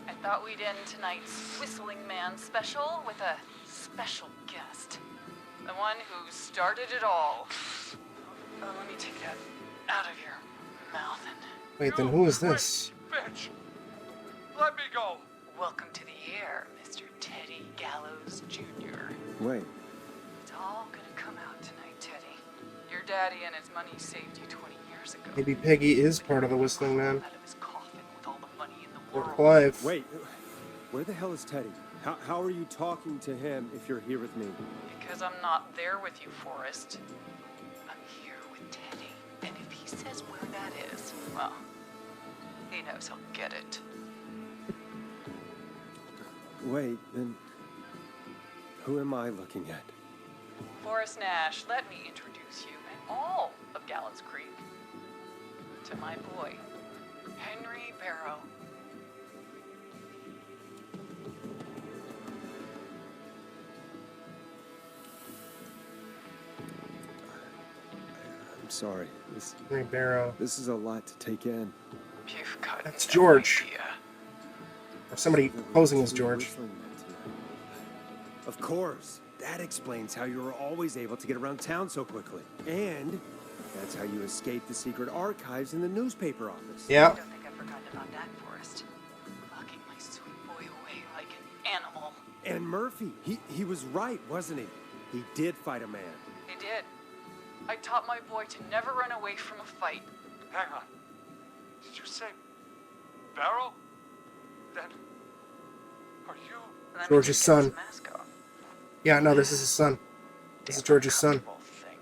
I thought we'd end tonight's Whistling Man special with a special guest. The one who started it all. Let me take that out of your mouth and... Wait, then who is this? Bitch! Let me go! Welcome to the air, Mr. Teddy Gallows Jr. Wait. It's all gonna come out tonight, Teddy. Your daddy and his money saved you 20 years ago. Maybe Peggy is part of the Whistling Man. Out of his coffin with all the money in the Or world. Clive. Wait, where the hell is Teddy? How are you talking to him if you're here with me? Because I'm not there with you, Forrest. I'm here with Teddy. And if he says where that is, well, he knows he'll get it. Wait, then who am I looking at? Forrest Nash, let me introduce you and all of Gallows Creek to my boy, Henry Barrow. I'm sorry. Henry Barrow. This is a lot to take in. You've got That's no George. idea. Or somebody posing as George. Of course. That explains how you were always able to get around town so quickly. And that's how you escaped the secret archives in the newspaper office. Yeah. I don't think I've forgotten about that, Forrest. Locking my sweet boy away like an animal. And Murphy, he was right, wasn't he? He did fight a man. He did. I taught my boy to never run away from a fight. Hang on. Did you say Barrow? Then are you Let me George's just get son. his mask off. Yeah, no, this is his son. This is George's son. Thing.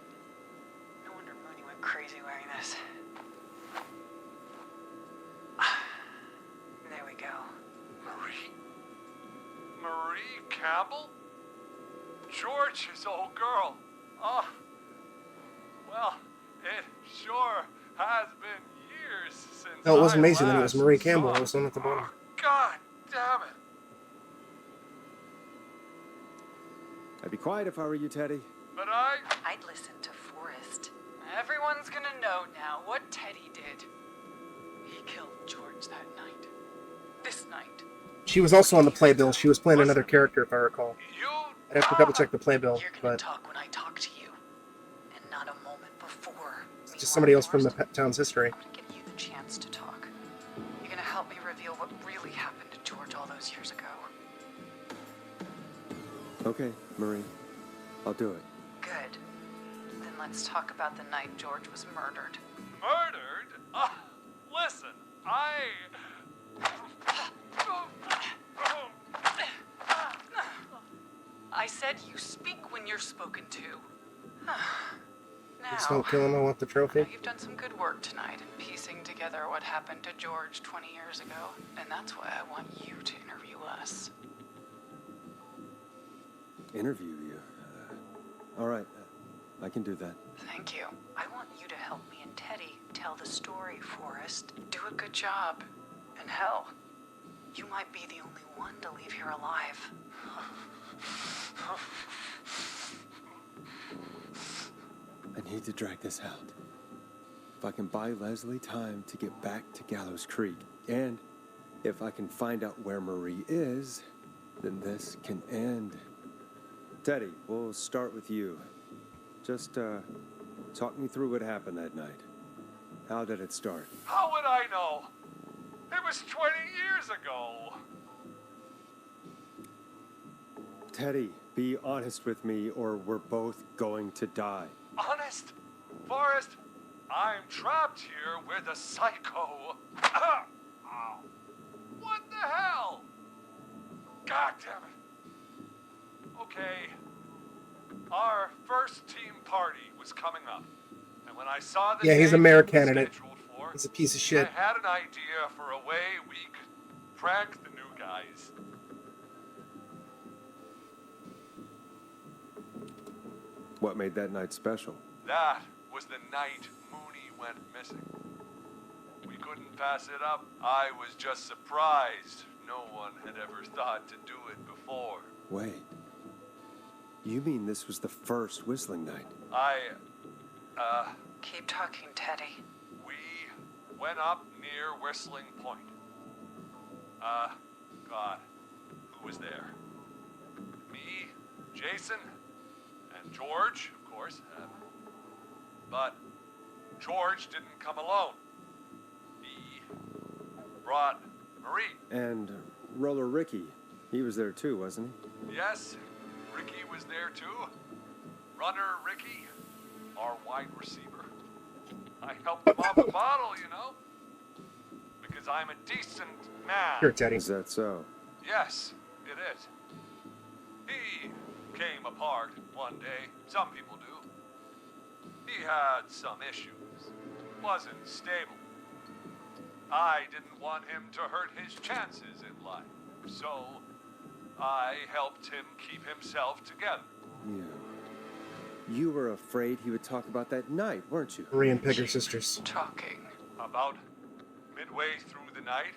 No wonder Mooney went crazy wearing this. There we go. Marie Campbell? George's old girl. Oh. Well, it sure has been years since No, it wasn't I Mason, then it was last Marie Campbell. saw- It was the one at the bottom. God damn it. I'd be quiet if I were you, Teddy. But I'd listen to Forrest. Everyone's gonna know now what Teddy did. He killed George that night. This night. She was also on the playbill. She was playing another character, if I recall. I'd have to double check the playbill, but Talk when I talk to you, and not a moment before. it's just somebody else from the town's history. I'm gonna give you the chance to talk. You're gonna help me reveal what really happened to George all those years ago. Okay, Marie. I'll do it. Good. Then let's talk about the night George was murdered. murdered? Listen, I said you speak when you're spoken to. Now, Just don't kill him, I want the trophy. you've done some good work tonight in piecing together what happened to George 20 years ago, and that's why I want you to interview us. Interview you? All right. I can do that. Thank you. I want you to help me and Teddy tell the story, Forrest. Do a good job. And hell, you might be the only one to leave here alive. I need to drag this out. If I can buy Leslie time to get back to Gallows Creek, and if I can find out where Marie is, then this can end. Teddy, we'll start with you. Just, talk me through what happened that night. How did it start? how would I know? It was 20 years ago. Teddy, be honest with me or we're both going to die. Honest? Forrest, I'm trapped here with a psycho. Ow. What the hell? God damn it. Okay. Our first team party was coming up. And when I saw the Yeah, he's a day mayor it was candidate. scheduled for, He's a piece of shit. I had an idea for a way we could prank the new guys. What made that night special? That was the night Mooney went missing. We couldn't pass it up. I was just surprised. No one had ever thought to do it before. Wait. You mean this was the first whistling night? Keep talking, Teddy. We went up near Whistling Point. God, who was there? Me, Jason, and George, of course. But George didn't come alone. He brought Marie. And Roller Ricky, he was there too, wasn't he? Yes, Ricky was there too. Runner Ricky, our wide receiver. I helped him off the bottle, you know? Because I'm a decent man. Sure, Teddy. Is that so? Yes, it is. He came apart one day. Some people do. He had some issues. Wasn't stable. I didn't want him to hurt his chances in life. So, I helped him keep himself together. You were afraid he would talk about that night, weren't you? Marie and Peg are sisters. Talking. About midway through the night,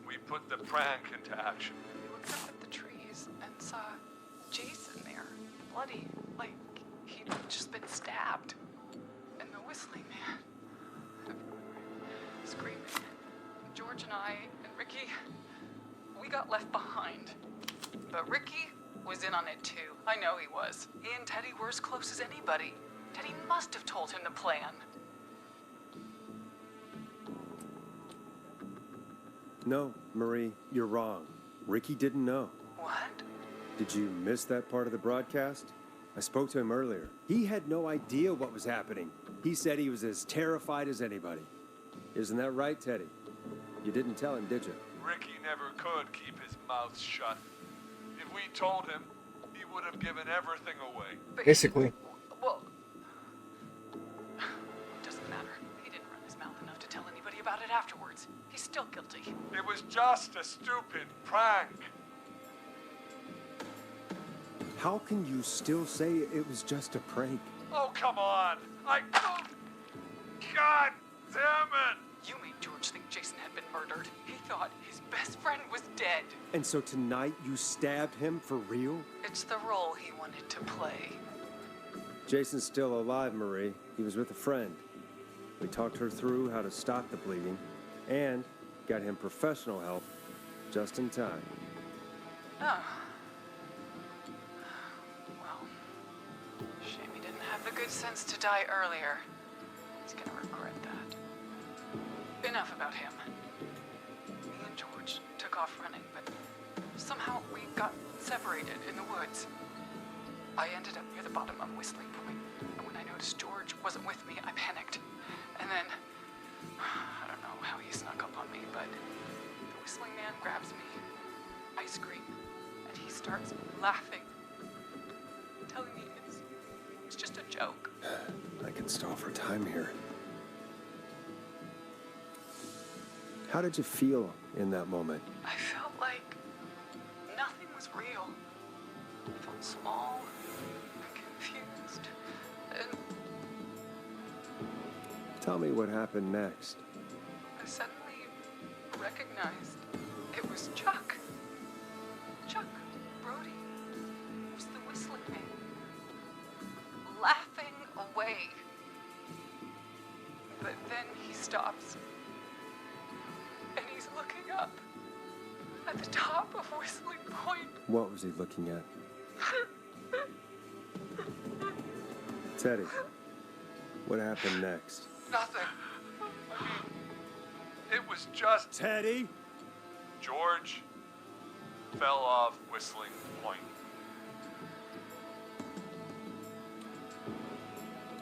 we put the prank into action. We looked up at the trees and saw Jason there, bloody, like he'd just been stabbed. And the whistling man, screaming. George and I and Ricky, we got left behind. But Ricky was in on it too. I know he was. He and Teddy were as close as anybody. Teddy must have told him the plan. No, Marie, you're wrong. Ricky didn't know. What? Did you miss that part of the broadcast? I spoke to him earlier. He had no idea what was happening. He said he was as terrified as anybody. Isn't that right, Teddy? You didn't tell him, did you? Ricky never could keep his mouth shut. If we told him, he would have given everything away. Basically. Well, doesn't matter. He didn't run his mouth enough to tell anybody about it afterwards. He's still guilty. It was just a stupid prank. How can you still say it was just a prank? Oh, come on. God damn it. You made George think Jason had been murdered. He thought his best friend was dead. And so tonight you stabbed him for real? It's the role he wanted to play. Jason's still alive, Marie. He was with a friend. We talked her through how to stop the bleeding and got him professional help just in time. Oh. Well, shame he didn't have the good sense to die earlier. He's gonna regret that. Enough about him. Me and George took off running, but somehow we got separated in the woods. I ended up near the bottom of Whistling Point, and when I noticed George wasn't with me, I panicked. And then, I don't know how he snuck up on me, but the whistling man grabs me. I scream, and he starts laughing, telling me it's just a joke. I can stall for time here. How did you feel in that moment? I felt like nothing was real. I felt small and confused. And Tell me what happened next. I suddenly recognized it was Chuck. Chuck Brody was the whistling man, laughing away. But then he stops. And he's looking up at the top of Whistling Point. What was he looking at? Teddy, what happened next? Nothing. I mean, it was just... Teddy? George fell off Whistling Point.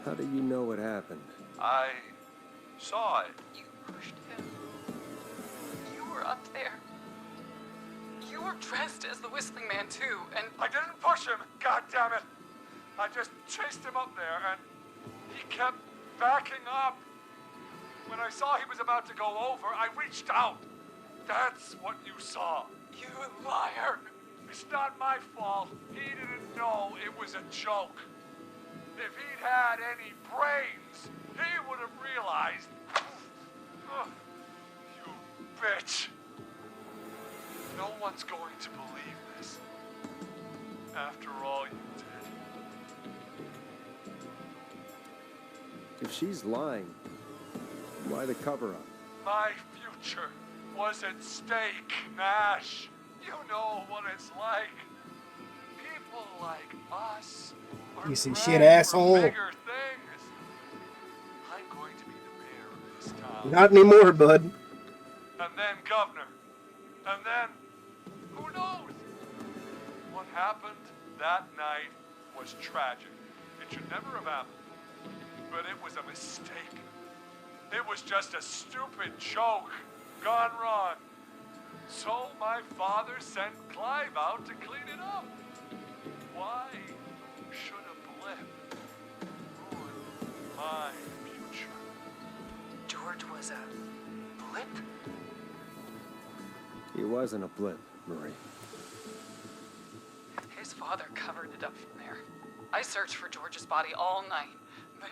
How do you know what happened? I saw it. You pushed him. You were up there. You were dressed as the Whistling Man, too, and... I didn't push him, God damn it! I just chased him up there, and he kept backing up. When I saw he was about to go over, I reached out. That's what you saw. You liar! It's not my fault. He didn't know it was a joke. If he'd had any brains, he would have realized. You bitch. No one's going to believe this. After all you did. If she's lying, why the cover-up? My future was at stake, Nash. You know what it's like. People like us are Piece of bred shit for asshole. bigger things. I'm going to be the mayor of this town. Not anymore, bud. And then governor. And then, who knows? What happened that night was tragic. It should never have happened. But it was a mistake. It was just a stupid joke gone wrong. So my father sent Clive out to clean it up. Why should a blip ruin my future? George was a blip? He wasn't a blip, Marie. His father covered it up from there. I searched for George's body all night, but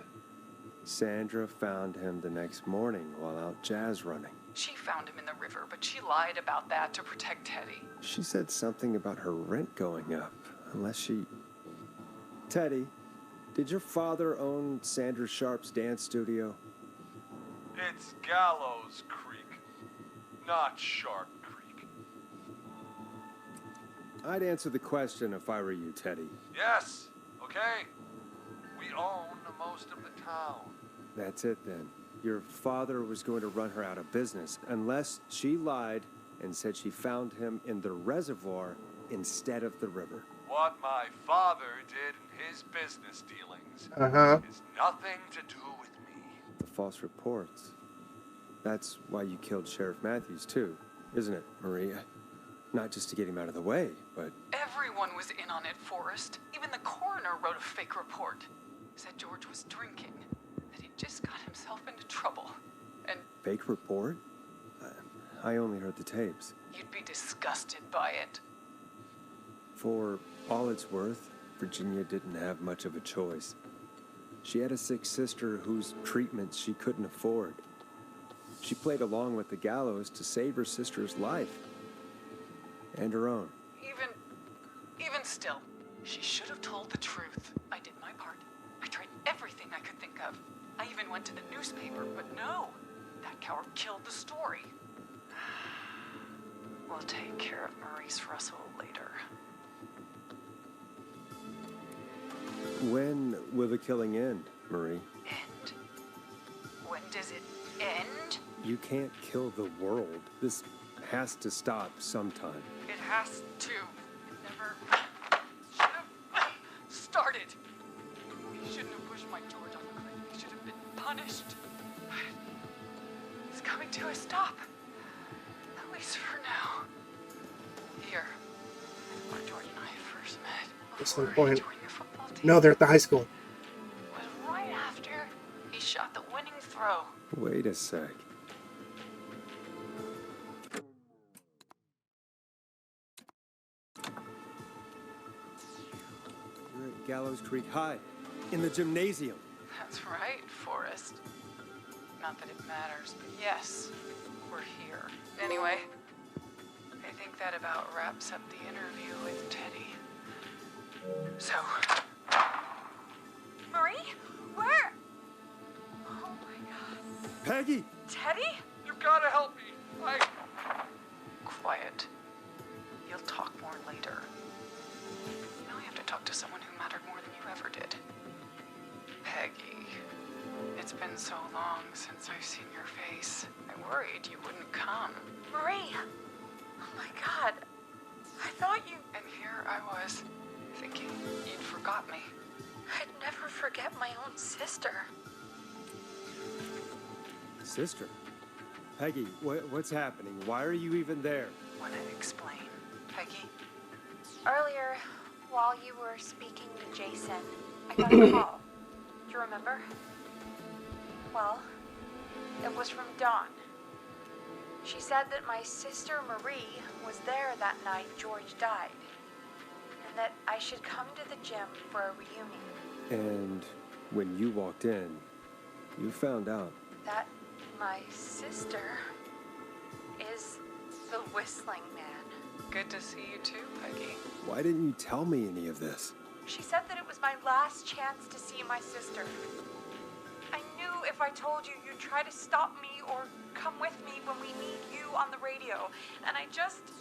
Sandra found him the next morning while out jazz running. she found him in the river, but she lied about that to protect Teddy. She said something about her rent going up, unless she... Teddy, did your father own Sandra Sharp's dance studio? It's Gallows Creek, not Sharp Creek. I'd answer the question if I were you, Teddy. Yes, okay. We own most of the town. That's it then. Your father was going to run her out of business unless she lied and said she found him in the reservoir instead of the river. What my father did in his business dealings is nothing to do with me. The false reports. That's why you killed Sheriff Matthews too, isn't it, Maria? Not just to get him out of the way, but... Everyone was in on it, Forrest. Even the coroner wrote a fake report. Said George was drinking, that he just got himself into trouble. And Fake report? I only heard the tapes. you'd be disgusted by it. For all it's worth, Virginia didn't have much of a choice. She had a sick sister whose treatment she couldn't afford. She played along with the gallows to save her sister's life. And her own. Even still, she should have told the truth. I did my part. I tried everything I could think of. I even went to the newspaper, but no. That coward killed the story. We'll take care of Maurice Russell later. When will the killing end, Marie? End? When does it end? You can't kill the world. This has to stop sometime. It has to. It never should have started. He shouldn't have pushed my George on the cliff. He should have been punished. It's coming to a stop. At least for now. Here, where George and I first met. At some point. No, they're at the high school. Was right after he shot the winning throw. Wait a sec. You're at Gallows Creek High, in the gymnasium. That's right, Forrest. Not that it matters, but yes, we're here. Anyway, I think that about wraps up the interview with Teddy. So, Marie? Where? Oh my god. Peggy! Teddy? You gotta help me. Quiet. You'll talk more later. Now I have to talk to someone who mattered more than you ever did. Peggy. It's been so long since I've seen your face. I worried you wouldn't come. Marie! Oh my god. I thought you... And here I was, thinking you'd forgot me. I'd never forget my own sister. Sister? Peggy, what's happening? Why are you even there? Want to explain, Peggy? Earlier, while you were speaking to Jason, I got a call. Do you remember? Well, it was from Dawn. She said that my sister Marie was there that night George died, and that I should come to the gym for a reunion. And when you walked in, you found out. That my sister is the Whistling Man. Good to see you too, Peggy. Why didn't you tell me any of this? She said that it was my last chance to see my sister. I knew if I told you, you'd try to stop me or come with me when we need you on the radio. And I just...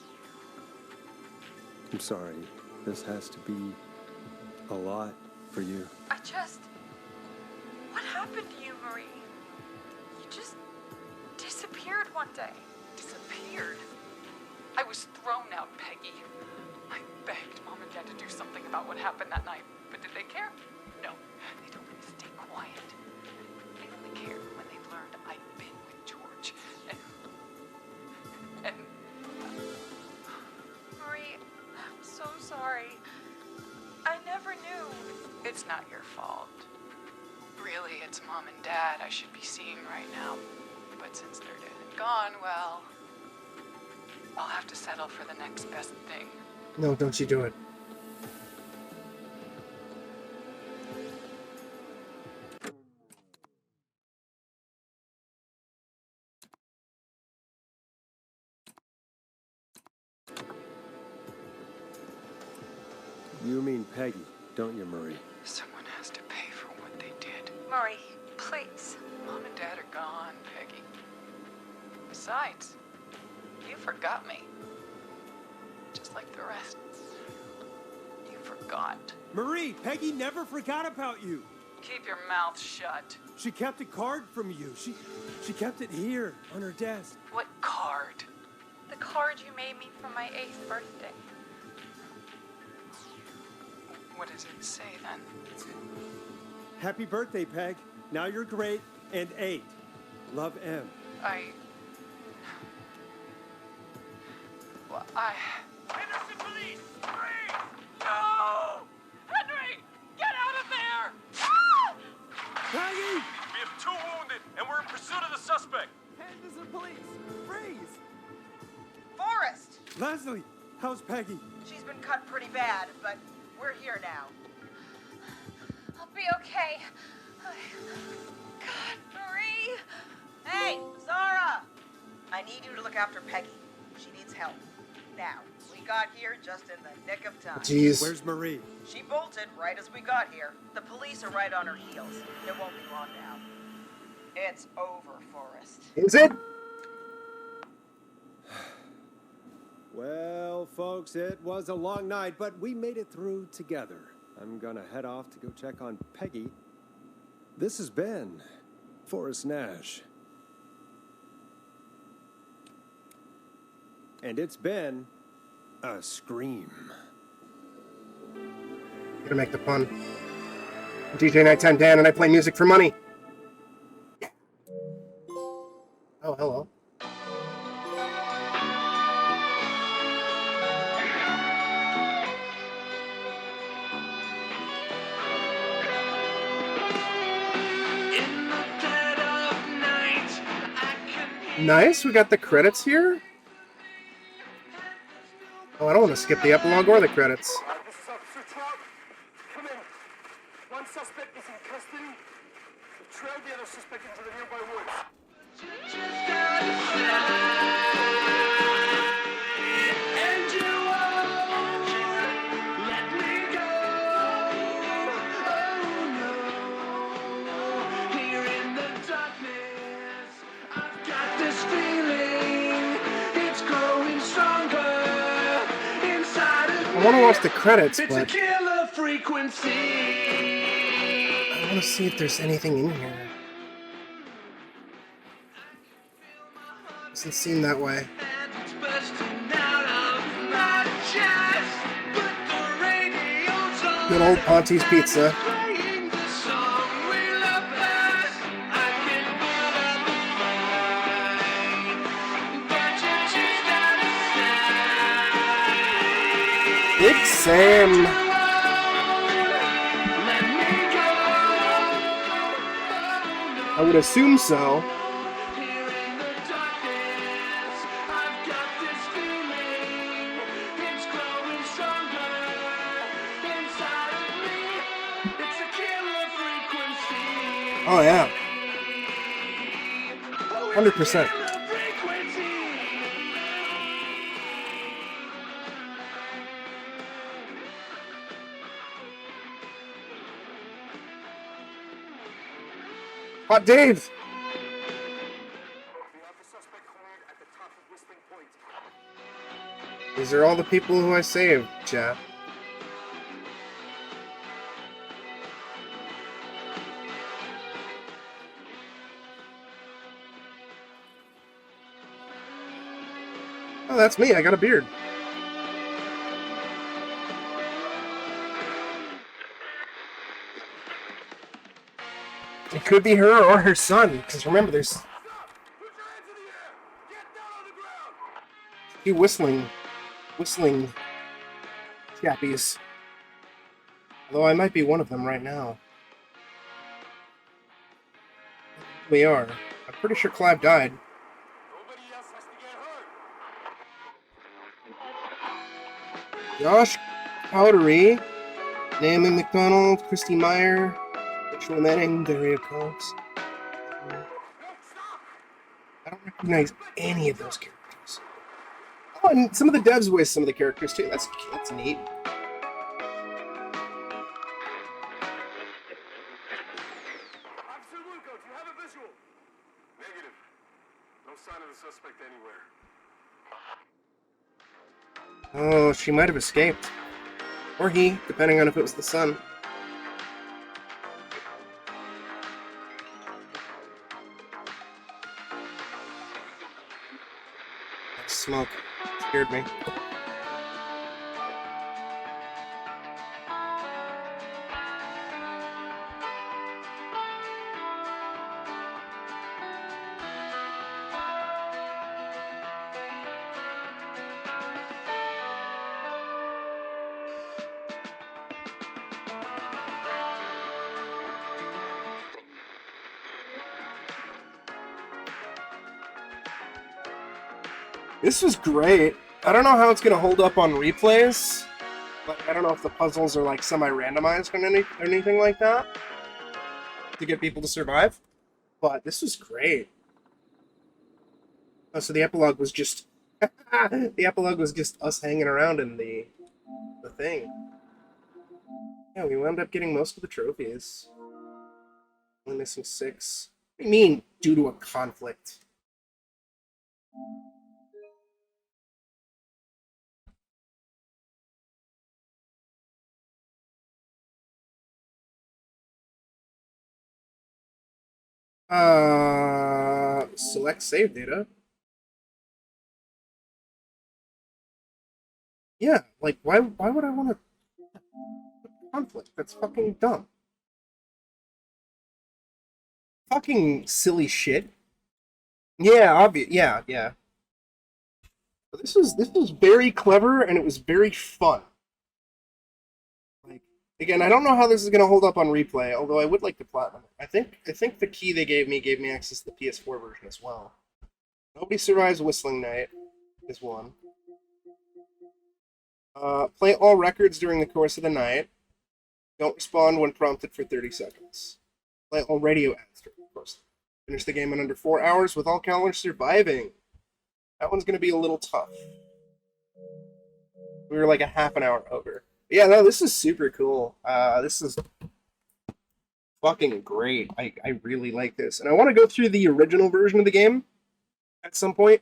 I'm sorry. This has to be a lot for you. What happened to you, Marie? You just disappeared one day. Disappeared? I was thrown out, Peggy. I begged Mom and Dad to do something about what happened that night, but did they care? No, they told me to stay quiet. They only cared when they learned I'd been with George. And Marie, I'm so sorry. I never knew. it's not your fault. Really, it's Mom and Dad I should be seeing right now. But since they're dead and gone, well, I'll have to settle for the next best thing. No, don't you do it. You mean Peggy, don't you, Marie? Someone has to pay for what they did. Marie, please. Mom and Dad are gone, Peggy. Besides, you forgot me. Just like the rest. You forgot. Marie, Peggy never forgot about you. Keep your mouth shut. She kept a card from you. She kept it here on her desk. What card? The card you made me for my 8th birthday. What does it say then? Happy birthday, Peg. Now you're great and 8. Love, M. Innocent police! Freeze! No! Henry! Get out of there! Peggy! We have 2 wounded, and we're in pursuit of the suspect. Hey, this is the police. Freeze! Forrest! Leslie, how's Peggy? She's been cut pretty bad, but we're here now. I'll be okay. God, Marie! Hey, Zara! I need you to look after Peggy. She needs help. Now, we got here just in the nick of time. Jeez. Where's Marie? She bolted right as we got here. The police are right on her heels. It won't be long now. It's over, Forrest. Is it? Well, folks, it was a long night, but we made it through together. I'm gonna head off to go check on Peggy. This has been Forrest Nash. And it's been a scream. Gotta make the pun. DJ Nighttime Dan, and I play music for money. Oh, hello. Nice, we got the credits here. Oh, I don't want to skip the epilogue or the credits. This is Officer Clark. Come in. One suspect is in custody. We trailed the other suspect into the nearby woods. I want to watch the credits, but It's a killer frequency. I want to see if there's anything in here. Doesn't seem that way. Good old Ponte's Pizza. Big Sam. I would assume so. Oh yeah. 100%. Hot Dave! These are all the people who I saved, chat. Oh, that's me. I got a beard. It could be her or her son, because remember, there's two whistling chappies. Although I might be one of them right now. We are. I'm pretty sure Clive died. Josh Powdery, Naomi McDonald, Christy Meyer, Rachel Manning, Daria Cox. I don't recognize any of those characters. Oh, and some of the devs voice some of the characters too. That's neat. Officer Luco, do you have a visual? Negative. No sign of the suspect anywhere. Oh, she might have escaped. Or he, depending on if it was the son. That smoke scared me. This was great. I don't know how it's going to hold up on replays. Like, I don't know if the puzzles are like semi-randomized or anything like that to get people to survive. But this was great. Oh, so the epilogue was just the epilogue was just us hanging around in the thing. Yeah, we wound up getting most of the trophies. Only missing 6. What do you mean, due to a conflict? Select save data. Yeah, like, why would I want to conflict? That's fucking dumb. Fucking silly shit. Yeah, obvious. Yeah. But this was very clever, and it was very fun. Like, again, I don't know how this is gonna hold up on replay, although I would like to platinum it. I think the key they gave me access to the PS4 version as well. Nobody survives Whistling Night is one. Play all records during the course of the night. Don't respond when prompted for 30 seconds. Play all radio ads during the course. Finish the game in under 4 hours with all callers surviving. That one's going to be a little tough. We were like a half an hour over. But yeah, no, this is super cool. This is fucking great. I really like this. And I want to go through the original version of the game at some point.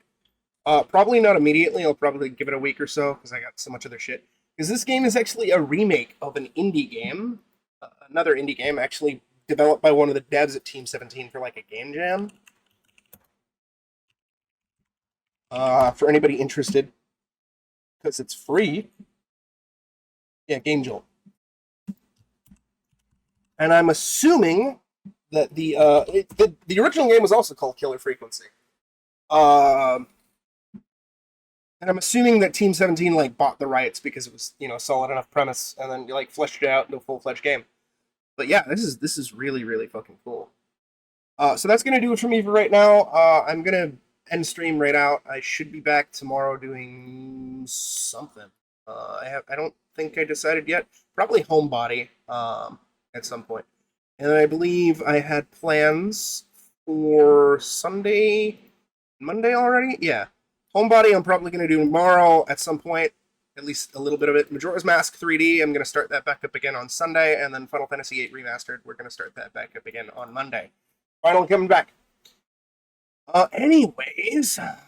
Probably not immediately. I'll probably give it a week or so because I got so much other shit. Because this game is actually a remake of an indie game. Another indie game actually developed by one of the devs at Team 17 for like a game jam. For anybody interested, because it's free. Yeah, Game Jolt. And I'm assuming that the original game was also called Killer Frequency. And I'm assuming that Team 17 like bought the rights because it was, a solid enough premise, and then like fleshed it out into a full-fledged game. But yeah, this is really, really fucking cool. So that's gonna do it for me for right now. I'm gonna end stream right out. I should be back tomorrow doing something. I don't think I decided yet. Probably Homebody at some point. And I believe I had plans for Monday already? Yeah. Homebody I'm probably going to do tomorrow at some point, at least a little bit of it. Majora's Mask 3D, I'm going to start that back up again on Sunday, and then Final Fantasy VIII Remastered, we're going to start that back up again on Monday. Finally coming back. Anyways, Jeff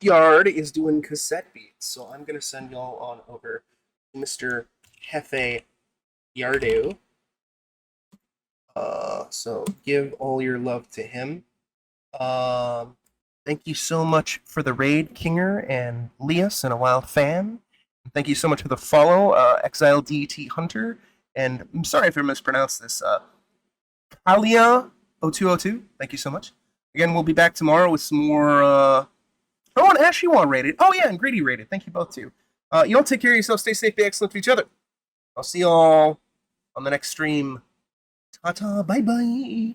Yard is doing cassette beats, so I'm gonna send y'all on over to Mr. Hefe Yardu. So give all your love to him. Thank you so much for the raid, Kinger and Leas and a wild fan. Thank you so much for the follow, Exile DT Hunter. And I'm sorry if I mispronounced this. Kalia0202. Thank you so much. Again, we'll be back tomorrow with some more. Oh, and Ash, you want rated. Oh, yeah, and Greedy rated. Thank you both, too. You all take care of yourself. Stay safe. Be excellent to each other. I'll see y'all on the next stream. Ta-ta. Bye-bye.